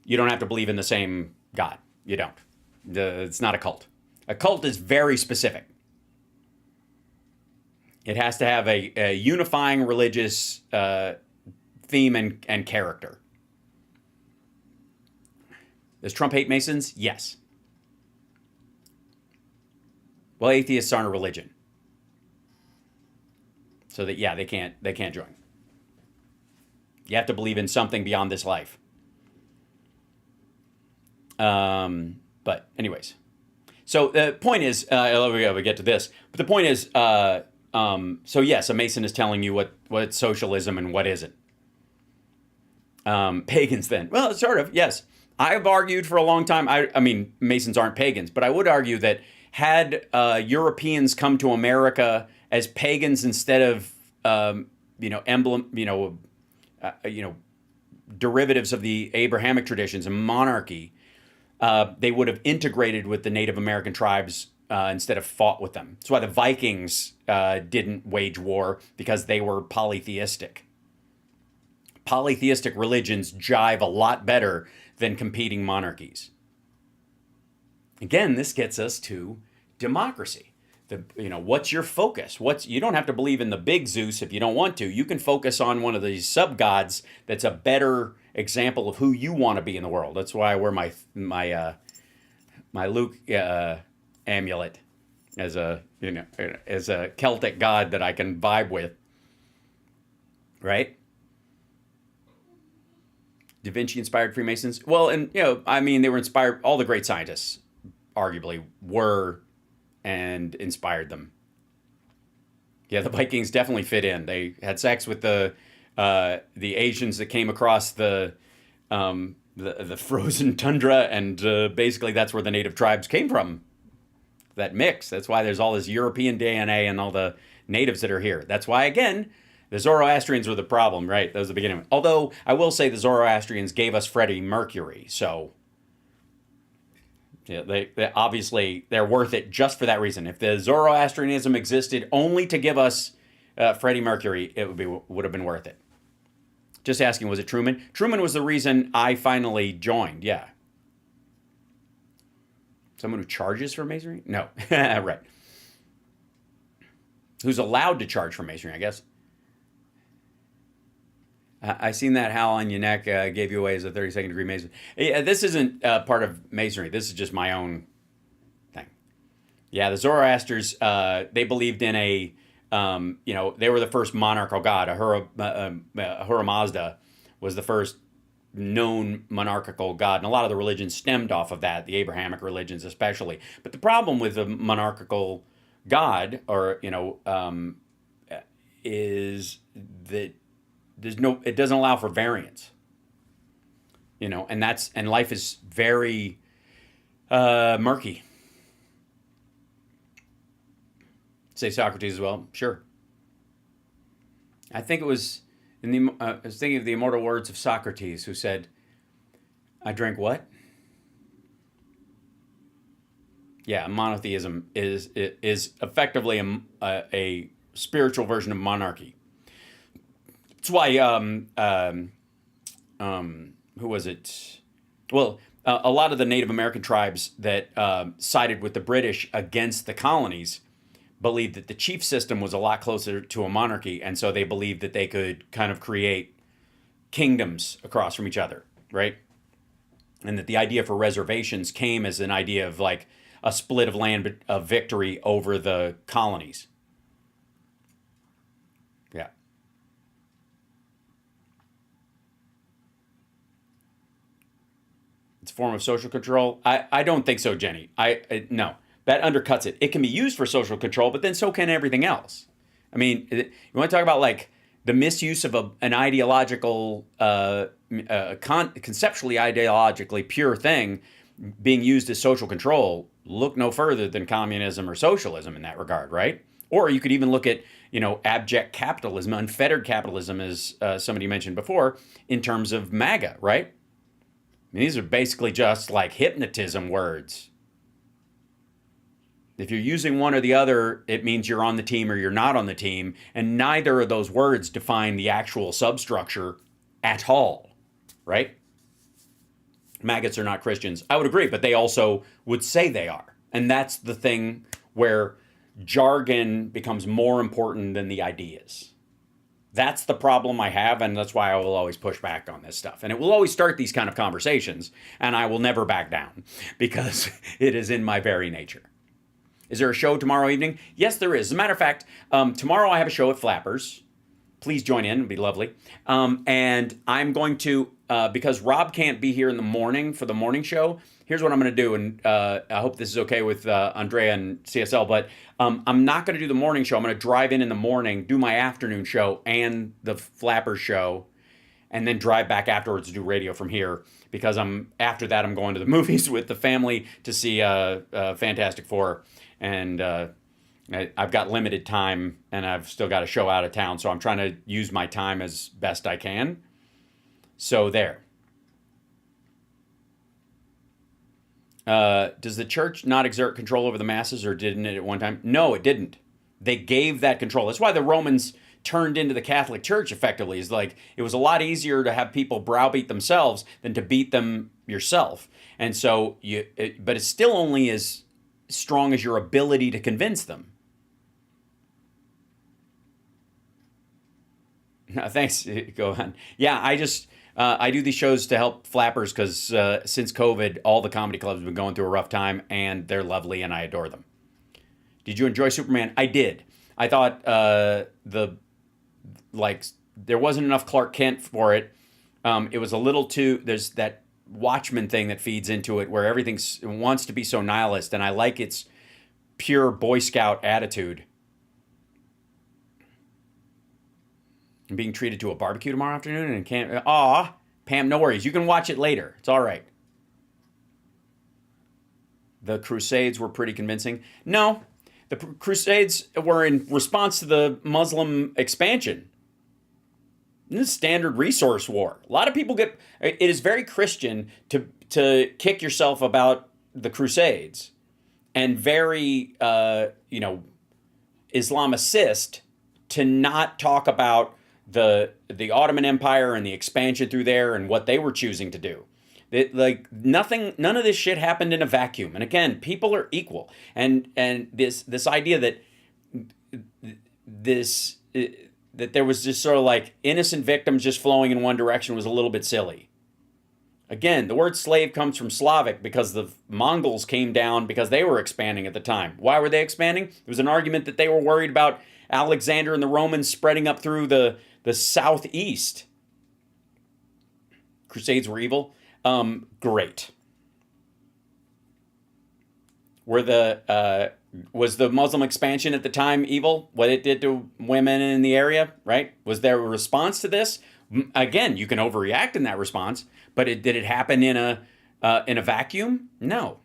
S1: You don't have to believe in the same God. You don't. It's not a cult. A cult is very specific. It has to have a unifying religious theme and character. Does Trump hate Masons? Yes. Well, atheists aren't a religion. So that, yeah, they can't join. You have to believe in something beyond this life. But anyways, so the point is, we get to this, but the point is, so yes, a Mason is telling you what's socialism and what isn't. Pagans then, well, sort of, yes. I've argued for a long time, I mean, Masons aren't pagans, but I would argue that had Europeans come to America as pagans instead of, derivatives of the Abrahamic traditions and monarchy, they would have integrated with the Native American tribes instead of fought with them. That's why the Vikings didn't wage war, because they were polytheistic. Polytheistic religions jive a lot better than competing monarchies. Again, this gets us to democracy. What's your focus? You don't have to believe in the big Zeus if you don't want to. You can focus on one of these sub-gods that's a better example of who you want to be in the world. That's why I wear my Luke amulet as a Celtic god that I can vibe with. Right? Da Vinci inspired Freemasons. Well, and they were inspired. All the great scientists, arguably, were and inspired them. Yeah, the Vikings definitely fit in. They had sex with the Asians that came across the frozen tundra, and basically that's where the native tribes came from. That mix. That's why there's all this European DNA and all the natives that are here. That's why, again, the Zoroastrians were the problem, right? That was the beginning. Although I will say the Zoroastrians gave us Freddie Mercury, so yeah, they obviously they're worth it just for that reason. If the Zoroastrianism existed only to give us Freddie Mercury, it would have been worth it. Just asking, was it Truman? Truman was the reason I finally joined. Yeah. Someone who charges for Masonry? No, right. Who's allowed to charge for Masonry? I guess. I seen that HAL on your neck gave you away as a 32nd degree Mason. Yeah, this isn't part of Masonry. This is just my own thing. Yeah, the Zoroasters, they believed in they were the first monarchical god. Ahura Mazda was the first known monarchical god. And a lot of the religions stemmed off of that, the Abrahamic religions especially. But the problem with the monarchical god, is that it doesn't allow for variance, and life is very murky. Say Socrates as well, sure. I think it was I was thinking of the immortal words of Socrates, who said, "I drank what?" Yeah, monotheism is effectively a spiritual version of monarchy. That's why who was it? Well, a lot of the Native American tribes that sided with the British against the colonies believed that the chief system was a lot closer to a monarchy, and so they believed that they could kind of create kingdoms across from each other, right? And that the idea for reservations came as an idea of like a split of land of victory over the colonies. Yeah. It's a form of social control. I don't think so, Jenny. No, that undercuts it. It can be used for social control, but then so can everything else. I mean, you want to talk about like the misuse of an ideological, conceptually ideologically pure thing being used as social control. Look no further than communism or socialism in that regard, right? Or you could even look at, abject capitalism, unfettered capitalism, as somebody mentioned before, in terms of MAGA, right? These are basically just like hypnotism words. If you're using one or the other, it means you're on the team or you're not on the team, and neither of those words define the actual substructure at all, right? MAGAts are not Christians. I would agree, but they also would say they are. And that's the thing where jargon becomes more important than the ideas. That's the problem I have, and that's why I will always push back on this stuff. And it will always start these kind of conversations, and I will never back down because it is in my very nature. Is there a show tomorrow evening? Yes, there is. As a matter of fact, tomorrow I have a show at Flappers. Please join in. It'd be lovely. And I'm going to, because Rob can't be here in the morning for the morning show, here's what I'm going to do. And I hope this is okay with Andrea and CSL, but I'm not going to do the morning show. I'm going to drive in the morning, do my afternoon show and the Flappers show, and then drive back afterwards to do radio from here. Because after that, I'm going to the movies with the family to see Fantastic Four. And I've got limited time, and I've still got a show out of town, so I'm trying to use my time as best I can. So there. Does the church not exert control over the masses, or didn't it at one time? No, it didn't. They gave that control. That's why the Romans turned into the Catholic Church effectively. It's like it was a lot easier to have people browbeat themselves than to beat them yourself. And so but it's still only as strong as your ability to convince them. No, thanks. Go on. Yeah, I do these shows to help Flappers because since COVID, all the comedy clubs have been going through a rough time, and they're lovely, and I adore them. Did you enjoy Superman? I did. I thought there wasn't enough Clark Kent for it. It was a little too. There's that Watchmen thing that feeds into it where everything wants to be so nihilist, and I like its pure Boy Scout attitude. I'm being treated to a barbecue tomorrow afternoon and can't. Aw, Pam, no worries. You can watch it later. It's all right. The Crusades were pretty convincing. No, the Crusades were in response to the Muslim expansion. This is standard resource war. A lot of people it is very Christian to kick yourself about the Crusades, and very Islamicist to not talk about the Ottoman Empire and the expansion through there and what they were choosing to do. None of this shit happened in a vacuum. And again, people are equal. And this idea that that there was just sort of like innocent victims just flowing in one direction was a little bit silly. Again, the word slave comes from Slavic because the Mongols came down because they were expanding at the time. Why were they expanding? There was an argument that they were worried about Alexander and the Romans spreading up through the southeast. Crusades were evil. Great. Was the Muslim expansion at the time evil? What it did to women in the area, right? Was there a response to this? Again, you can overreact in that response, but did it happen in a vacuum? No.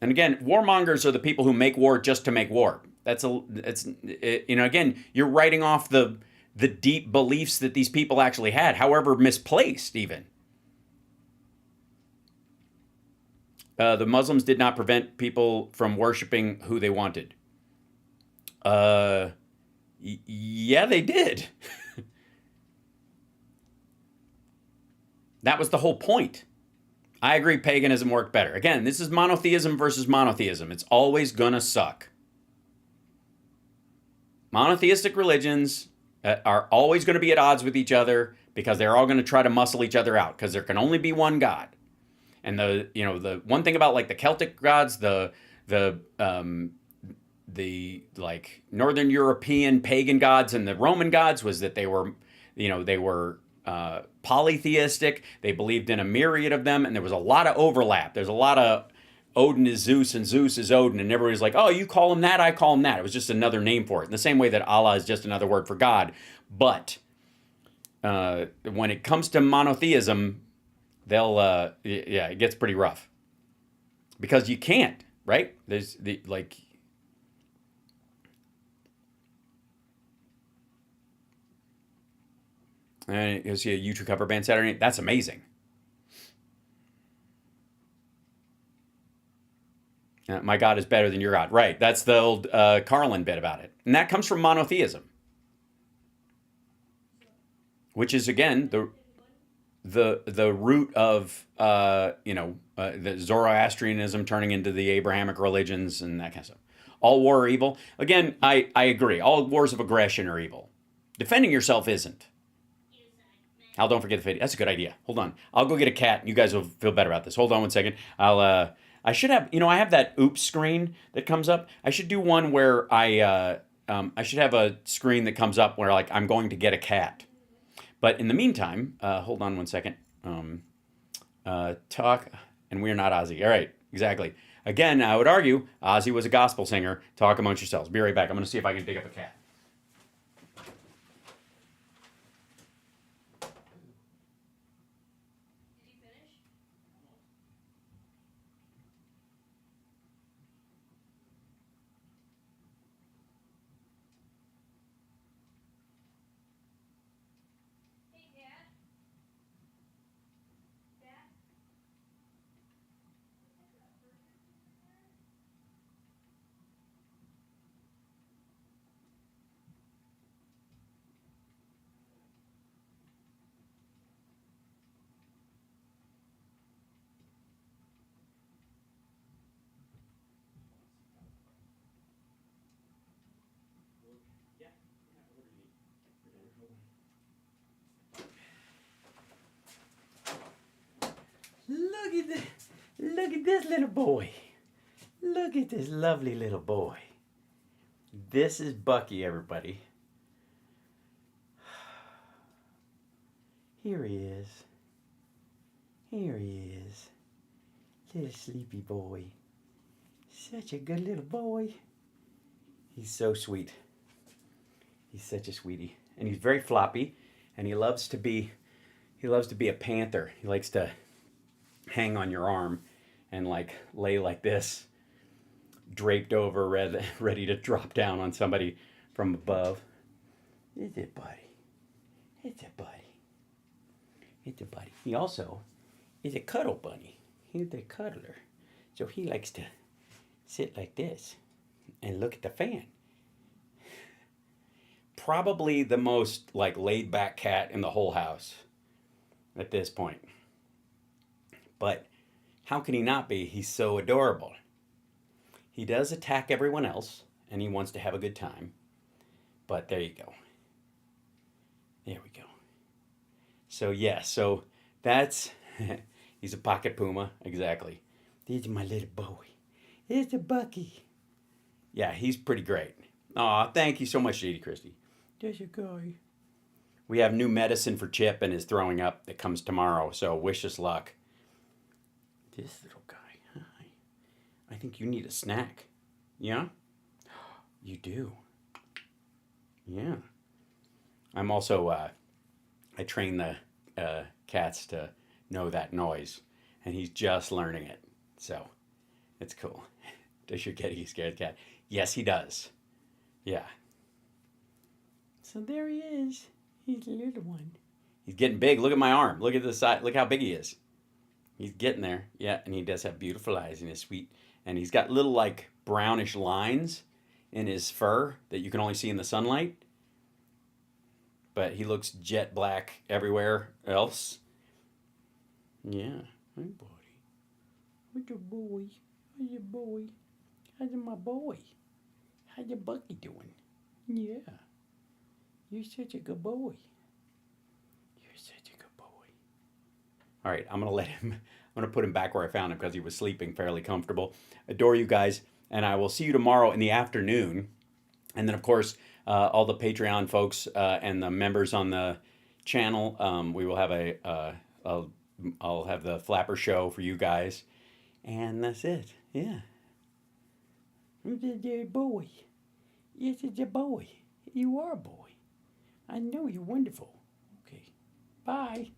S1: And again, warmongers are the people who make war just to make war. Again, you're writing off the deep beliefs that these people actually had, however misplaced even. The Muslims did not prevent people from worshiping who they wanted. Yeah, they did. That was the whole point. I agree paganism worked better. Again, this is monotheism versus monotheism. It's always gonna suck. Monotheistic religions are always going to be at odds with each other because they're all going to try to muscle each other out because there can only be one God. And the one thing about like the Celtic gods, the like Northern European pagan gods and the Roman gods was that they were polytheistic. They believed in a myriad of them, and there was a lot of overlap. There's a lot of Odin is Zeus and Zeus is Odin, and everybody's like, oh, you call him that, I call him that. It was just another name for it. In the same way that Allah is just another word for God. But when it comes to monotheism, it gets pretty rough. Because you can't, right? There's and you'll see a YouTube cover band Saturday night. That's amazing. My God is better than your God. Right. That's the old Carlin bit about it. And that comes from monotheism. Which is, again, the root of, the Zoroastrianism turning into the Abrahamic religions and that kind of stuff. All war are evil. Again, I agree. All wars of aggression are evil. Defending yourself isn't. Al, don't forget the video. That's a good idea. Hold on. I'll go get a cat and you guys will feel better about this. Hold on one second. I should have, I have that oops screen that comes up. I should do one where I should have a screen that comes up where like I'm going to get a cat. But in the meantime, hold on one second. Talk, and we're not Ozzy. All right, exactly. Again, I would argue Ozzy was a gospel singer. Talk amongst yourselves. Be right back. I'm going to see if I can dig up a cat. Look at this little boy. Look at this lovely little boy. This is Bucky, everybody. Here he is. Here he is. Little sleepy boy. Such a good little boy. He's so sweet. He's such a sweetie. And he's very floppy. And he loves to be a panther. He likes to hang on your arm and like lay like this, draped over, ready to drop down on somebody from above. It's a buddy. It's a buddy. It's a buddy. He also is a cuddle bunny. He's a cuddler. So he likes to sit like this and look at the fan. Probably the most like laid back cat in the whole house at this point. But how can he not be? He's so adorable. He does attack everyone else, and he wants to have a good time. But there you go. There we go. So, yeah, so that's... he's a pocket puma, exactly. This is my little boy. It's a Bucky. Yeah, he's pretty great. Aw, thank you so much, J.D. Christie. There's a guy. We have new medicine for Chip and his throwing up that comes tomorrow, so wish us luck. This little guy, hi. I think you need a snack. Yeah? You do. Yeah. I'm also, I train the cats to know that noise, and he's just learning it. So, it's cool. Does your kitty scare the cat? Yes, he does. Yeah. So there he is. He's a little one. He's getting big. Look at my arm. Look at the side. Look how big he is. He's getting there. Yeah, and he does have beautiful eyes and he's sweet. And he's got little like brownish lines in his fur that you can only see in the sunlight. But he looks jet black everywhere else. Yeah. Hey, buddy. What's your boy? How's your boy? How's my boy? How's your Bucky doing? Yeah. You're such a good boy. You're such a good boy. All right, I'm going to put him back where I found him because he was sleeping fairly comfortable. Adore you guys, and I will see you tomorrow in the afternoon. And then, of course, all the Patreon folks and the members on the channel, we will have I'll have the Flapper show for you guys. And that's it. Yeah. Who's a boy? Yes, it's a boy. You are a boy. I know you're wonderful. Okay. Bye.